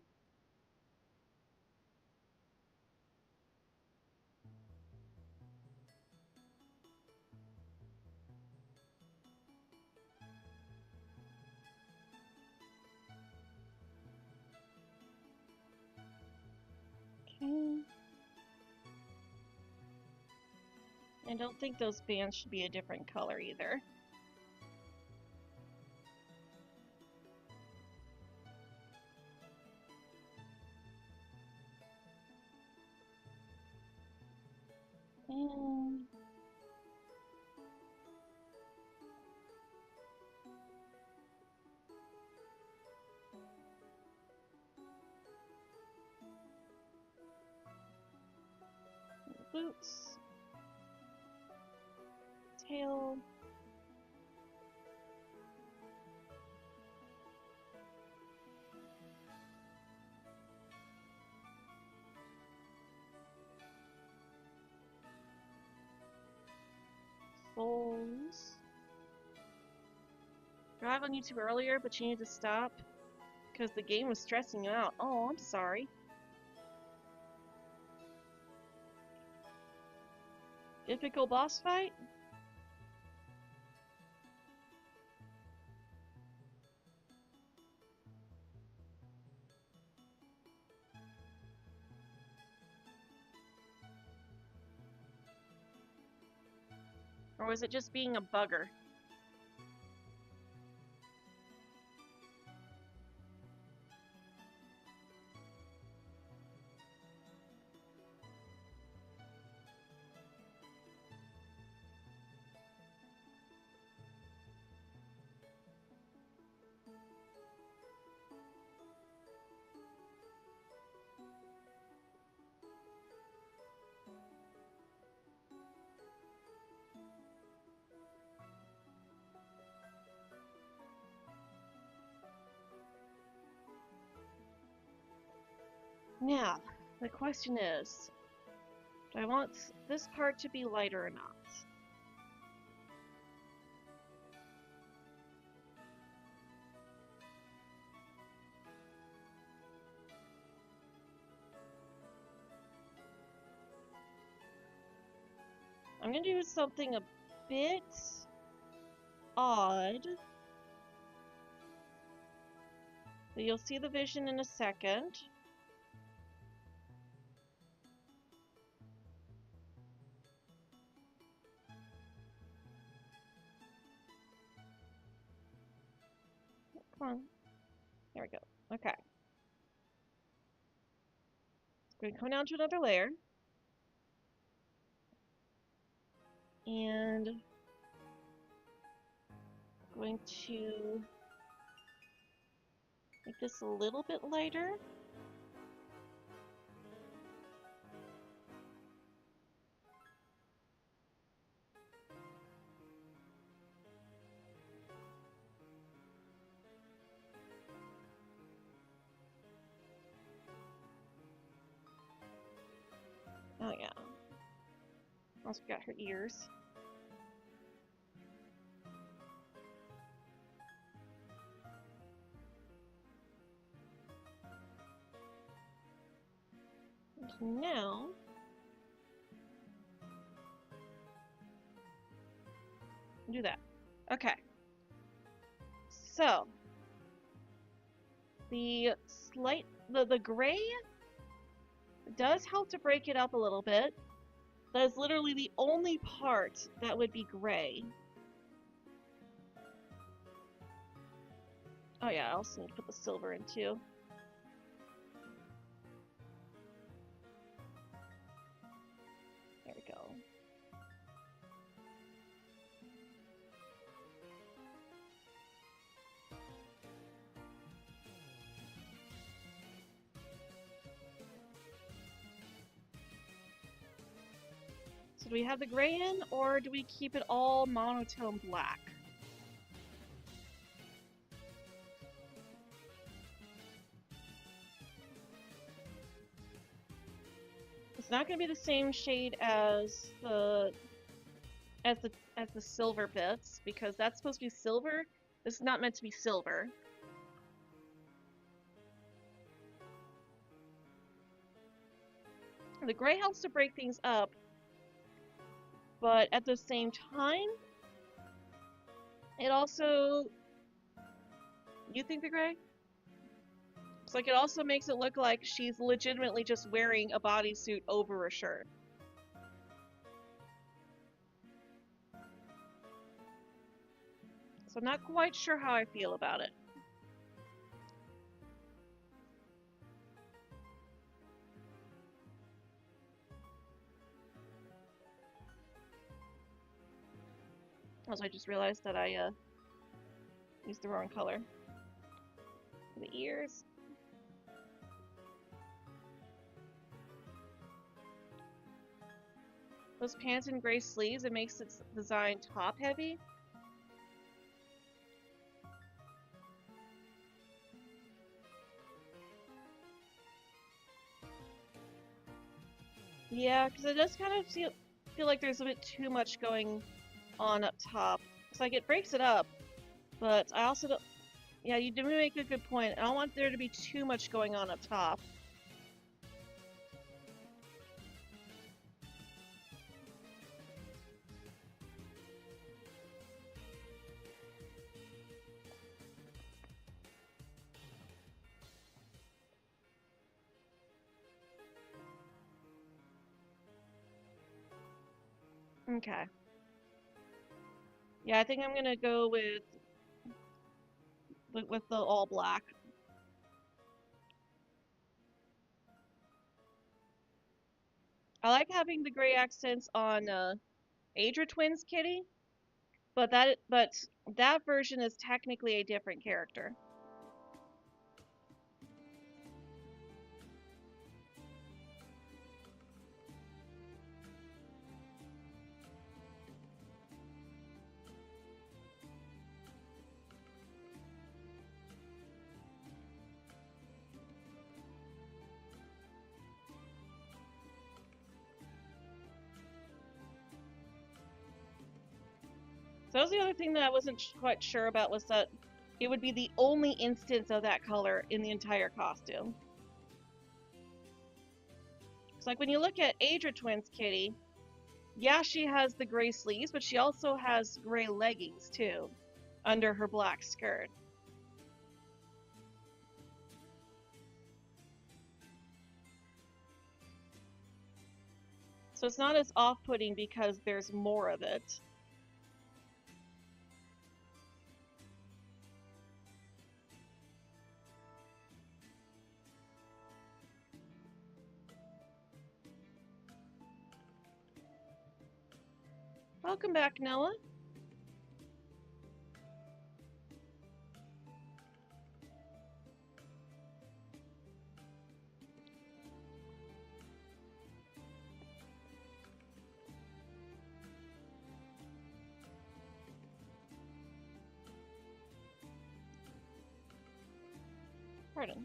I don't think those bands should be a different color either. And boots, tail, soles. Drive on YouTube earlier, but you need to stop because the game was stressing you out. Oh, I'm sorry. Difficult boss fight? Or was it just being a bugger? Now, the question is, do I want this part to be lighter or not? I'm going to do something a bit odd. But you'll see the vision in a second. Come on. There we go. Okay. We're going to come down to another layer. And I'm going to make this a little bit lighter. Oh yeah. Also got her ears. And now do that. Okay. So the gray does help to break it up a little bit. That is literally the only part that would be gray. Oh yeah, I also need to put the silver in too. There we go. So do we have the gray in, or do we keep it all monotone black? It's not going to be the same shade as the silver bits, because that's supposed to be silver. This is not meant to be silver. The gray helps to break things up, but at the same time, it also... You think the gray? It's like it also makes it look like she's legitimately just wearing a bodysuit over a shirt. So I'm not quite sure how I feel about it. Also, I just realized that I used the wrong color. The ears. Those pants and gray sleeves, it makes its design top heavy. Yeah, because it does kind of feel like there's a bit too much going on up top. It's like it breaks it up, but I also don't. Yeah, you did make a good point. I don't want there to be too much going on up top. Okay. Yeah, I think I'm gonna go with the all black. I like having the gray accents on Adra Twins Kitty, but that version is technically a different character. So that was the other thing that I wasn't quite sure about, was that it would be the only instance of that color in the entire costume. It's like when you look at Adra Twins Kitty, yeah, she has the gray sleeves, but she also has gray leggings too, under her black skirt. So it's not as off-putting because there's more of it. Welcome back, Noah. Pardon.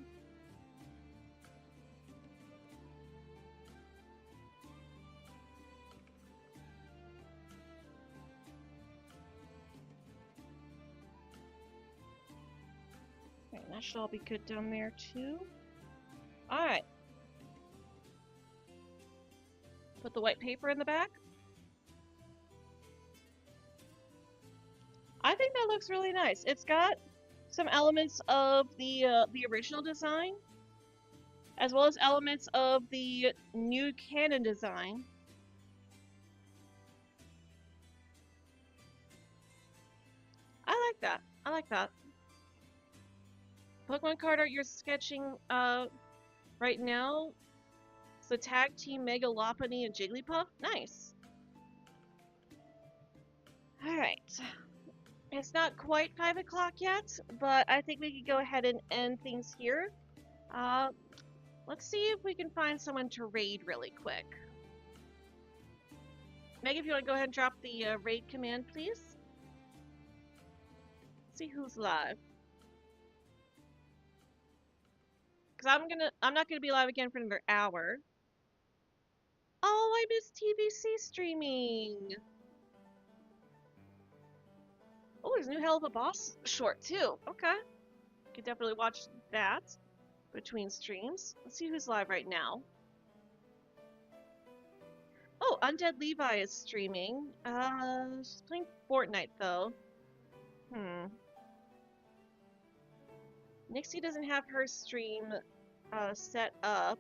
Alright, that should all be good down there too. Alright. Put the white paper in the back. I think that looks really nice. It's got some elements of the original design, as well as elements of the new canon design. I like that. I like that. Pokemon card art you're sketching right now. It's the tag team Mega Lopunny and Jigglypuff. Nice. Alright. It's not quite 5 o'clock yet, but I think we could go ahead and end things here. Let's see if we can find someone to raid really quick. Meg, if you want to go ahead and drop the raid command, please. Let's see who's live. Because I'm not gonna be live again for another hour. Oh, I missed TVC streaming. Oh, there's a new Hell of a Boss short too. Okay, could definitely watch that between streams. Let's see who's live right now. Oh, Undead Levi is streaming. She's playing Fortnite though. Nixie doesn't have her stream set up.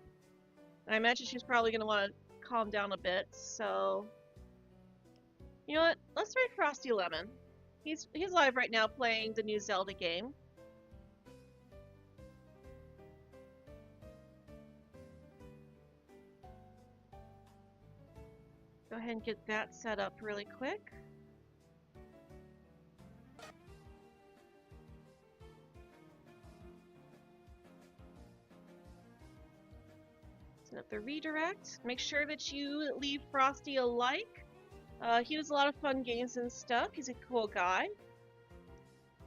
And I imagine she's probably gonna want to calm down a bit. So, you know what? Let's raid Frosty Lemon. He's live right now playing the new Zelda game. Go ahead and get that set up really quick. Set up the redirect. Make sure that you leave Frosty a like. He does a lot of fun games and stuff. He's a cool guy.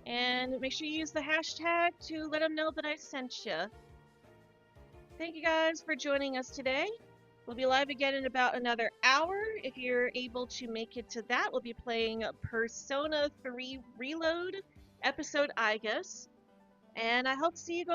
And make sure you use the hashtag to let him know that I sent you. Thank you guys for joining us today. We'll be live again in about another hour. If you're able to make it to that, we'll be playing Persona 3 Reload, episode I guess. And I hope to see you guys.